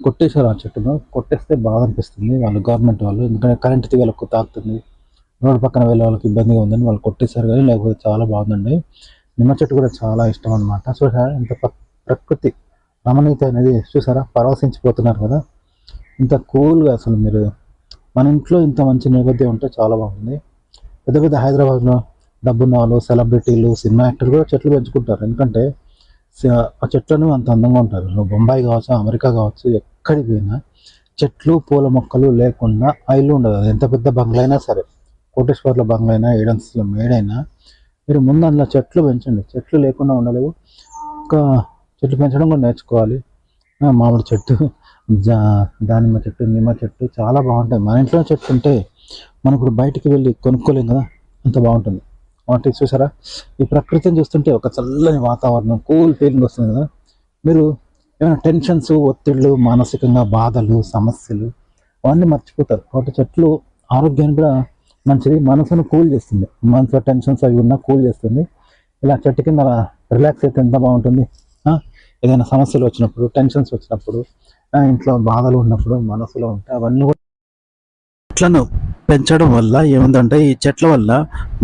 కొట్టేశారు ఆ చెట్టును. కొట్టేస్తే బాగా అనిపిస్తుంది వాళ్ళు, గవర్నమెంట్ వాళ్ళు. ఎందుకంటే కరెంట్ తీగలకు తాకుతుంది, రోడ్డు పక్కన వెళ్ళే వాళ్ళకి ఇబ్బందిగా ఉందని వాళ్ళు కొట్టేశారు. కానీ లేకపోతే చాలా బాగుందండి. నిమ్మ చెట్టు కూడా చాలా ఇష్టం అనమాట. చూసారా ఇంత ప్రకృతి రమణీయత అనేది. చూసారా పరవశించిపోతున్నారు కదా. ఇంత కూల్గా అసలు మీరు మన ఇంట్లో ఇంత మంచి నేపథ్యం ఉంటే చాలా బాగుంది. పెద్ద పెద్ద హైదరాబాద్లో డబ్బున్న వాళ్ళు, సెలబ్రిటీలు, సినిమా యాక్టర్లు కూడా చెట్లు పెంచుకుంటారు. ఎందుకంటే ఆ చెట్లను అంత అందంగా ఉంటారు. నువ్వు బొంబాయి కావచ్చు, అమెరికా కావచ్చు, ఎక్కడికి పోయినా చెట్లు పూల మొక్కలు లేకుండా ఆ ఇల్లు ఉండదు. అది ఎంత పెద్ద బంగ్లా అయినా సరే, కోటేశ్వర్ల బంగ్లా అయినా, ఏడెన్స్లో మేడైనా, మీరు ముందు అందులో చెట్లు పెంచండి. చెట్లు లేకుండా ఉండలేవు. ఇంకా చెట్లు పెంచడం కూడా నేర్చుకోవాలి. మామిడి చెట్టు, దానిమ్మ చెట్టు, నిమ్మ చెట్టు చాలా బాగుంటాయి. మన ఇంట్లో చెట్టు ఉంటే మనం ఇప్పుడు బయటికి వెళ్ళి కొనుక్కోలేం కదా, అంత బాగుంటుంది. వాటి చూసారా ఈ ప్రకృతిని చూస్తుంటే ఒక చల్లని వాతావరణం, కూల్ ఫీలింగ్ వస్తుంది కదా. మీరు ఏమైనా టెన్షన్స్, ఒత్తిళ్ళు, మానసికంగా బాధలు, సమస్యలు అవన్నీ మర్చిపోతారు. కాబట్టి చెట్లు ఆరోగ్యాన్ని కూడా మంచిది. మనసును కూల్ చేస్తుంది. మనసులో టెన్షన్స్ అవి ఉన్నా కూల్ చేస్తుంది. ఇలా చెట్టు కింద రిలాక్స్ అయితే ఎంత బాగుంటుంది. ఏదైనా సమస్యలు వచ్చినప్పుడు, టెన్షన్స్ వచ్చినప్పుడు, ఇంట్లో బాధలు ఉన్నప్పుడు, మనసులో ఉంటే అవన్నీ కూడా చెట్లను పెంచడం వల్ల ఏముందంటే ఈ చెట్ల వల్ల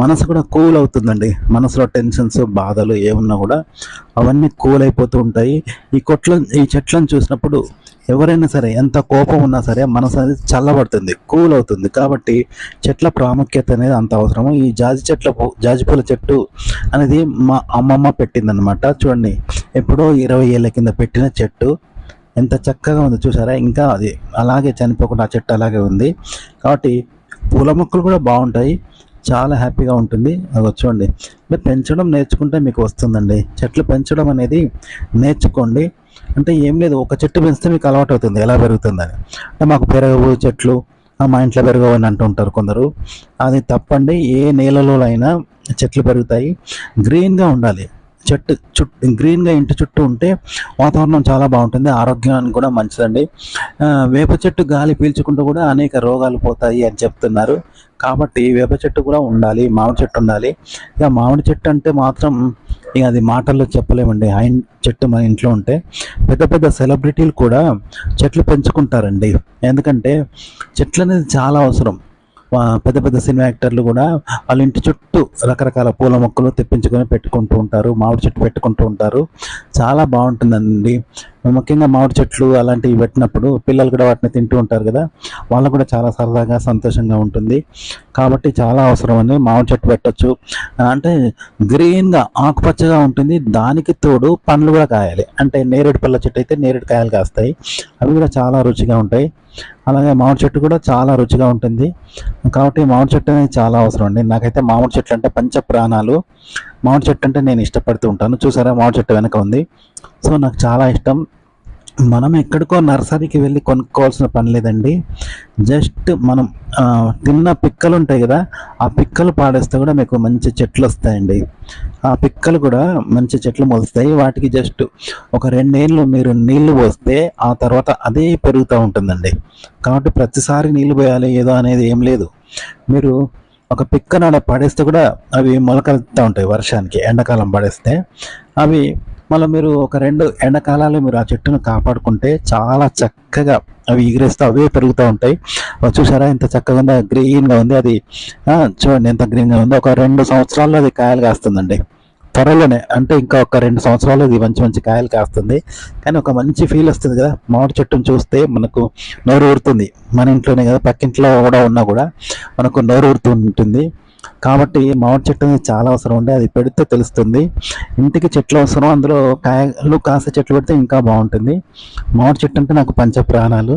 మనసు కూడా కూల్ అవుతుందండి. మనసులో టెన్షన్స్ బాధలు ఏమున్నా కూడా అవన్నీ కూల్ అయిపోతూ ఉంటాయి. ఈ చెట్లను చూసినప్పుడు ఎవరైనా సరే ఎంత కోపం ఉన్నా సరే మనసు అనేది చల్లబడుతుంది, కూల్ అవుతుంది. కాబట్టి చెట్ల ప్రాముఖ్యత అనేది అంత అవసరము. ఈ జాజి పూల చెట్టు అనేది మా అమ్మమ్మ పెట్టిందనమాట. చూడండి ఎప్పుడో 20 ఏళ్ళ కింద పెట్టిన చెట్టు ఎంత చక్కగా ఉంది చూసారా. ఇంకా అది అలాగే చనిపోకుండా ఆ చెట్టు అలాగే ఉంది. కాబట్టి పూల మొక్కలు కూడా బాగుంటాయి, చాలా హ్యాపీగా ఉంటుంది. అది చూడండి అంటే పెంచడం నేర్చుకుంటే మీకు వస్తుందండి. చెట్లు పెంచడం అనేది నేర్చుకోండి. అంటే ఏం లేదు, ఒక చెట్టు పెంచితే మీకు అలవాటు అవుతుంది ఎలా పెరుగుతుందని. అంటే మాకు పెరగవు చెట్లు, మా ఇంట్లో పెరగవు అని అంటుంటారు కొందరు. అది తప్పండి. ఏ నేలలో అయినా చెట్లు పెరుగుతాయి. గ్రీన్గా ఉండాలి. గ్రీన్గా ఇంటి చుట్టూ ఉంటే వాతావరణం చాలా బాగుంటుంది, ఆరోగ్యానికి కూడా మంచిదండి. వేప చెట్టు గాలి పీల్చుకుంటూ కూడా అనేక రోగాలు పోతాయి అని చెప్తున్నారు. కాబట్టి వేప చెట్టు కూడా ఉండాలి, మామిడి చెట్టు ఉండాలి. ఇక మామిడి చెట్టు అంటే మాత్రం ఇక అది మాటల్లో చెప్పలేమండి. ఆయన చెట్టు మన ఇంట్లో ఉంటే పెద్ద పెద్ద సెలబ్రిటీలు కూడా చెట్లు పెంచుకుంటారండి. ఎందుకంటే చెట్లు అనేది చాలా అవసరం. పెద్ద పెద్ద సినిమా యాక్టర్లు కూడా వాళ్ళ ఇంటి చుట్టూ రకరకాల పూల మొక్కలు తెప్పించుకొని పెట్టుకుంటూ ఉంటారు, మామిడి చెట్టు పెట్టుకుంటూ ఉంటారు. చాలా బాగుంటుందండి. ముఖ్యంగా మామిడి చెట్లు అలాంటివి పెట్టినప్పుడు పిల్లలు కూడా వాటిని తింటూ ఉంటారు కదా, వాళ్ళకు కూడా చాలా సరదాగా సంతోషంగా ఉంటుంది. కాబట్టి చాలా అవసరం అండి. మామిడి చెట్టు పెట్టచ్చు. అంటే గ్రీన్గా ఆకుపచ్చగా ఉంటుంది, దానికి తోడు పండ్లు కూడా కాయాలి. అంటే నేరేడు పళ్ళ చెట్టు అయితే నేరేడు కాయలు కాస్తాయి, అవి కూడా చాలా రుచిగా ఉంటాయి. అలాగే మామిడి చెట్టు కూడా చాలా రుచిగా ఉంటుంది. కాబట్టి మామిడి చెట్టు అనేది చాలా అవసరం అండి. నాకైతే మామిడి చెట్లు అంటే పంచ ప్రాణాలు. మామిడి చెట్టు అంటే నేను ఇష్టపడుతూ ఉంటాను. చూసారా, మామిడి చెట్టు వెనక ఉంది. సో నాకు చాలా ఇష్టం. మనం ఎక్కడికో నర్సరీకి వెళ్ళి కొనుక్కోవాల్సిన పని లేదండి. జస్ట్ మనం తిన్న పిక్కలు ఉంటాయి కదా, ఆ పిక్కలు పాడేస్తే కూడా మీకు మంచి చెట్లు వస్తాయండి. ఆ పిక్కలు కూడా మంచి చెట్లు మొలుస్తాయి. వాటికి జస్ట్ ఒక 2 ఏళ్ళు మీరు నీళ్లు పోస్తే ఆ తర్వాత అదే పెరుగుతూ ఉంటుందండి. కాబట్టి ప్రతిసారి నీళ్లు పోయాలి ఏదో అనేది ఏం లేదు. మీరు ఒక పిక్కను అలా పడేస్తే కూడా అవి మొలకెత్తుతూ ఉంటాయి. వర్షానికి ఎండాకాలం పడేస్తే అవి మళ్ళీ మీరు ఒక 2 ఎండాకాలాలు మీరు ఆ చెట్టును కాపాడుకుంటే చాలా చక్కగా అవి ఎగిరేస్తూ అవే పెరుగుతూ ఉంటాయి. చూసారా ఎంత చక్కగా ఉందో, గ్రీన్గా ఉంది అది. చూడండి ఎంత గ్రీన్గా ఉందో. ఒక 2 సంవత్సరాల్లో అది కాయలు కాస్తుందండి. త్వరలోనే, అంటే ఇంకా ఒక 2 సంవత్సరాలు ఇది మంచి మంచి కాయలు కాస్తుంది. కానీ ఒక మంచి ఫీల్ వస్తుంది కదా, మామిడి చెట్టును చూస్తే మనకు నోరు ఊరుతుంది. మన ఇంట్లోనే కదా, పక్కింట్లో కూడా ఉన్నా కూడా మనకు నోరు ఊరుతూ ఉంటుంది. కాబట్టి మామిడి చెట్టు అనేది చాలా అవసరం ఉండే, అది పెడితే తెలుస్తుంది. ఇంటికి చెట్లు అవసరం, అందులో కాయలు కాసే చెట్లు పెడితే ఇంకా బాగుంటుంది. మామిడి చెట్టు అంటే నాకు పంచ ప్రాణాలు.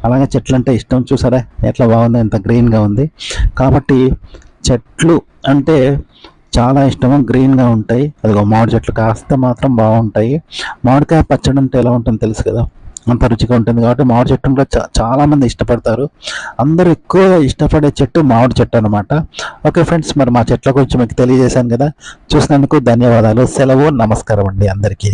అలాగే చెట్లు అంటే ఇష్టం. చూసారా ఎట్లా బాగుందో, ఎంత గ్రీన్గా ఉంది. కాబట్టి చెట్లు అంటే చాలా ఇష్టము, గ్రీన్గా ఉంటాయి. అదిగో మామిడి చెట్లు కాస్తే మాత్రం బాగుంటాయి. మామిడికాయ పచ్చడి అంటే ఎలా ఉంటుందో తెలుసు కదా, అంత రుచిగా ఉంటుంది. కాబట్టి మామిడి చెట్టును కూడా చాలా మంది ఇష్టపడతారు. అందరూ ఎక్కువ ఇష్టపడే చెట్టు మామిడి చెట్టు అనమాట. ఓకే ఫ్రెండ్స్, మరి మా చెట్ల గురించి మీకు తెలియజేశాను కదా. చూసినందుకు ధన్యవాదాలు. సెలవు. నమస్కారం అండి అందరికీ.